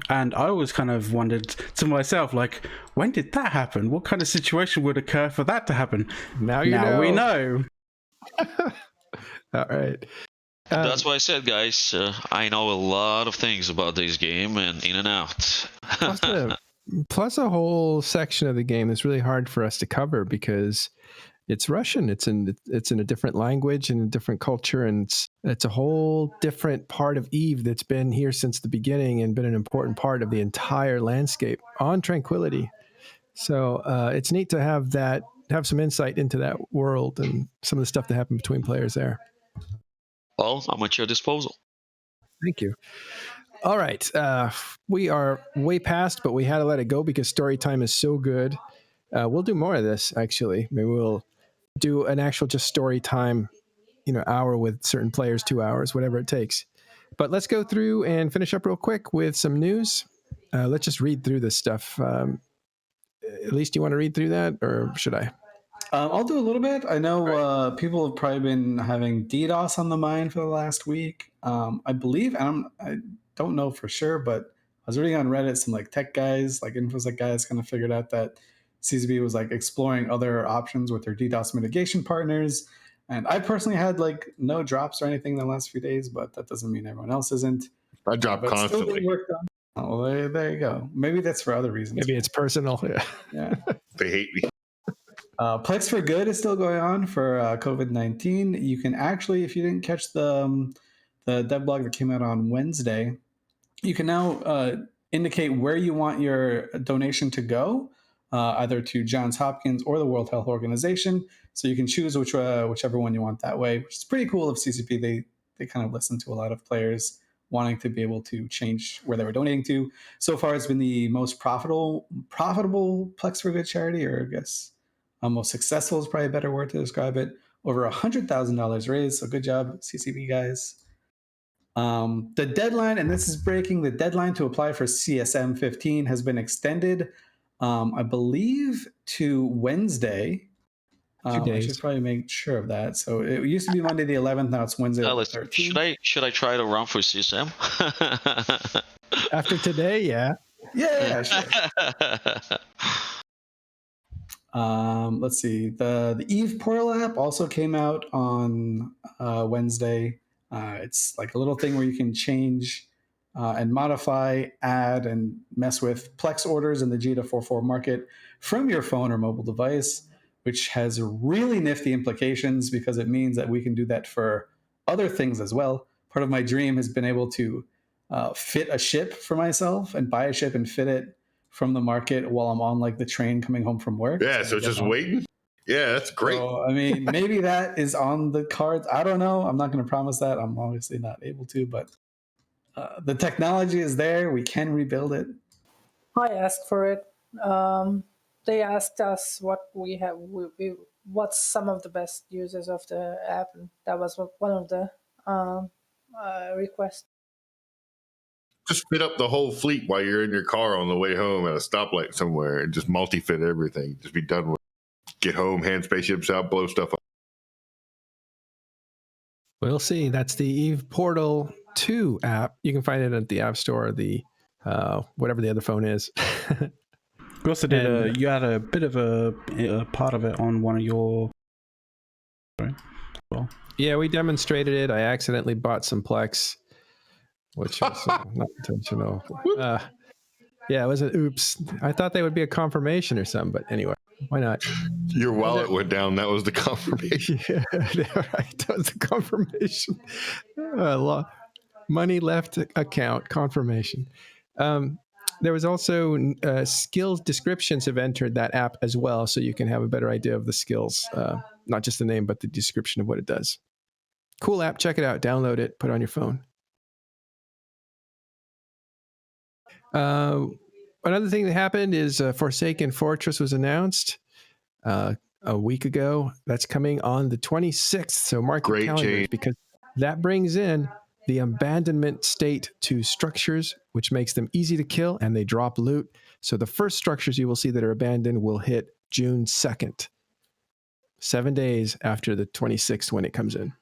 And I always kind of wondered to myself, like, when did that happen? What kind of situation would occur for that to happen? Now we know. All right. That's why I said, guys, I know a lot of things about this game and in and out. Plus a whole section of the game is really hard for us to cover because it's Russian. It's in a different language and a different culture, and it's a whole different part of EVE that's been here since the beginning and been an important part of the entire landscape on Tranquility. So it's neat to have some insight into that world and some of the stuff that happened between players there. Well, I'm at your disposal. Thank you. All right. We are way past, but we had to let it go because story time is so good. We'll do more of this, actually. Maybe we'll do an actual just story time, hour with certain players, 2 hours, whatever it takes. But let's go through and finish up real quick with some news. Let's just read through this stuff. At least you want to read through that, or should I? I'll do a little bit. I know people have probably been having DDoS on the mind for the last week. I believe, and I don't know for sure, but I was reading on Reddit, some like tech guys, like InfoSec guys, kind of figured out that CCP was like exploring other options with their DDoS mitigation partners. And I personally had like no drops or anything the last few days, but that doesn't mean everyone else isn't. I drop constantly. Oh, well, there you go. Maybe that's for other reasons. Maybe it's personal. Yeah. They hate me. Plex for Good is still going on for COVID-19. You can actually, if you didn't catch the dev blog that came out on Wednesday, you can now indicate where you want your donation to go, either to Johns Hopkins or the World Health Organization. So you can choose whichever one you want that way, which is pretty cool of CCP. They kind of listen to a lot of players wanting to be able to change where they were donating to. So far, it's been the most profitable Plex for Good charity, or I guess most successful is probably a better word to describe it. Over $100,000 raised. So good job, CCP guys. The deadline, and this is breaking, the deadline to apply for CSM15 has been extended, I believe, to Wednesday. 2 days. I should probably make sure of that. So it used to be Monday the 11th, now it's Wednesday the 13th. Should I try to run for CSM? After today, yeah. Yeah, sure. Let's see. The Eve Portal app also came out on Wednesday. It's like a little thing where you can change and modify, add, and mess with Plex orders in the Jita 4.4 market from your phone or mobile device, which has really nifty implications because it means that we can do that for other things as well. Part of my dream has been able to fit a ship for myself and buy a ship and fit it from the market while I'm on like the train coming home from work. Yeah, so just waiting. Yeah, that's great. So, I mean, maybe that is on the cards. I don't know. I'm not going to promise that. I'm obviously not able to, but the technology is there. We can rebuild it. I asked for it. They asked us what we have, what's some of the best uses of the app, and that was one of the requests. Just fit up the whole fleet while you're in your car on the way home at a stoplight somewhere, and just multi-fit everything. Just be done with it. Get home, hand spaceships out, blow stuff up. We'll see. That's the Eve Portal 2 app. You can find it at the App Store, the whatever the other phone is. You also did you had a bit of a part of it on one of your. Sorry. Well. Yeah, we demonstrated it. I accidentally bought some Plex, which was not intentional. Yeah, it was an oops. I thought they would be a confirmation or something, but anyway, why not? Your wallet went down. That was the confirmation. Yeah, right. That was the confirmation. Money left account confirmation. There was also skills descriptions have entered that app as well, so you can have a better idea of the skills, not just the name, but the description of what it does. Cool app. Check it out. Download it. Put it on your phone. Another thing that happened is Forsaken Fortress was announced a week ago. That's coming on the 26th. So mark your calendars, because that brings in the abandonment state to structures, which makes them easy to kill, and they drop loot. So the first structures you will see that are abandoned will hit June 2nd, 7 days after the 26th when it comes in.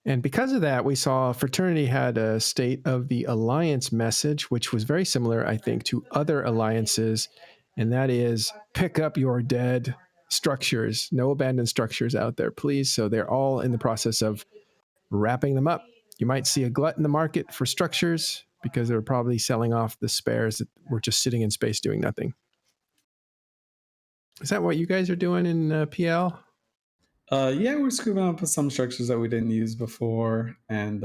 And because of that, we saw Fraternity had a State of the Alliance message, which was very similar, I think, to other alliances. And that is, pick up your dead structures. No abandoned structures out there, please. So they're all in the process of wrapping them up. You might see a glut in the market for structures because they're probably selling off the spares that were just sitting in space doing nothing. Is that what you guys are doing in PL? Yeah, we're scooping up some structures that we didn't use before, and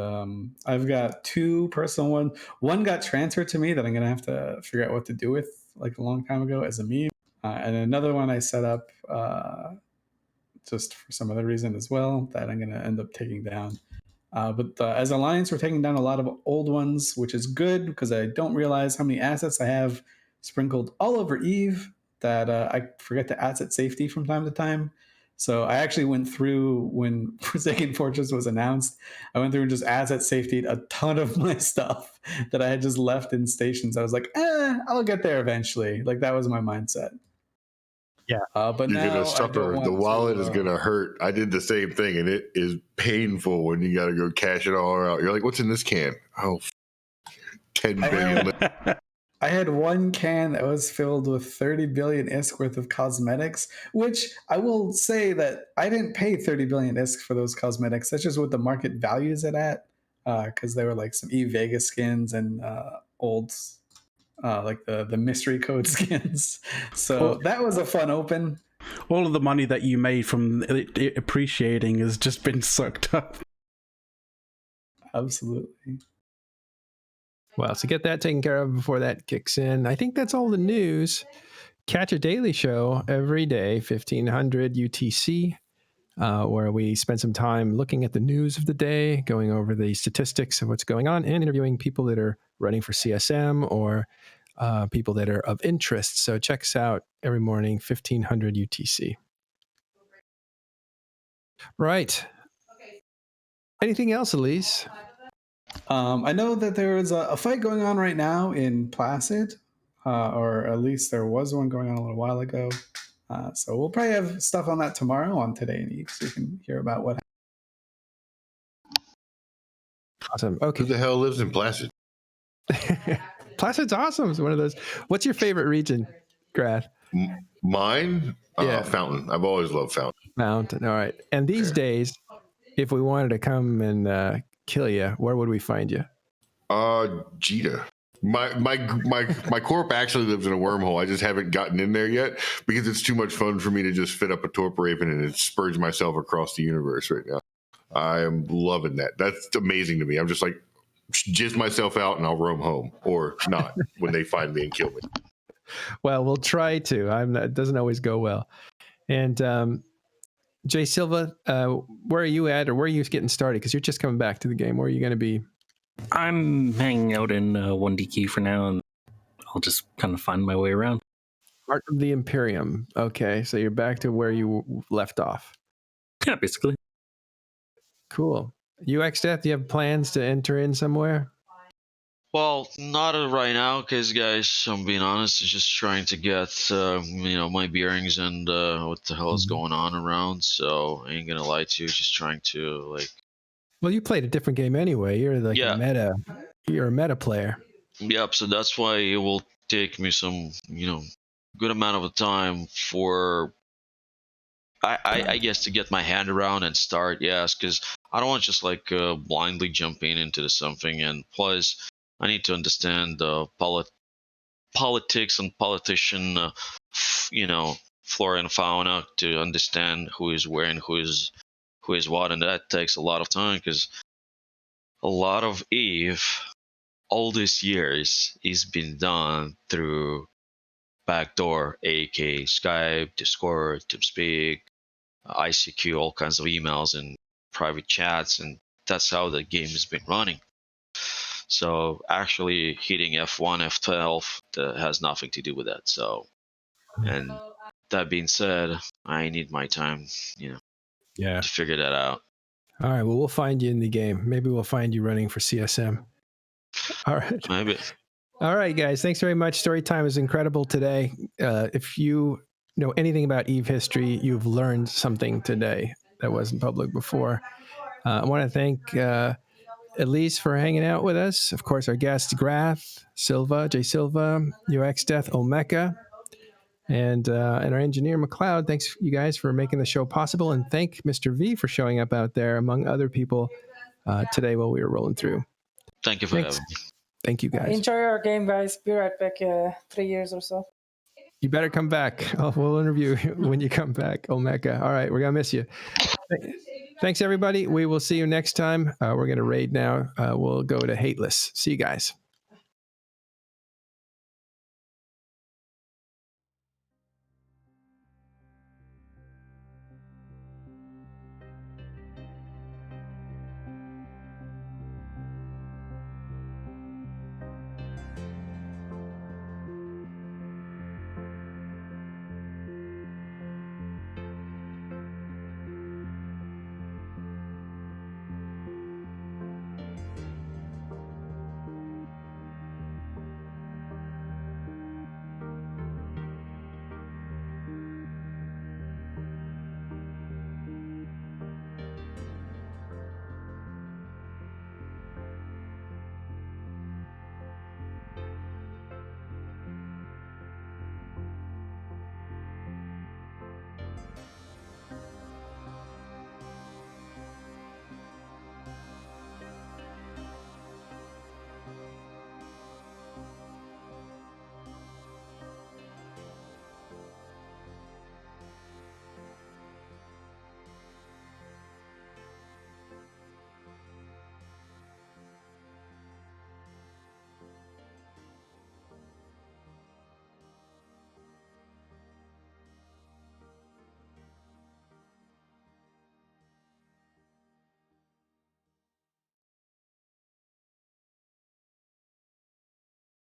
I've got two personal ones. One got transferred to me that I'm gonna have to figure out what to do with, like a long time ago, as a meme, and another one I set up just for some other reason as well that I'm gonna end up taking down. But as Alliance, we're taking down a lot of old ones, which is good because I don't realize how many assets I have sprinkled all over Eve that I forget to asset safety from time to time. So I actually went through when Forsaken Fortress was announced. I went through and just asset safetied a ton of my stuff that I had just left in stations. I was like, I'll get there eventually. Like, that was my mindset. Yeah. But you're now going to suffer. The wallet is going to hurt. I did the same thing, and it is painful when you got to go cash it all out. You're like, what's in this can? Oh, 10 billion. I had one can that was filled with 30 billion ISK worth of cosmetics, which I will say that I didn't pay 30 billion ISK for those cosmetics. That's just what the market values it at, because they were like some E-Vegas skins and old, like the mystery code skins. So that was a fun open. all of the money that you made from it appreciating has just been sucked up. Absolutely. Well, so get that taken care of before that kicks in. I think that's all the news. Catch a daily show every day, 1500 UTC, where we spend some time looking at the news of the day, going over the statistics of what's going on, and interviewing people that are running for CSM or people that are of interest. So check us out every morning, 1500 UTC. Right. Anything else, Elise? I know that there is a fight going on right now in Placid, or at least there was one going on a little while ago. So we'll probably have stuff on that tomorrow on Today in Eve, so you can hear about what happened. Awesome. Okay. Who the hell lives in Placid? Placid's awesome. It's one of those. What's your favorite region, Grath? Mine? Yeah. Fountain. I've always loved Fountain. Mountain. All right. And these days, if we wanted to come and kill you, where would we find you? Jita. My corp actually lives in a wormhole. I just haven't gotten in there yet because it's too much fun for me to just fit up a torp raven and spurge myself across the universe right now. I am loving that. That's amazing to me. I'm just like, jizz myself out and I'll roam home, or not when they find me and kill me. Well, we'll try to. It doesn't always go well. And JSilva, where are you at, or where are you getting started? Because you're just coming back to the game. Where are you going to be? I'm hanging out in 1DK for now, and I'll just kind of find my way around. Heart of the Imperium. Okay, so you're back to where you left off. Yeah, basically. Cool. UAxDEATH, do you have plans to enter in somewhere? Well, not right now, because guys, I'm being honest, just trying to get my bearings and what the hell is going on around. So I ain't gonna lie to you, just trying to like. Well, you played a different game anyway. You're like a meta. You're a meta player. Yep. So that's why it will take me some good amount of time for. I guess to get my hand around and start, yes, because I don't want just like blindly jumping into something, and plus I need to understand the politics and politician, flora and fauna to understand who is where and who is what, and that takes a lot of time because a lot of Eve, all these years, is been done through backdoor, aka Skype, Discord, TeamSpeak, ICQ, all kinds of emails and private chats, and that's how the game has been running. So actually hitting F1, F12 has nothing to do with that. So, and that being said, I need my time, to figure that out. All right. Well, we'll find you in the game. Maybe we'll find you running for CSM. All right. Maybe. All right, guys. Thanks very much. Story time is incredible today. If you know anything about Eve history, you've learned something today that wasn't public before. I want to thank Elise for hanging out with us. Of course, our guests, Grath, JSilva, UAxDEATH, Olmeca, and our engineer, McLeod. Thanks, you guys, for making the show possible. And thank Mr. V for showing up out there, among other people, today while we were rolling through. Thank you for having me. Thank you, guys. Enjoy our game, guys. Be right back 3 years or so. You better come back. We'll interview you when you come back, Olmeca. All right, we're going to miss you. Thanks, everybody. We will see you next time. We're going to raid now. We'll go to Hateless. See you guys.